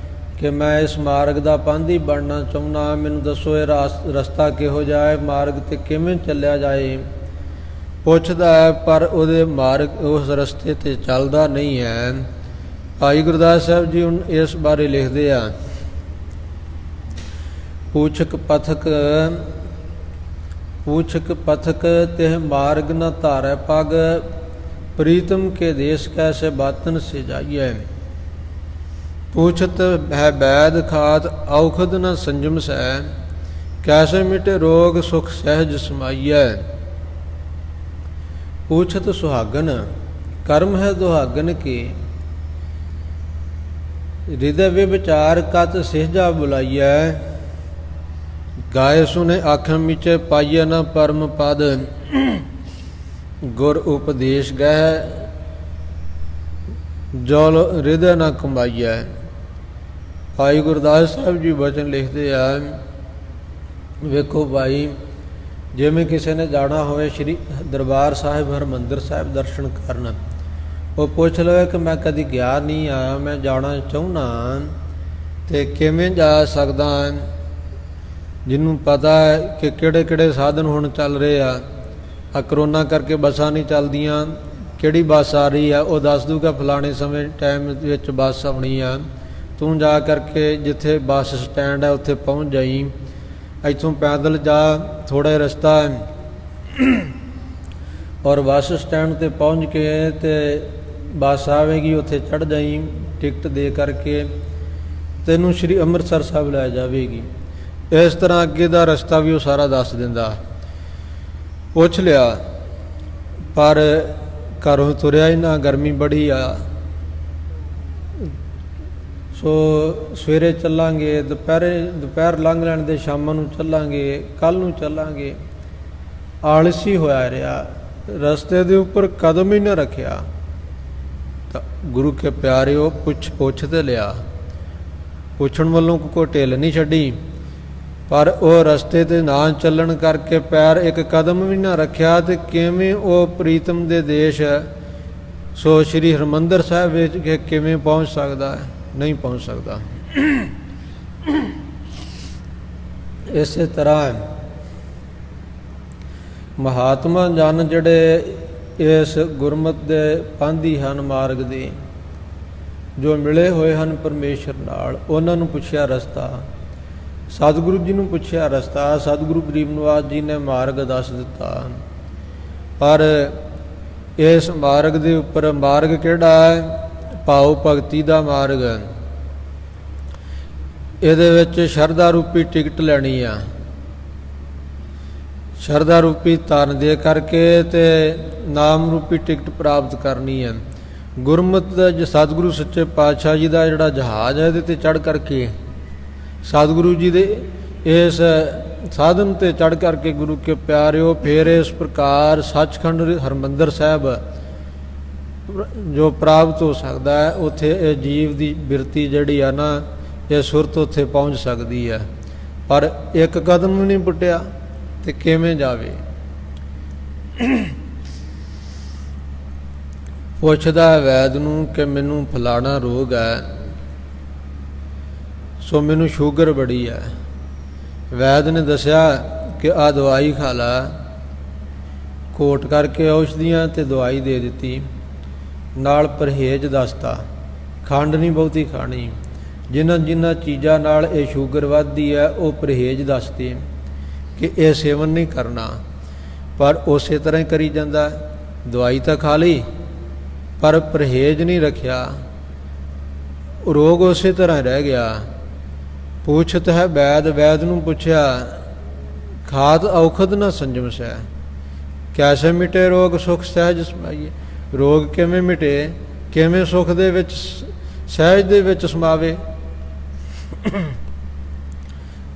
ਕਿ ਮੈਂ ਇਸ ਮਾਰਗ ਦਾ ਪਾਂਧੀ ਬਣਨਾ ਚਾਹੁੰਦਾ, ਮੈਨੂੰ ਦੱਸੋ ਇਹ ਰਸਤਾ ਕਿਹੋ ਜਿਹਾ ਹੈ, ਮਾਰਗ ਤੇ ਕਿਵੇਂ ਚੱਲਿਆ ਜਾਏ, ਪੁੱਛਦਾ ਹੈ ਪਰ ਉਹਦੇ ਮਾਰਗ ਉਸ ਰਸਤੇ ਤੇ ਚੱਲਦਾ ਨਹੀਂ ਹੈ। ਭਾਈ ਗੁਰਦਾਸ ਸਾਹਿਬ ਜੀ ਹੁਣ ਇਸ ਬਾਰੇ ਲਿਖਦੇ ਆ, ਪੂਛਕ ਪਥਕ ਤਿਹ ਮਾਰਗ ਨ ਧਾਰੈ ਪਗ, ਪ੍ਰੀਤਮ ਕੇ ਦੇਸ ਕੈਸੇ ਬਾਤਨ ਸੇ ਜਾਈਐ। पूछत है बैद खात औखद न संजम सै, कैसे मिटे रोग सुख सहज समाइय। पूछत सुहागन कर्म है दुहागन के, हृदय विचार कत सेहजा बुलाइय। गाय सुने आखन मिचे पाइय न परम पद, गुर उपदेश गह जल हृदय न कमाइय। भाई गुरदास साहब जी वचन लिखते हैं, वेखो भाई जिमें किसी ने जाना होवे श्री दरबार साहिब हरमंदिर साहिब दर्शन करन, वो पूछ लो कि मैं कभी गया नहीं आया, मैं जाना चाहना तो किवें जा सकदा। ਜਿਹਨੂੰ ਪਤਾ ਹੈ ਕਿ ਕਿਹੜੇ ਕਿਹੜੇ ਸਾਧਨ ਹੁਣ ਚੱਲ ਰਹੇ ਆ ਕਰੋਨਾ ਕਰਕੇ ਬੱਸਾਂ ਨਹੀਂ ਚੱਲਦੀਆਂ, ਕਿਹੜੀ ਬੱਸ ਆ ਰਹੀ ਆ ਉਹ ਦੱਸ ਦੂਗਾ ਫਲਾਣੇ ਸਮੇਂ ਟਾਈਮ ਵਿੱਚ ਬੱਸ ਆਉਣੀ ਆ। ਤੂੰ ਜਾ ਕਰਕੇ ਜਿੱਥੇ ਬੱਸ ਸਟੈਂਡ ਹੈ ਉੱਥੇ ਪਹੁੰਚ ਜਾਈ। ਇੱਥੋਂ ਪੈਦਲ ਜਾ, ਥੋੜ੍ਹਾ ਜਿਹਾ ਰਸਤਾ ਔਰ ਬੱਸ ਸਟੈਂਡ 'ਤੇ ਪਹੁੰਚ ਕੇ ਤੇ ਬੱਸ ਆਵੇਗੀ, ਉੱਥੇ ਚੜ੍ਹ ਜਾਈ, ਟਿਕਟ ਦੇ ਕਰਕੇ ਤੈਨੂੰ ਸ਼੍ਰੀ ਅੰਮ੍ਰਿਤਸਰ ਸਾਹਿਬ ਲੈ ਜਾਵੇਗੀ। ਇਸ ਤਰ੍ਹਾਂ ਅੱਗੇ ਦਾ ਰਸਤਾ ਵੀ ਉਹ ਸਾਰਾ ਦੱਸ ਦਿੰਦਾ। ਪੁੱਛ ਲਿਆ ਪਰ ਘਰੋਂ ਤੁਰਿਆ ਹੀ ਨਾ, ਗਰਮੀ ਬੜੀ ਆ। ਸੋ ਸਵੇਰੇ ਚੱਲਾਂਗੇ, ਦੁਪਹਿਰ ਲੰਘ ਲੈਣ ਦੇ, ਸ਼ਾਮਾਂ ਨੂੰ ਚੱਲਾਂਗੇ, ਕੱਲ੍ਹ ਨੂੰ ਚੱਲਾਂਗੇ। ਆਲਸੀ ਹੋਇਆ ਰਿਹਾ, ਰਸਤੇ ਦੇ ਉੱਪਰ ਕਦਮ ਹੀ ਨਾ ਰੱਖਿਆ। ਤਾਂ ਗੁਰੂ ਕੇ ਪਿਆਰਿਓ ਪੁੱਛ ਤੇ ਲਿਆ, ਪੁੱਛਣ ਵੱਲੋਂ ਕੋਈ ਢਿੱਲ ਨਹੀਂ ਛੱਡੀ, ਪਰ ਉਹ ਰਸਤੇ 'ਤੇ ਨਾ ਚੱਲਣ ਕਰਕੇ ਪੈਰ ਇੱਕ ਕਦਮ ਵੀ ਨਾ ਰੱਖਿਆ। ਤੇ ਕਿਵੇਂ ਉਹ ਪ੍ਰੀਤਮ ਦੇ ਦੇਸ਼ ਸੋ ਸ਼੍ਰੀ ਹਰਿਮੰਦਰ ਸਾਹਿਬ ਵਿੱਚ ਕਿਵੇਂ ਪਹੁੰਚ ਸਕਦਾ ਹੈ? ਨਹੀਂ ਪਹੁੰਚ ਸਕਦਾ। ਇਸੇ ਤਰ੍ਹਾਂ ਮਹਾਤਮਾ ਜਨ ਜਿਹੜੇ ਇਸ ਗੁਰਮਤ ਦੇ ਪਾਂਧੀ ਹਨ, ਮਾਰਗ ਦੇ ਜੋ ਮਿਲੇ ਹੋਏ ਹਨ ਪਰਮੇਸ਼ਰ ਨਾਲ, ਉਹਨਾਂ ਨੂੰ ਪੁੱਛਿਆ ਰਸਤਾ, ਸਤਿਗੁਰੂ ਜੀ ਨੂੰ ਪੁੱਛਿਆ ਰਸਤਾ, ਸਤਿਗੁਰੂ ਗਰੀਬ ਨਿਵਾਸ ਜੀ ਨੇ ਮਾਰਗ ਦੱਸ ਦਿੱਤਾ। ਪਰ ਇਸ ਮਾਰਗ ਦੇ ਉੱਪਰ ਮਾਰਗ ਕਿਹੜਾ ਹੈ? ਭਾਵ ਭਗਤੀ ਦਾ ਮਾਰਗ। ਇਹਦੇ ਵਿੱਚ ਸ਼ਰਧਾ ਰੂਪੀ ਟਿਕਟ ਲੈਣੀ ਆ, ਸ਼ਰਧਾ ਰੂਪੀ ਧਨ ਦੇ ਕਰਕੇ ਤੇ ਨਾਮ ਰੂਪੀ ਟਿਕਟ ਪ੍ਰਾਪਤ ਕਰਨੀ ਹੈ। ਗੁਰਮਤ ਦਾ ਸਤਿਗੁਰੂ ਸੱਚੇ ਪਾਤਸ਼ਾਹ ਜੀ ਦਾ ਜਿਹੜਾ ਜਹਾਜ਼ ਹੈ, ਇਹਦੇ 'ਤੇ ਚੜ੍ਹ ਕਰਕੇ ਸਤਿਗੁਰੂ ਜੀ ਦੇ ਇਸ ਸਾਧਨ 'ਤੇ ਚੜ੍ਹ ਕਰਕੇ ਗੁਰੂ ਕੇ ਪਿਆਰਿਓ ਫਿਰ ਇਸ ਪ੍ਰਕਾਰ ਸੱਚਖੰਡ ਹਰਿਮੰਦਰ ਸਾਹਿਬ ਜੋ ਪ੍ਰਾਪਤ ਹੋ ਸਕਦਾ ਹੈ। ਉੱਥੇ ਇਹ ਜੀਵ ਦੀ ਬਿਰਤੀ ਜਿਹੜੀ ਆ ਨਾ, ਇਹ ਸੁਰਤ ਉੱਥੇ ਪਹੁੰਚ ਸਕਦੀ ਹੈ। ਪਰ ਇੱਕ ਕਦਮ ਵੀ ਨਹੀਂ ਪੁੱਟਿਆ ਤੇ ਕਿਵੇਂ ਜਾਵੇ? ਪੁੱਛਦਾ ਹੈ ਵੈਦ ਨੂੰ ਕਿ ਮੈਨੂੰ ਫਲਾਣਾ ਰੋਗ ਹੈ, ਸੋ ਮੈਨੂੰ ਸ਼ੂਗਰ ਬੜੀ ਹੈ। ਵੈਦ ਨੇ ਦੱਸਿਆ ਕਿ ਆਹ ਦਵਾਈ ਖਾ ਲੈ। ਕੋਟ ਕਰਕੇ ਔਸ਼ਧੀਆਂ ਤੇ ਦਵਾਈ ਦੇ ਦਿੱਤੀ, ਨਾਲ ਪਰਹੇਜ਼ ਦੱਸਤਾ, ਖੰਡ ਨਹੀਂ ਬਹੁਤੀ ਖਾਣੀ। ਜਿਨ੍ਹਾਂ ਚੀਜ਼ਾਂ ਨਾਲ ਇਹ ਸ਼ੂਗਰ ਵੱਧਦੀ ਹੈ ਉਹ ਪਰਹੇਜ਼ ਦੱਸਦੇ ਕਿ ਇਹ ਸੇਵਨ ਨਹੀਂ ਕਰਨਾ, ਪਰ ਉਸੇ ਤਰ੍ਹਾਂ ਹੀ ਕਰੀ ਜਾਂਦਾ। ਦਵਾਈ ਤਾਂ ਖਾ ਲਈ ਪਰ ਪਰਹੇਜ਼ ਨਹੀਂ ਰੱਖਿਆ, ਰੋਗ ਉਸੇ ਤਰ੍ਹਾਂ ਰਹਿ ਗਿਆ। ਪੁੱਛਤ ਹੈ ਵੈਦ ਨੂੰ ਪੁੱਛਿਆ, ਖਾਤ ਔਖਦ ਨਾ ਸੰਜਮ ਸਹਿ, ਕੈਸੇ ਮਿਟੇ ਰੋਗ ਸੁਖ ਸਹਿਜ ਸਮਾਈਏ। ਰੋਗ ਕਿਵੇਂ ਮਿਟੇ, ਕਿਵੇਂ ਸੁਖ ਦੇ ਵਿੱਚ ਸਹਿਜ ਦੇ ਵਿੱਚ ਸਮਾਵੇ।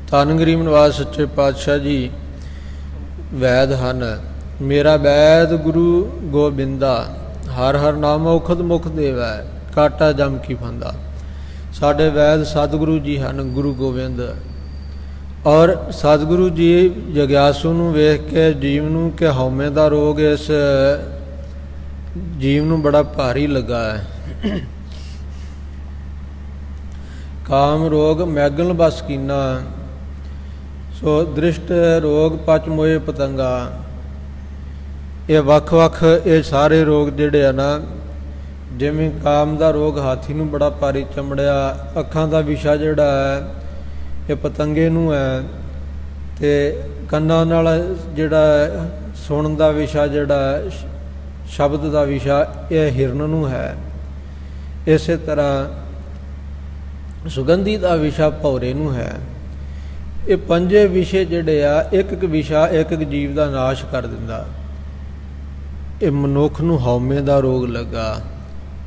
ਧੰਨ ਗਰੀਬ ਨਿਵਾਸ ਸੱਚੇ ਪਾਤਸ਼ਾਹ ਜੀ ਵੈਦ ਹਨ। ਮੇਰਾ ਵੈਦ ਗੁਰੂ ਗੋਬਿੰਦਾ, ਹਰ ਹਰ ਨਾਮ ਔਖਦ ਮੁਖ ਦੇਵੈ, ਕਾਟਾ ਜਮ ਕੀ ਫੰਦਾ। ਸਾਡੇ ਵੈਦ ਸਤਿਗੁਰੂ ਜੀ ਹਨ, ਗੁਰੂ ਗੋਬਿੰਦ। ਔਰ ਸਤਿਗੁਰੂ ਜੀ ਜਗਿਆਸੂ ਨੂੰ ਵੇਖ ਕੇ ਜੀਵ ਨੂੰ ਕਿ ਹਉਮੈ ਦਾ ਰੋਗ ਇਸ ਜੀਵ ਨੂੰ ਬੜਾ ਭਾਰੀ ਲੱਗਾ ਹੈ। ਕਾਮ ਰੋਗ ਮੈਗਲ ਬਸ ਕੀਨਾ, ਸੋ ਦ੍ਰਿਸ਼ਟ ਰੋਗ ਪਚ ਮੋਏ ਪਤੰਗਾ। ਇਹ ਵੱਖ ਇਹ ਸਾਰੇ ਰੋਗ ਜਿਹੜੇ ਆ ਨਾ, ਜਿਵੇਂ ਕਾਮ ਦਾ ਰੋਗ ਹਾਥੀ ਨੂੰ ਬੜਾ ਭਾਰੀ ਚਮੜਿਆ, ਅੱਖਾਂ ਦਾ ਵਿਸ਼ਾ ਜਿਹੜਾ ਹੈ ਇਹ ਪਤੰਗੇ ਨੂੰ ਹੈ, ਤੇ ਕੰਨਾਂ ਨਾਲ ਜਿਹੜਾ ਸੁਣਨ ਦਾ ਵਿਸ਼ਾ ਜਿਹੜਾ ਸ਼ਬਦ ਦਾ ਵਿਸ਼ਾ ਇਹ ਹਿਰਨ ਨੂੰ ਹੈ। ਇਸੇ ਤਰ੍ਹਾਂ ਸੁਗੰਧੀ ਦਾ ਵਿਸ਼ਾ ਭੌਰੇ ਨੂੰ ਹੈ। ਇਹ ਪੰਜੇ ਵਿਸ਼ੇ ਜਿਹੜੇ ਆ, ਇੱਕ ਵਿਸ਼ਾ ਇੱਕ ਜੀਵ ਦਾ ਨਾਸ਼ ਕਰ ਦਿੰਦਾ। ਇਹ ਮਨੁੱਖ ਨੂੰ ਹਉਮੈ ਦਾ ਰੋਗ ਲੱਗਾ।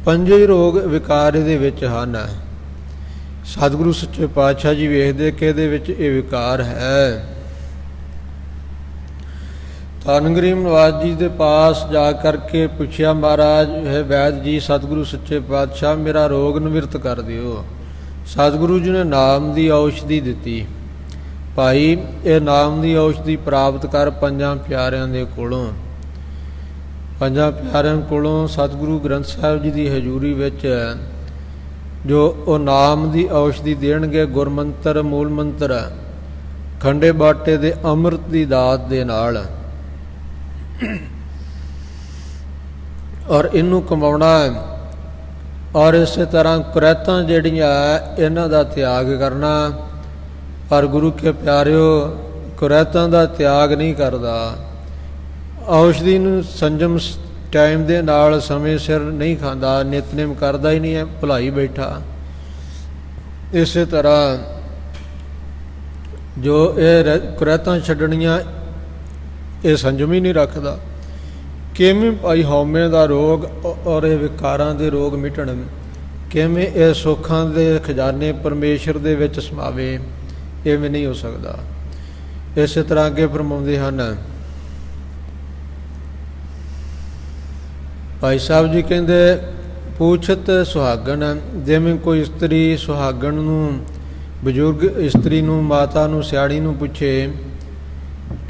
ਪੰਜੇ ਰੋਗ ਵਿਕਾਰ ਇਹਦੇ ਵਿੱਚ ਹਨ। ਸਤਿਗੁਰੂ ਸੱਚੇ ਪਾਤਸ਼ਾਹ ਜੀ ਵੇਖਦੇ ਕਿ ਇਹਦੇ ਵਿੱਚ ਇਹ ਵਿਕਾਰ ਹੈ। ਧੰਨ ਗਰੀਬ ਨਿਵਾਸ ਜੀ ਦੇ ਪਾਸ ਜਾ ਕਰਕੇ ਪੁੱਛਿਆ, ਮਹਾਰਾਜ ਹੈ ਵੈਦ ਜੀ, ਸਤਿਗੁਰੂ ਸੱਚੇ ਪਾਤਸ਼ਾਹ ਮੇਰਾ ਰੋਗ ਨਿਵਰਤ ਕਰ ਦਿਓ। ਸਤਿਗੁਰੂ ਜੀ ਨੇ ਨਾਮ ਦੀ ਔਸ਼ਧੀ ਦਿੱਤੀ। ਭਾਈ ਇਹ ਨਾਮ ਦੀ ਔਸ਼ਧੀ ਪ੍ਰਾਪਤ ਕਰ ਪੰਜਾਂ ਪਿਆਰਿਆਂ ਦੇ ਕੋਲੋਂ। ਪੰਜਾਂ ਪਿਆਰਿਆਂ ਕੋਲੋਂ ਸਤਿਗੁਰੂ ਗ੍ਰੰਥ ਸਾਹਿਬ ਜੀ ਦੀ ਹਜ਼ੂਰੀ ਵਿੱਚ ਜੋ ਉਹ ਨਾਮ ਦੀ ਔਸ਼ਧੀ ਦੇਣਗੇ, ਗੁਰਮੰਤਰ ਮੂਲ ਮੰਤਰ ਖੰਡੇ ਬਾਟੇ ਦੇ ਅੰਮ੍ਰਿਤ ਦੀ ਦਾਤ ਦੇ ਨਾਲ। ਔਰ ਇਹਨੂੰ ਕਮਾਉਣਾ ਔਰ ਇਸੇ ਤਰ੍ਹਾਂ ਕੁਰੈਤਾਂ ਜਿਹੜੀਆਂ ਇਹਨਾਂ ਦਾ ਤਿਆਗ ਕਰਨਾ। ਪਰ ਗੁਰੂ ਕੇ ਪਿਆਰਿਓ ਕੁਰੈਤਾਂ ਦਾ ਤਿਆਗ ਨਹੀਂ ਕਰਦਾ। ਔਸ਼ਧੀ ਨੂੰ ਸੰਜਮ ਟਾਈਮ ਦੇ ਨਾਲ ਸਮੇਂ ਸਿਰ ਨਹੀਂ ਖਾਂਦਾ, ਨਿਤਨੇਮ ਕਰਦਾ ਹੀ ਨਹੀਂ ਹੈ, ਭੁਲਾਈ ਬੈਠਾ। ਇਸੇ ਤਰ੍ਹਾਂ ਜੋ ਇਹ ਕੁਰੈਤਾਂ ਛੱਡਣੀਆਂ ਇਹ ਸੰਜਮ ਹੀ ਨਹੀਂ ਰੱਖਦਾ। ਕਿਵੇਂ ਭਾਈ ਹਉਮੈ ਦਾ ਰੋਗ ਔਰ ਇਹ ਵਿਕਾਰਾਂ ਦੇ ਰੋਗ ਮਿਟਣ, ਕਿਵੇਂ ਇਹ ਸੁੱਖਾਂ ਦੇ ਖਜ਼ਾਨੇ ਪਰਮੇਸ਼ਰ ਦੇ ਵਿੱਚ ਸਮਾਵੇ, ਇਹ ਵੀ ਨਹੀਂ ਹੋ ਸਕਦਾ। ਇਸੇ ਤਰ੍ਹਾਂ ਅੱਗੇ ਫਰਮਾਉਂਦੇ ਹਨ ਭਾਈ ਸਾਹਿਬ ਜੀ, ਕਹਿੰਦੇ ਪੂਛਤ ਸੁਹਾਗਣ, ਜਿਵੇਂ ਕੋਈ ਇਸਤਰੀ ਸੁਹਾਗਣ ਨੂੰ, ਬਜ਼ੁਰਗ ਇਸਤਰੀ ਨੂੰ, ਮਾਤਾ ਨੂੰ, ਸਿਆਣੀ ਨੂੰ ਪੁੱਛੇ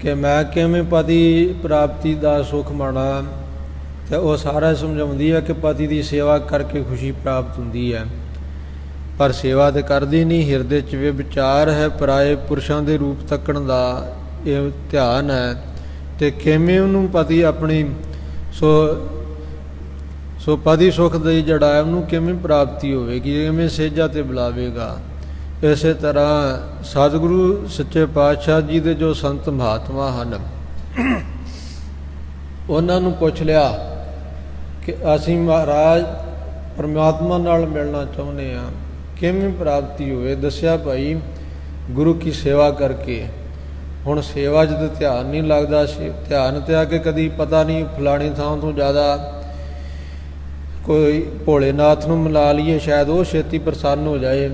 ਕਿ ਮੈਂ ਕਿਵੇਂ ਪਤੀ ਪ੍ਰਾਪਤੀ ਦਾ ਸੁੱਖ ਮਾਣਾ, ਤੇ ਉਹ ਸਾਰਾ ਸਮਝਾਉਂਦੀ ਹੈ ਕਿ ਪਤੀ ਦੀ ਸੇਵਾ ਕਰਕੇ ਖੁਸ਼ੀ ਪ੍ਰਾਪਤ ਹੁੰਦੀ ਹੈ। ਪਰ ਸੇਵਾ ਤਾਂ ਕਰਦੀ ਨਹੀਂ, ਹਿਰਦੇ 'ਚ ਵੀ ਵਿਚਾਰ ਹੈ, ਪਰਾਏ ਪੁਰਸ਼ਾਂ ਦੇ ਰੂਪ ਤੱਕਣ ਦਾ ਇਹ ਧਿਆਨ ਹੈ। ਤੇ ਕਿਵੇਂ ਉਹਨੂੰ ਪਤੀ ਆਪਣੀ ਸੋ ਪਤੀ ਸੁੱਖ ਦੀ ਜਿਹੜਾ ਹੈ ਉਹਨੂੰ ਕਿਵੇਂ ਪ੍ਰਾਪਤੀ ਹੋਵੇਗੀ, ਕਿਵੇਂ ਸੇਜਾ ਤੇ ਬੁਲਾਵੇਗਾ। ਇਸੇ ਤਰ੍ਹਾਂ ਸਤਿਗੁਰੂ ਸੱਚੇ ਪਾਤਸ਼ਾਹ ਜੀ ਦੇ ਜੋ ਸੰਤ ਮਹਾਤਮਾ ਹਨ, ਉਹਨਾਂ ਨੂੰ ਪੁੱਛ ਲਿਆ ਕਿ ਅਸੀਂ ਮਹਾਰਾਜ ਪਰਮਾਤਮਾ ਨਾਲ ਮਿਲਣਾ ਚਾਹੁੰਦੇ ਹਾਂ, ਕਿਵੇਂ ਪ੍ਰਾਪਤੀ ਹੋਵੇ। ਦੱਸਿਆ ਭਾਈ ਗੁਰੂ ਕੀ ਸੇਵਾ ਕਰਕੇ। ਹੁਣ ਸੇਵਾ 'ਚ ਤਾਂ ਧਿਆਨ ਨਹੀਂ ਲੱਗਦਾ, ਧਿਆਨ ਤੇ ਆ ਕੇ ਕਦੀ ਪਤਾ ਨਹੀਂ ਫਲਾਣੀ ਥਾਂ ਤੋਂ ਜ਼ਿਆਦਾ ਕੋਈ ਭੋਲੇਨਾਥ ਨੂੰ ਮਿਲਾ ਲਈਏ, ਸ਼ਾਇਦ ਉਹ ਛੇਤੀ ਪ੍ਰਸੰਨ ਹੋ ਜਾਏ,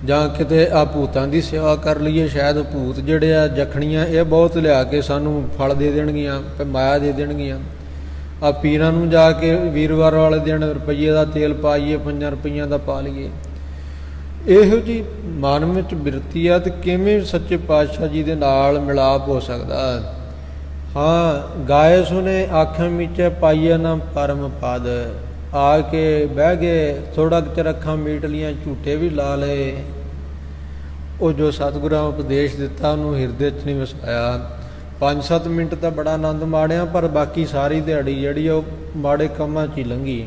ਜਾਂ ਕਿਤੇ ਆ ਭੂਤਾਂ ਦੀ ਸੇਵਾ ਕਰ ਲਈਏ, ਸ਼ਾਇਦ ਭੂਤ ਜਿਹੜੇ ਆ ਜਖਣੀਆਂ ਇਹ ਬਹੁਤ ਲਿਆ ਕੇ ਸਾਨੂੰ ਫਲ ਦੇ ਦੇਣਗੀਆਂ, ਮਾਇਆ ਦੇ ਦੇਣਗੀਆਂ। ਆ ਪੀਰਾਂ ਨੂੰ ਜਾ ਕੇ ਵੀਰਵਾਰ ਵਾਲੇ ਦਿਨ ਰੁਪਈਏ ਦਾ ਤੇਲ ਪਾਈਏ, 5 ਰੁਪਈਆਂ ਦਾ ਪਾ ਲਈਏ। ਇਹੋ ਜਿਹੀ ਮਨ ਵਿੱਚ ਬਿਰਤੀ ਆ, ਤੇ ਕਿਵੇਂ ਸੱਚੇ ਪਾਤਸ਼ਾਹ ਜੀ ਦੇ ਨਾਲ ਮਿਲਾਪ ਹੋ ਸਕਦਾ। ਹਾਂ, ਗਾਏ ਸੁਨੇ ਆਖਾਂ ਵਿੱਚ ਪਾਈਏ ਨਾ ਪਰਮ ਪਦ, ਆ ਕੇ ਬਹਿ ਗਏ, ਥੋੜਾ ਚਿਰ ਅੱਖਾਂ ਮੀਟ ਲੀਆਂ, ਝੂਟੇ ਵੀ ਲਾ ਲਏ। ਉਹ ਜੋ ਸਤਿਗੁਰਾਂ ਉਪਦੇਸ਼ ਦਿੱਤਾ ਉਹਨੂੰ ਹਿਰਦੇ 'ਚ ਨਹੀਂ ਵਸਾਇਆ। 5-7 ਮਿੰਟ ਤਾਂ ਬੜਾ ਆਨੰਦ ਮਾਣਿਆ, ਪਰ ਬਾਕੀ ਸਾਰੀ ਦਿਹਾੜੀ ਜਿਹੜੀ ਉਹ ਮਾੜੇ ਕੰਮਾਂ 'ਚ ਹੀ ਲੰਘੀ।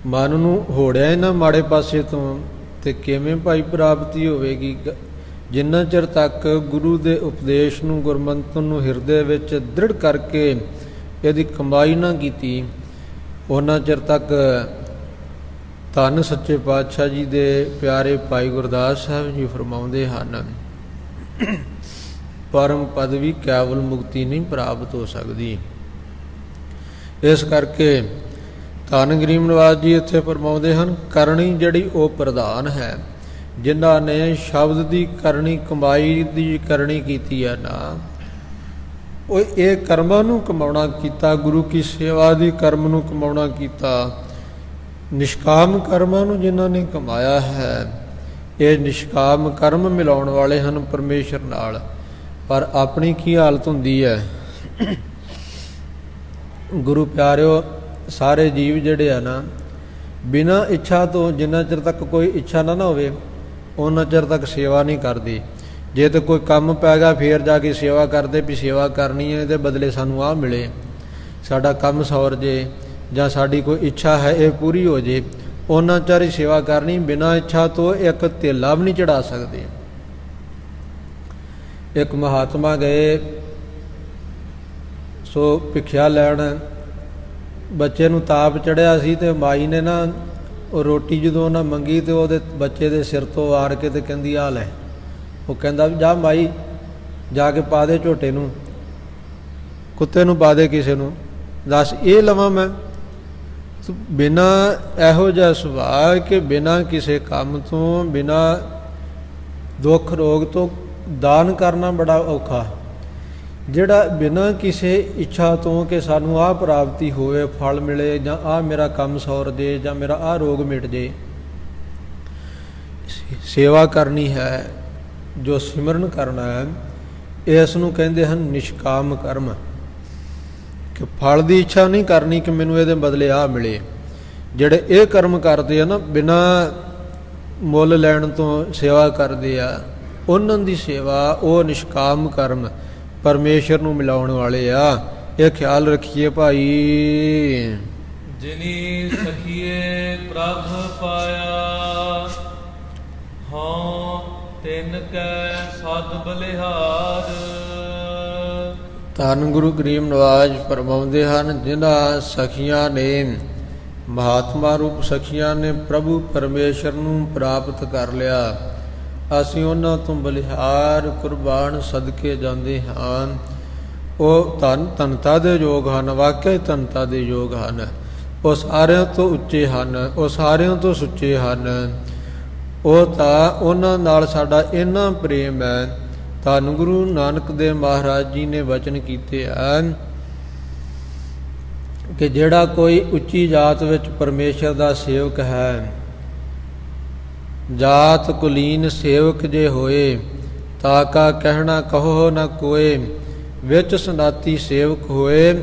ਮਨ ਨੂੰ ਹੋੜਿਆ ਇਹਨਾਂ ਮਾੜੇ ਪਾਸੇ ਤੋਂ, ਤੇ ਕਿਵੇਂ ਭਾਈ ਪ੍ਰਾਪਤੀ ਹੋਵੇਗੀ। ਜਿੰਨਾ ਚਿਰ ਤੱਕ ਗੁਰੂ ਦੇ ਉਪਦੇਸ਼ ਨੂੰ, ਗੁਰਮੰਤਰ ਨੂੰ ਹਿਰਦੇ ਵਿੱਚ ਦ੍ਰਿੜ ਕਰਕੇ ਇਹਦੀ ਕਮਾਈ ਨਾ ਕੀਤੀ, ਉਹਨਾਂ ਚਿਰ ਤੱਕ ਧੰਨ ਸੱਚੇ ਪਾਤਸ਼ਾਹ ਜੀ ਦੇ ਪਿਆਰੇ ਭਾਈ ਗੁਰਦਾਸ ਸਾਹਿਬ ਜੀ ਫਰਮਾਉਂਦੇ ਹਨ, ਪਰਮ ਪਦਵੀ ਕੇਵਲ ਮੁਕਤੀ ਨਹੀਂ ਪ੍ਰਾਪਤ ਹੋ ਸਕਦੀ। ਇਸ ਕਰਕੇ ਧੰਨ ਗਰੀਬ ਨਿਵਾਸ ਜੀ ਇੱਥੇ ਫਰਮਾਉਂਦੇ ਹਨ, ਕਰਨੀ ਜਿਹੜੀ ਉਹ ਪ੍ਰਧਾਨ ਹੈ, ਜਿਨ੍ਹਾਂ ਨੇ ਸ਼ਬਦ ਦੀ ਕਰਨੀ, ਕਮਾਈ ਦੀ ਕਰਨੀ ਕੀਤੀ ਹੈ ਨਾ, ਉਹ ਇਹ ਕਰਮਾਂ ਨੂੰ ਕਮਾਉਣਾ ਕੀਤਾ, ਗੁਰੂ ਕੀ ਸੇਵਾ ਦੀ ਕਰਮ ਨੂੰ ਕਮਾਉਣਾ ਕੀਤਾ। ਨਿਸ਼ਕਾਮ ਕਰਮਾਂ ਨੂੰ ਜਿਨ੍ਹਾਂ ਨੇ ਕਮਾਇਆ ਹੈ, ਇਹ ਨਿਸ਼ਕਾਮ ਕਰਮ ਮਿਲਾਉਣ ਵਾਲੇ ਹਨ ਪਰਮੇਸ਼ਰ ਨਾਲ। ਪਰ ਆਪਣੀ ਕੀ ਹਾਲਤ ਹੁੰਦੀ ਹੈ। ਗੁਰੂ ਪਿਆਰਿਓ, ਸਾਰੇ ਜੀਵ ਜਿਹੜੇ ਆ ਨਾ, ਬਿਨਾਂ ਇੱਛਾ ਤੋਂ, ਜਿੰਨਾ ਚਿਰ ਤੱਕ ਕੋਈ ਇੱਛਾ ਨਾ ਹੋਵੇ, ਉਹਨਾਂ ਚਿਰ ਤੱਕ ਸੇਵਾ ਨਹੀਂ ਕਰਦੀ। ਜੇ ਤਾਂ ਕੋਈ ਕੰਮ ਪੈ ਗਿਆ ਫੇਰ ਜਾ ਕੇ ਸੇਵਾ ਕਰਦੇ, ਵੀ ਸੇਵਾ ਕਰਨੀ ਹੈ, ਇਹਦੇ ਬਦਲੇ ਸਾਨੂੰ ਆਹ ਮਿਲੇ, ਸਾਡਾ ਕੰਮ ਸੌਰ ਜੇ, ਜਾਂ ਸਾਡੀ ਕੋਈ ਇੱਛਾ ਹੈ ਇਹ ਪੂਰੀ ਹੋ ਜੇ, ਉਹਨਾਂ ਚਿਰ ਹੀ ਸੇਵਾ ਕਰਨੀ। ਬਿਨਾਂ ਇੱਛਾ ਤੋਂ ਇੱਕ ਧੇਲਾ ਵੀ ਨਹੀਂ ਚੜਾ ਸਕਦੇ। ਇੱਕ ਮਹਾਤਮਾ ਗਏ ਸੋ ਭਿਖਿਆ ਲੈਣ, ਬੱਚੇ ਨੂੰ ਤਾਪ ਚੜਿਆ ਸੀ, ਤੇ ਮਾਈ ਨੇ ਨਾ ਉਹ ਰੋਟੀ ਜਦੋਂ ਉਹਨਾਂ ਮੰਗੀ ਤੇ ਉਹਦੇ ਬੱਚੇ ਦੇ ਸਿਰ ਤੋਂ ਵਾਰ ਕੇ ਤੇ ਕਹਿੰਦੀ ਆ ਲੈ। ਉਹ ਕਹਿੰਦਾ ਜਾ ਮਾਈ, ਜਾ ਕੇ ਪਾ ਦੇ ਝੋਟੇ ਨੂੰ, ਕੁੱਤੇ ਨੂੰ ਪਾ ਦੇ, ਕਿਸੇ ਨੂੰ ਦੱਸ ਇਹ ਲਵਾਂ ਮੈਂ। ਬਿਨਾਂ ਇਹੋ ਜਿਹਾ ਸੁਭਾਅ ਕਿ ਬਿਨਾਂ ਕਿਸੇ ਕੰਮ ਤੋਂ, ਬਿਨਾਂ ਦੁੱਖ ਰੋਗ ਤੋਂ ਦਾਨ ਕਰਨਾ ਬੜਾ ਔਖਾ। ਜਿਹੜਾ ਬਿਨਾਂ ਕਿਸੇ ਇੱਛਾ ਤੋਂ ਕਿ ਸਾਨੂੰ ਆਹ ਪ੍ਰਾਪਤੀ ਹੋਵੇ, ਫਲ ਮਿਲੇ, ਜਾਂ ਆਹ ਮੇਰਾ ਕੰਮ ਸੌਰ ਜੇ, ਜਾਂ ਮੇਰਾ ਆਹ ਰੋਗ ਮਿਟ ਜੇ, ਸੇਵਾ ਕਰਨੀ ਹੈ, ਜੋ ਸਿਮਰਨ ਕਰਨਾ ਹੈ, ਇਸ ਨੂੰ ਕਹਿੰਦੇ ਹਨ ਨਿਸ਼ਕਾਮ ਕਰਮ। ਕਿ ਫਲ ਦੀ ਇੱਛਾ ਨਹੀਂ ਕਰਨੀ ਕਿ ਮੈਨੂੰ ਇਹਦੇ ਬਦਲੇ ਆਹ ਮਿਲੇ। ਜਿਹੜੇ ਇਹ ਕਰਮ ਕਰਦੇ ਆ ਨਾ, ਬਿਨਾਂ ਮੁੱਲ ਲੈਣ ਤੋਂ ਸੇਵਾ ਕਰਦੇ ਆ, ਉਹਨਾਂ ਦੀ ਸੇਵਾ ਉਹ ਨਿਸ਼ਕਾਮ ਕਰਮ ਪਰਮੇਸ਼ਰ ਨੂੰ ਮਿਲਾਉਣ ਵਾਲੇ ਆ। ਇਹ ਖਿਆਲ ਰੱਖੀਏ ਭਾਈ। ਜਿਨੀ ਸਖੀਏ ਪ੍ਰਭ ਪਾਇਆ, ਹਾਂ ਤਿਨ ਕੈ ਸਦ ਬਲਿਹਾਰ। ਧੰਨ ਗੁਰੂ ਗਰੀਬ ਨਵਾਜ ਫਰਮਾਉਂਦੇ ਹਨ, ਜਿਨ੍ਹਾਂ ਸਖੀਆਂ ਨੇ, ਮਹਾਤਮਾ ਰੂਪ ਸਖੀਆਂ ਨੇ ਪ੍ਰਭੂ ਪਰਮੇਸ਼ਰ ਨੂੰ ਪ੍ਰਾਪਤ ਕਰ ਲਿਆ, ਅਸੀਂ ਉਹਨਾਂ ਤੋਂ ਬਲਿਹਾਰ ਕੁਰਬਾਨ ਸਦਕੇ ਜਾਂਦੇ ਹਾਂ। ਉਹ ਧਨਤਾ ਦੇ ਯੋਗ ਹਨ, ਵਾਕਿਆ ਧਨਤਾ ਦੇ ਯੋਗ ਹਨ। ਉਹ ਸਾਰਿਆਂ ਤੋਂ ਉੱਚੇ ਹਨ, ਉਹ ਸਾਰਿਆਂ ਤੋਂ ਸੁੱਚੇ ਹਨ। ਉਹ ਤਾਂ ਉਹਨਾਂ ਨਾਲ ਸਾਡਾ ਇੰਨਾ ਪ੍ਰੇਮ ਹੈ। ਧੰਨ ਗੁਰੂ ਨਾਨਕ ਦੇਵ ਮਹਾਰਾਜ ਜੀ ਨੇ ਵਚਨ ਕੀਤੇ ਹਨ ਕਿ ਜਿਹੜਾ ਕੋਈ ਉੱਚੀ ਜਾਤ ਵਿੱਚ ਪਰਮੇਸ਼ਰ ਦਾ ਸੇਵਕ ਹੈ, ਜਾਤ ਕੁਲੀਨ ਸੇਵਕ ਜੇ ਹੋਏ, ਤਾ ਕਾ ਕਹਿਣਾ ਕਹੋ ਨਾ ਕੋਏ, ਵਿੱਚ ਸਨਾਤੀ ਸੇਵਕ ਹੋਏ,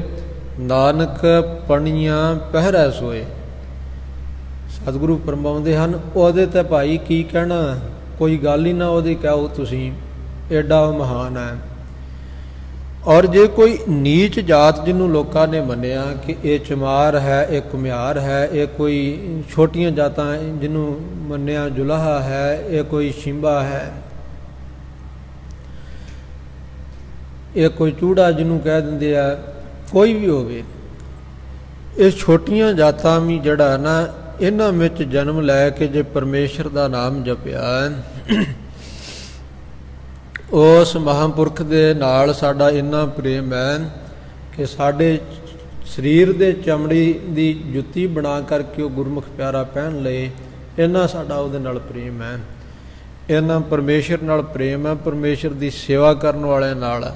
ਨਾਨਕ ਪਣੀਆਂ ਪਹਿਰੈ ਸੋਏ। ਸਤਿਗੁਰੂ ਫਰਮਾਉਂਦੇ ਹਨ, ਉਹਦੇ ਤੇ ਭਾਈ ਕੀ ਕਹਿਣਾ, ਕੋਈ ਗੱਲ ਹੀ ਨਾ ਉਹਦੀ ਕਹੋ ਤੁਸੀਂ, ਐਡਾ ਉਹ ਮਹਾਨ ਹੈ। ਔਰ ਜੇ ਕੋਈ ਨੀਚ ਜਾਤ ਜਿਹਨੂੰ ਲੋਕਾਂ ਨੇ ਮੰਨਿਆ ਕਿ ਇਹ ਚਮਾਰ ਹੈ, ਇਹ ਘੁਮਿਆਰ ਹੈ, ਇਹ ਕੋਈ ਛੋਟੀਆਂ ਜਾਤਾਂ ਜਿਹਨੂੰ ਮੰਨਿਆ ਜੁਲਾਹਾ ਹੈ, ਇਹ ਕੋਈ ਸ਼ਿੰਬਾ ਹੈ, ਇਹ ਕੋਈ ਚੂੜਾ ਜਿਹਨੂੰ ਕਹਿ ਦਿੰਦੇ ਆ, ਕੋਈ ਵੀ ਹੋਵੇ, ਇਹ ਛੋਟੀਆਂ ਜਾਤਾਂ ਵੀ ਜਿਹੜਾ ਨਾ ਇਹਨਾਂ ਵਿੱਚ ਜਨਮ ਲੈ ਕੇ ਜੇ ਪਰਮੇਸ਼ਰ ਦਾ ਨਾਮ ਜਪਿਆ, ਉਸ ਮਹਾਂਪੁਰਖ ਦੇ ਨਾਲ ਸਾਡਾ ਇੰਨਾ ਪ੍ਰੇਮ ਹੈ ਕਿ ਸਾਡੇ ਸਰੀਰ ਦੇ ਚਮੜੀ ਦੀ ਜੁੱਤੀ ਬਣਾ ਕਰਕੇ ਉਹ ਗੁਰਮੁਖ ਪਿਆਰਾ ਪਹਿਨ ਲਏ, ਇੰਨਾ ਸਾਡਾ ਉਹਦੇ ਨਾਲ ਪ੍ਰੇਮ ਹੈ। ਇੰਨਾ ਪਰਮੇਸ਼ਰ ਨਾਲ ਪ੍ਰੇਮ ਹੈ, ਪਰਮੇਸ਼ਰ ਦੀ ਸੇਵਾ ਕਰਨ ਵਾਲਿਆਂ ਨਾਲ,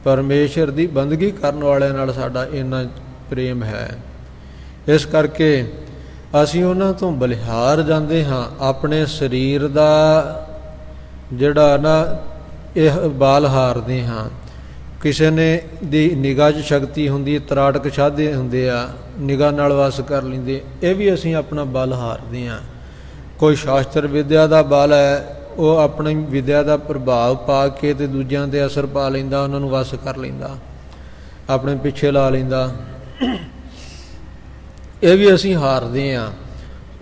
ਪਰਮੇਸ਼ਰ ਦੀ ਬੰਦਗੀ ਕਰਨ ਵਾਲਿਆਂ ਨਾਲ ਸਾਡਾ ਇੰਨਾ ਪ੍ਰੇਮ ਹੈ। ਇਸ ਕਰਕੇ ਅਸੀਂ ਉਹਨਾਂ ਤੋਂ ਬਲਿਹਾਰ ਜਾਂਦੇ ਹਾਂ। ਆਪਣੇ ਸਰੀਰ ਦਾ ਜਿਹੜਾ ਨਾ ਇਹ ਬਾਲ ਹਾਰਦੇ ਹਾਂ। ਕਿਸੇ ਨੇ ਦੀ ਨਿਗਾਹ 'ਚ ਸ਼ਕਤੀ ਹੁੰਦੀ, ਤਰਾਟਕ ਛਾਦੇ ਹੁੰਦੇ ਆ, ਨਿਗਾਹ ਨਾਲ ਵਸ ਕਰ ਲੈਂਦੇ, ਇਹ ਵੀ ਅਸੀਂ ਆਪਣਾ ਬਲ ਹਾਰਦੇ ਹਾਂ। ਕੋਈ ਸ਼ਾਸਤਰ ਵਿਦਿਆ ਦਾ ਬਲ ਹੈ, ਉਹ ਆਪਣੀ ਵਿਦਿਆ ਦਾ ਪ੍ਰਭਾਵ ਪਾ ਕੇ ਤੇ ਦੂਜਿਆਂ 'ਤੇ ਅਸਰ ਪਾ ਲੈਂਦਾ, ਉਹਨਾਂ ਨੂੰ ਵਸ ਕਰ ਲੈਂਦਾ, ਆਪਣੇ ਪਿੱਛੇ ਲਾ ਲੈਂਦਾ, ਇਹ ਵੀ ਅਸੀਂ ਹਾਰਦੇ ਹਾਂ।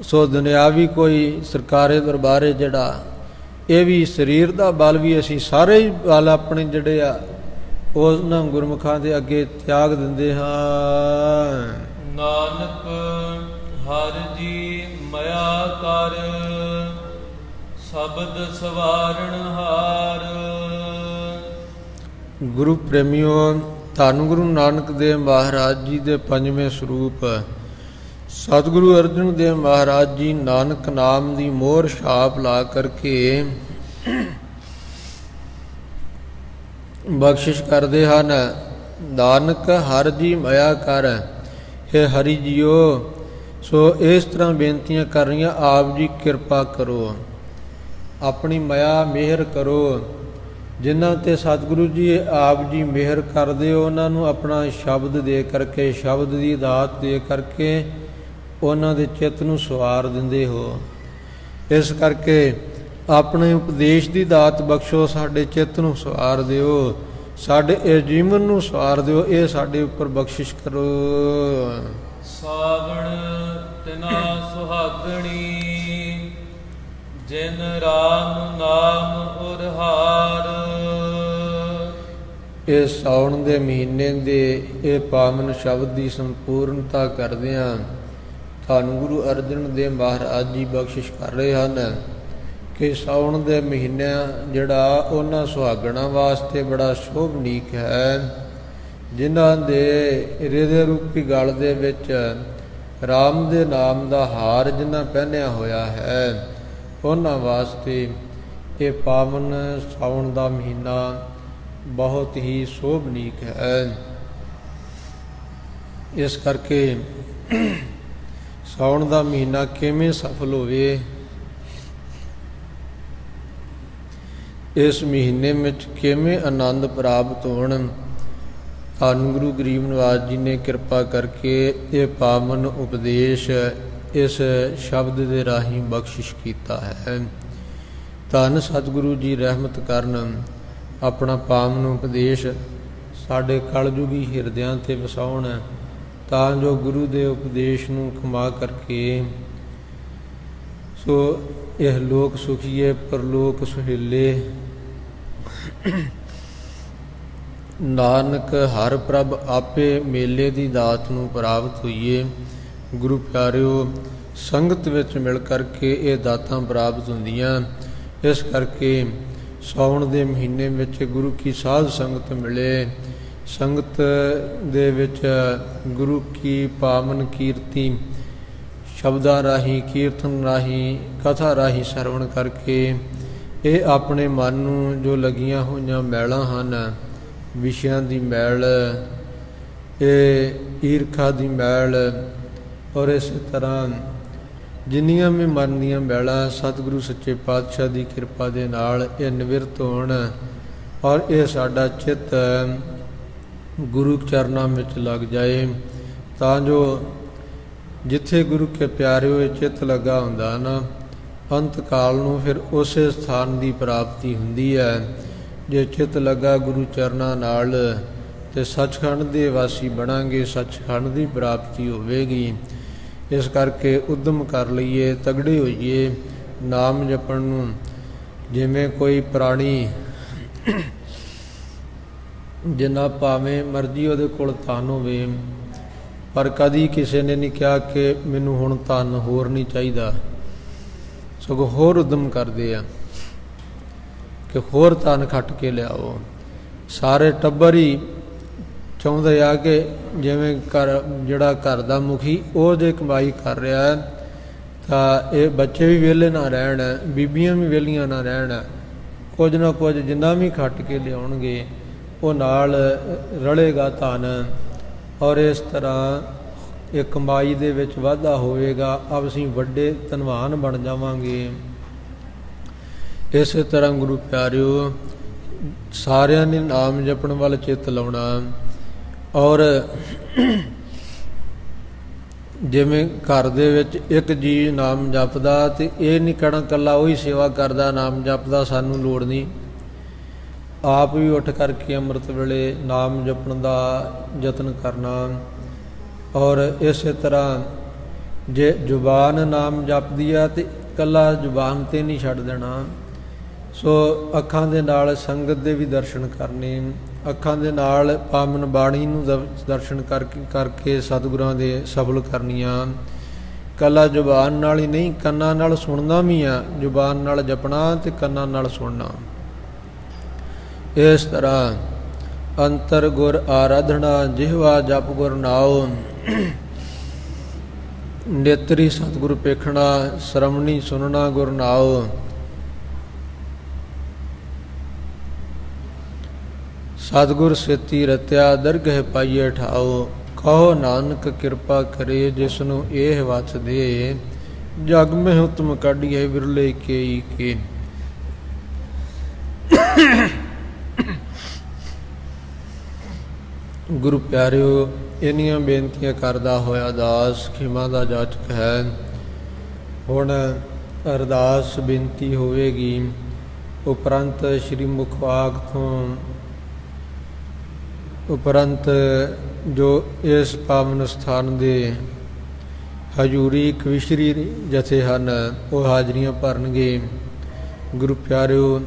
ਸੋ ਦੁਨਿਆਵੀ ਕੋਈ ਸਰਕਾਰੀ ਦਰਬਾਰੇ ਜਿਹੜਾ, ਇਹ ਵੀ ਸਰੀਰ ਦਾ ਬਲ ਵੀ ਅਸੀਂ ਸਾਰੇ ਹੀ ਬਲ ਆਪਣੇ ਜਿਹੜੇ ਆ ਉਹਨਾਂ ਗੁਰਮੁਖਾਂ ਦੇ ਅੱਗੇ ਤਿਆਗ ਦਿੰਦੇ ਹਾਂ। ਨਾਨਕ ਹਰਿ ਜੀ ਮਇਆ ਕਰ, ਸ਼ਬਦ ਸਵਾਰਣ ਹਾਰ। ਗੁਰੂ ਪ੍ਰੇਮੀਓ, ਧੰਨ ਗੁਰੂ ਨਾਨਕ ਦੇਵ ਮਹਾਰਾਜ ਜੀ ਦੇ ਪੰਜਵੇਂ ਸਰੂਪ ਸਤਿਗੁਰੂ ਅਰਜਨ ਦੇਵ ਮਹਾਰਾਜ ਜੀ ਨਾਨਕ ਨਾਮ ਦੀ ਮੋਹਰ ਛਾਪ ਲਾ ਕਰਕੇ ਬਖਸ਼ਿਸ਼ ਕਰਦੇ ਹਨ। ਨਾਨਕ ਹਰਿ ਜੀ ਮਇਆ ਕਰ, ਹੇ ਹਰੀ ਜੀਓ, ਸੋ ਇਸ ਤਰ੍ਹਾਂ ਬੇਨਤੀਆਂ ਕਰ ਰਹੀਆਂ, ਆਪ ਜੀ ਕਿਰਪਾ ਕਰੋ, ਆਪਣੀ ਮਾਇਆ ਮਿਹਰ ਕਰੋ। ਜਿਨ੍ਹਾਂ ਤੇ ਸਤਿਗੁਰੂ ਜੀ ਆਪ ਜੀ ਮਿਹਰ ਕਰਦੇ ਹੋ, ਉਹਨਾਂ ਨੂੰ ਆਪਣਾ ਸ਼ਬਦ ਦੇ ਕਰਕੇ, ਸ਼ਬਦ ਦੀ ਦਾਤ ਦੇ ਕਰਕੇ ਉਹਨਾਂ ਦੇ ਚਿੱਤ ਨੂੰ ਸਵਾਰ ਦਿੰਦੇ ਹੋ। ਇਸ ਕਰਕੇ ਆਪਣੇ ਉਪਦੇਸ਼ ਦੀ ਦਾਤ ਬਖਸ਼ੋ, ਸਾਡੇ ਚਿੱਤ ਨੂੰ ਸਵਾਰ ਦਿਓ, ਸਾਡੇ ਇਹ ਜੀਵਨ ਨੂੰ ਸਵਾਰ ਦਿਓ, ਇਹ ਸਾਡੇ ਉੱਪਰ ਬਖਸ਼ਿਸ਼ ਕਰੋ। ਸਾਵਣ ਤਿਨਾ ਸੁਹਾਗਣੀ, ਜਿਨ ਰਾਮ ਨਾਮ ਉਰਹਾਰ। ਇਹ ਸਾਉਣ ਦੇ ਮਹੀਨੇ ਦੇ ਇਹ ਪਾਵਨ ਸ਼ਬਦ ਦੀ ਸੰਪੂਰਨਤਾ ਕਰਦਿਆਂ ਧੰਨ ਗੁਰੂ ਅਰਜਨ ਦੇਵ ਮਹਾਰਾਜ ਜੀ ਬਖਸ਼ਿਸ਼ ਕਰ ਰਹੇ ਹਨ ਕਿ ਸਾਉਣ ਦੇ ਮਹੀਨਾ ਜਿਹੜਾ ਉਹਨਾਂ ਸੁਹਾਗਣਾਂ ਵਾਸਤੇ ਬੜਾ ਸ਼ੋਭਨੀਕ ਹੈ, ਜਿਨ੍ਹਾਂ ਦੇ ਹਿਰਦੇ ਰੂਪੀ ਗਲ ਦੇ ਵਿੱਚ ਰਾਮ ਦੇ ਨਾਮ ਦਾ ਹਾਰ ਜਿਨ੍ਹਾਂ ਪਹਿਨਿਆ ਹੋਇਆ ਹੈ, ਉਹਨਾਂ ਵਾਸਤੇ ਇਹ ਪਾਵਨ ਸਾਉਣ ਦਾ ਮਹੀਨਾ ਬਹੁਤ ਹੀ ਸ਼ੋਭਨੀਕ ਹੈ। ਇਸ ਕਰਕੇ ਸਾਉਣ ਦਾ ਮਹੀਨਾ ਕਿਵੇਂ ਸਫਲ ਹੋਵੇ, ਇਸ ਮਹੀਨੇ ਵਿੱਚ ਕਿਵੇਂ ਆਨੰਦ ਪ੍ਰਾਪਤ ਹੋਣ, ਧੰਨ ਗੁਰੂ ਗਰੀਬ ਨਿਵਾਸ ਜੀ ਨੇ ਕਿਰਪਾ ਕਰਕੇ ਇਹ ਪਾਵਨ ਉਪਦੇਸ਼ ਇਸ ਸ਼ਬਦ ਦੇ ਰਾਹੀਂ ਬਖਸ਼ਿਸ਼ ਕੀਤਾ ਹੈ। ਧੰਨ ਸਤਿਗੁਰੂ ਜੀ ਰਹਿਮਤ ਕਰਨ, ਆਪਣਾ ਪਾਵਨ ਉਪਦੇਸ਼ ਸਾਡੇ ਕਲਯੁਗੀ ਹਿਰਦਿਆਂ ਤੇ ਵਸਾਉਣ, ਤਾਂ ਜੋ ਗੁਰੂ ਦੇ ਉਪਦੇਸ਼ ਨੂੰ ਕਮਾ ਕਰਕੇ ਸੋ ਇਹ ਲੋਕ ਸੁਖੀਏ ਪਰਲੋਕ ਸੁਹੇਲੇ। ਨਾਨਕ ਹਰ ਪ੍ਰਭ ਆਪੇ ਮੇਲੇ ਦੀ ਦਾਤ ਨੂੰ ਪ੍ਰਾਪਤ ਹੋਈਏ। ਗੁਰੂ ਪਿਆਰਿਓ, ਸੰਗਤ ਵਿੱਚ ਮਿਲ ਕਰਕੇ ਇਹ ਦਾਤਾਂ ਪ੍ਰਾਪਤ ਹੁੰਦੀਆਂ। ਇਸ ਕਰਕੇ ਸਾਉਣ ਦੇ ਮਹੀਨੇ ਵਿੱਚ ਗੁਰੂ ਕੀ ਸਾਧ ਸੰਗਤ ਮਿਲੇ, ਸੰਗਤ ਦੇ ਵਿੱਚ ਗੁਰੂ ਕੀ ਪਾਵਨ ਕੀਰਤੀ ਸ਼ਬਦਾਂ ਰਾਹੀਂ, ਕੀਰਤਨ ਰਾਹੀਂ, ਕਥਾ ਰਾਹੀਂ ਸਰਵਣ ਕਰਕੇ ਇਹ ਆਪਣੇ ਮਨ ਨੂੰ ਜੋ ਲੱਗੀਆਂ ਹੋਈਆਂ ਮੈਲਾਂ ਹਨ, ਵਿਸ਼ਿਆਂ ਦੀ ਮੈਲ, ਇਹ ਈਰਖਾ ਦੀ ਮੈਲ, ਔਰ ਇਸੇ ਤਰ੍ਹਾਂ ਜਿੰਨੀਆਂ ਵੀ ਮਨ ਦੀਆਂ ਮੈਲਾਂ ਸਤਿਗੁਰੂ ਸੱਚੇ ਪਾਤਸ਼ਾਹ ਦੀ ਕਿਰਪਾ ਦੇ ਨਾਲ ਇਹ ਨਿਵਰਤ ਹੋਣ, ਔਰ ਇਹ ਸਾਡਾ ਚਿੱਤ ਗੁਰੂ ਚਰਨਾਂ ਵਿੱਚ ਲੱਗ ਜਾਏ, ਤਾਂ ਜੋ ਜਿੱਥੇ ਗੁਰੂ ਕੇ ਪਿਆਰਿਓ ਇਹ ਚਿੱਤ ਲੱਗਾ ਹੁੰਦਾ ਨਾ, ਅੰਤ ਕਾਲ ਨੂੰ ਫਿਰ ਉਸੇ ਸਥਾਨ ਦੀ ਪ੍ਰਾਪਤੀ ਹੁੰਦੀ ਹੈ। ਜੇ ਚਿੱਤ ਲੱਗਾ ਗੁਰੂ ਚਰਨਾਂ ਨਾਲ ਤੇ ਸੱਚਖੰਡ ਦੇ ਵਾਸੀ ਬਣਾਂਗੇ, ਸੱਚਖੰਡ ਦੀ ਪ੍ਰਾਪਤੀ ਹੋਵੇਗੀ। ਇਸ ਕਰਕੇ ਉਦਮ ਕਰ ਲਈਏ, ਤਗੜੇ ਹੋਈਏ ਨਾਮ ਜਪਣ ਨੂੰ। ਜਿਵੇਂ ਕੋਈ ਪ੍ਰਾਣੀ ਜਿੰਨਾ ਭਾਵੇਂ ਮਰਜ਼ੀ ਉਹਦੇ ਕੋਲ ਧਨ ਹੋਵੇ, ਪਰ ਕਦੀ ਕਿਸੇ ਨੇ ਨਹੀਂ ਕਿਹਾ ਕਿ ਮੈਨੂੰ ਹੁਣ ਧਨ ਹੋਰ ਨਹੀਂ ਚਾਹੀਦਾ, ਸਗੋਂ ਹੋਰ ਉਦਮ ਕਰਦੇ ਆ ਕਿ ਹੋਰ ਧਨ ਖੱਟ ਕੇ ਲਿਆਓ। ਸਾਰੇ ਟੱਬਰ ਹੀ ਚਾਹੁੰਦੇ ਆ ਕਿ ਜਿਵੇਂ ਜਿਹੜਾ ਘਰ ਦਾ ਮੁਖੀ ਉਹ ਜੇ ਕਮਾਈ ਕਰ ਰਿਹਾ ਹੈ, ਤਾਂ ਇਹ ਬੱਚੇ ਵੀ ਵਿਹਲੇ ਨਾ ਰਹਿਣ, ਬੀਬੀਆਂ ਵੀ ਵਿਹਲੀਆਂ ਨਾ ਰਹਿਣ, ਕੁਝ ਨਾ ਕੁਝ ਜਿੰਨਾ ਵੀ ਖੱਟ ਕੇ ਲਿਆਉਣਗੇ ਉਹ ਨਾਲ ਰਲੇਗਾ ਧਨ, ਔਰ ਇਸ ਤਰ੍ਹਾਂ ਇਹ ਕਮਾਈ ਦੇ ਵਿੱਚ ਵਾਧਾ ਹੋਵੇਗਾ, ਆਪ ਅਸੀਂ ਵੱਡੇ ਧਨਵਾਨ ਬਣ ਜਾਵਾਂਗੇ। ਇਸੇ ਤਰ੍ਹਾਂ ਗੁਰੂ ਪਿਆਰਿਓ, ਸਾਰਿਆਂ ਨੇ ਨਾਮ ਜਪਣ ਵੱਲ ਚਿੱਤ ਲਾਉਣਾ, ਔਰ ਜਿਵੇਂ ਘਰ ਦੇ ਵਿੱਚ ਇੱਕ ਜੀ ਨਾਮ ਜਪਦਾ ਤੇ ਇਹ ਨਹੀਂ ਕਹਿਣਾ ਇਕੱਲਾ ਉਹੀ ਸੇਵਾ ਕਰਦਾ ਨਾਮ ਜਪਦਾ, ਸਾਨੂੰ ਲੋੜ ਨਹੀਂ, ਆਪ ਵੀ ਉੱਠ ਕਰਕੇ ਅੰਮ੍ਰਿਤ ਵੇਲੇ ਨਾਮ ਜਪਣ ਦਾ ਯਤਨ ਕਰਨਾ। ਔਰ ਇਸੇ ਤਰ੍ਹਾਂ ਜੇ ਜ਼ੁਬਾਨ ਨਾਮ ਜਪਦੀ ਆ ਤੇ ਇਕੱਲਾ ਜ਼ੁਬਾਨ ਤੇ ਨਹੀਂ ਛੱਡ ਦੇਣਾ, ਸੋ ਅੱਖਾਂ ਦੇ ਨਾਲ ਸੰਗਤ ਦੇ ਵੀ ਦਰਸ਼ਨ ਕਰਨੇ, ਅੱਖਾਂ ਦੇ ਨਾਲ ਪਾਵਨ ਬਾਣੀ ਨੂੰ ਦਰਸ਼ਨ ਕਰਕੇ ਸਤਿਗੁਰਾਂ ਦੇ ਸਫਲ ਕਰਨੀਆਂ। ਇਕੱਲਾ ਜ਼ੁਬਾਨ ਨਾਲ ਹੀ ਨਹੀਂ, ਕੰਨਾਂ ਨਾਲ ਸੁਣਨਾ ਵੀ ਆ, ਜ਼ੁਬਾਨ ਨਾਲ ਜਪਣਾ ਤੇ ਕੰਨਾਂ ਨਾਲ ਸੁਣਨਾ। ਇਸ ਤਰ੍ਹਾਂ ਅੰਤਰ ਗੁਰ ਆਰਾਧਨਾ, ਜਿਹਵਾ ਜਪ ਗੁਰ ਨਾਉ, ਨੇਤਰੀ ਸਤਿਗੁਰ ਪੇਖਣਾ, ਸ਼ਰਮਣੀ ਸੁਨਣਾ ਗੁਰ ਨਾਉ। ਸਤਿਗੁਰ ਸੇਤੀ ਰਤਿਆ, ਦਰਗਹਿ ਪਾਈਏ ਠਾਉ। ਕਹੋ ਨਾਨਕ ਕਿਰਪਾ ਕਰੇ, ਜਿਸ ਨੂੰ ਇਹ ਵਸ ਦੇ, ਜਗ ਮਹਿ ਉਤਮ ਕਾਢੀਏ, ਵਿਰਲੇ ਕੇਈ ਕੇ। ਗੁਰੂ ਪਿਆਰਿਓ, ਇੰਨੀਆਂ ਬੇਨਤੀਆਂ ਕਰਦਾ ਹੋਇਆ ਦਾਸ ਖਿਮਾ ਦਾ ਜਾਚਕ ਹੈ। ਹੁਣ ਅਰਦਾਸ ਬੇਨਤੀ ਹੋਵੇਗੀ, ਉਪਰੰਤ ਸ਼੍ਰੀ ਮੁਖਵਾਕ ਤੋਂ ਉਪਰੰਤ ਜੋ ਇਸ ਪਾਵਨ ਸਥਾਨ ਦੇ ਹਜੂਰੀ ਕਵਿਸ਼ਰੀ ਜਥੇ ਹਨ, ਉਹ ਹਾਜ਼ਰੀਆਂ ਭਰਨਗੇ। ਗੁਰੂ ਪਿਆਰਿਓ,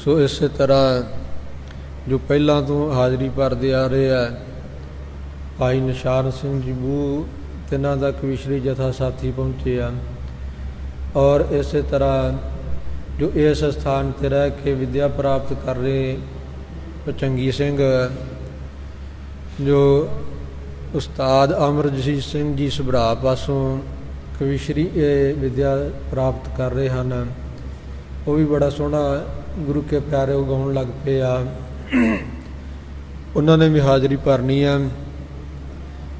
ਸੋ ਇਸੇ ਤਰ੍ਹਾਂ ਜੋ ਪਹਿਲਾਂ ਤੋਂ ਹਾਜ਼ਰੀ ਭਰਦੇ ਆ ਰਹੇ ਆ, ਭਾਈ ਨਿਸ਼ਾਨ ਸਿੰਘ ਜੀ ਬੂ, ਤਿੰਨਾਂ ਦਾ ਕਵਿਸ਼ਰੀ ਜਥਾ ਸਾਥੀ ਪਹੁੰਚੇ ਆ। ਔਰ ਇਸੇ ਤਰ੍ਹਾਂ ਜੋ ਇਸ ਸਥਾਨ 'ਤੇ ਰਹਿ ਕੇ ਵਿਦਿਆ ਪ੍ਰਾਪਤ ਕਰ ਰਹੇ ਚੰਗੀ ਸਿੰਘ, ਜੋ ਉਸਤਾਦ ਅਮਰਜੀਤ ਸਿੰਘ ਜੀ ਸੁਭਰਾ ਪਾਸੋਂ ਕਵਿਸ਼ਰੀ ਵਿਦਿਆ ਪ੍ਰਾਪਤ ਕਰ ਰਹੇ ਹਨ, ਉਹ ਵੀ ਬੜਾ ਸੋਹਣਾ ਗੁਰੂ ਕੇ ਪਿਆਰੇ ਗਾਉਣ ਲੱਗ ਪਏ ਆ। ਉਹਨਾਂ ਨੇ ਵੀ ਹਾਜ਼ਰੀ ਭਰਨੀ ਆ।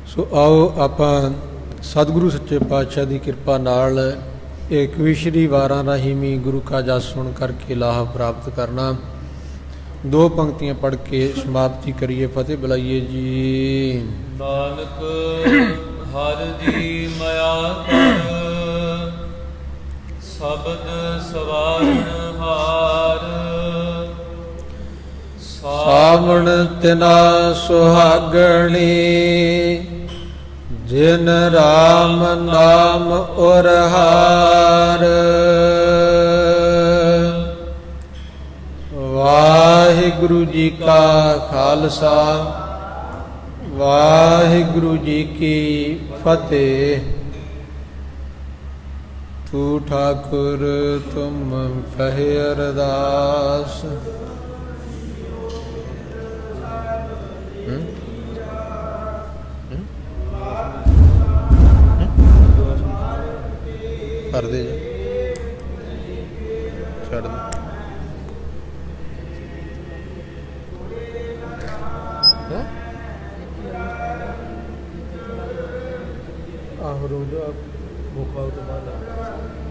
ਸੋ ਆਓ ਆਪਾਂ ਸਤਿਗੁਰੂ ਸੱਚੇ ਪਾਤਸ਼ਾਹ ਦੀ ਕਿਰਪਾ ਨਾਲ ਇਹ ਕਵਿਸ਼ਰੀ ਵਾਰਾਂ ਰਾਹੀਂ ਵੀ ਗੁਰੂ ਕਾ ਜਸ ਸੁਣ ਕਰਕੇ ਲਾਭ ਪ੍ਰਾਪਤ ਕਰਨਾ। ਦੋ ਪੰਕਤੀਆਂ ਪੜ੍ਹ ਕੇ ਸਮਾਪਤੀ ਕਰੀਏ। ਫਤਿਹ ਬੁਲਾਈਏ ਜੀ। ਨਾਨਕ ਹਰ ਜੀ ਮਾਇਆ ਕਰ ਸ਼ਬਦ ਸਵਾਰਨ ਹਾਰ ਸਾਵਣ ਤਿਨਾ ਸੁਹਾਗਣੀ ਜਿਨ ਰਾਮ ਨਾਮ ਉਰਹਾਰ ਵਾਹਿਗੁਰੂ ਜੀ ਕਾ ਖਾਲਸਾ ਵਾਹਿਗੁਰੂ ਜੀ ਕੀ ਫਤਿਹ। ਤੂ ਠਾਕੁਰ ਤੁਮ ਕਹੇ ਅਰਦਾਸ ਕਰ ਦੇ ਜਾ ਛੱਡ ਦੇ ਆਹ ਰੋਜ਼ ਬੁਖਾਰ ਤੋਂ ਬਾਅਦ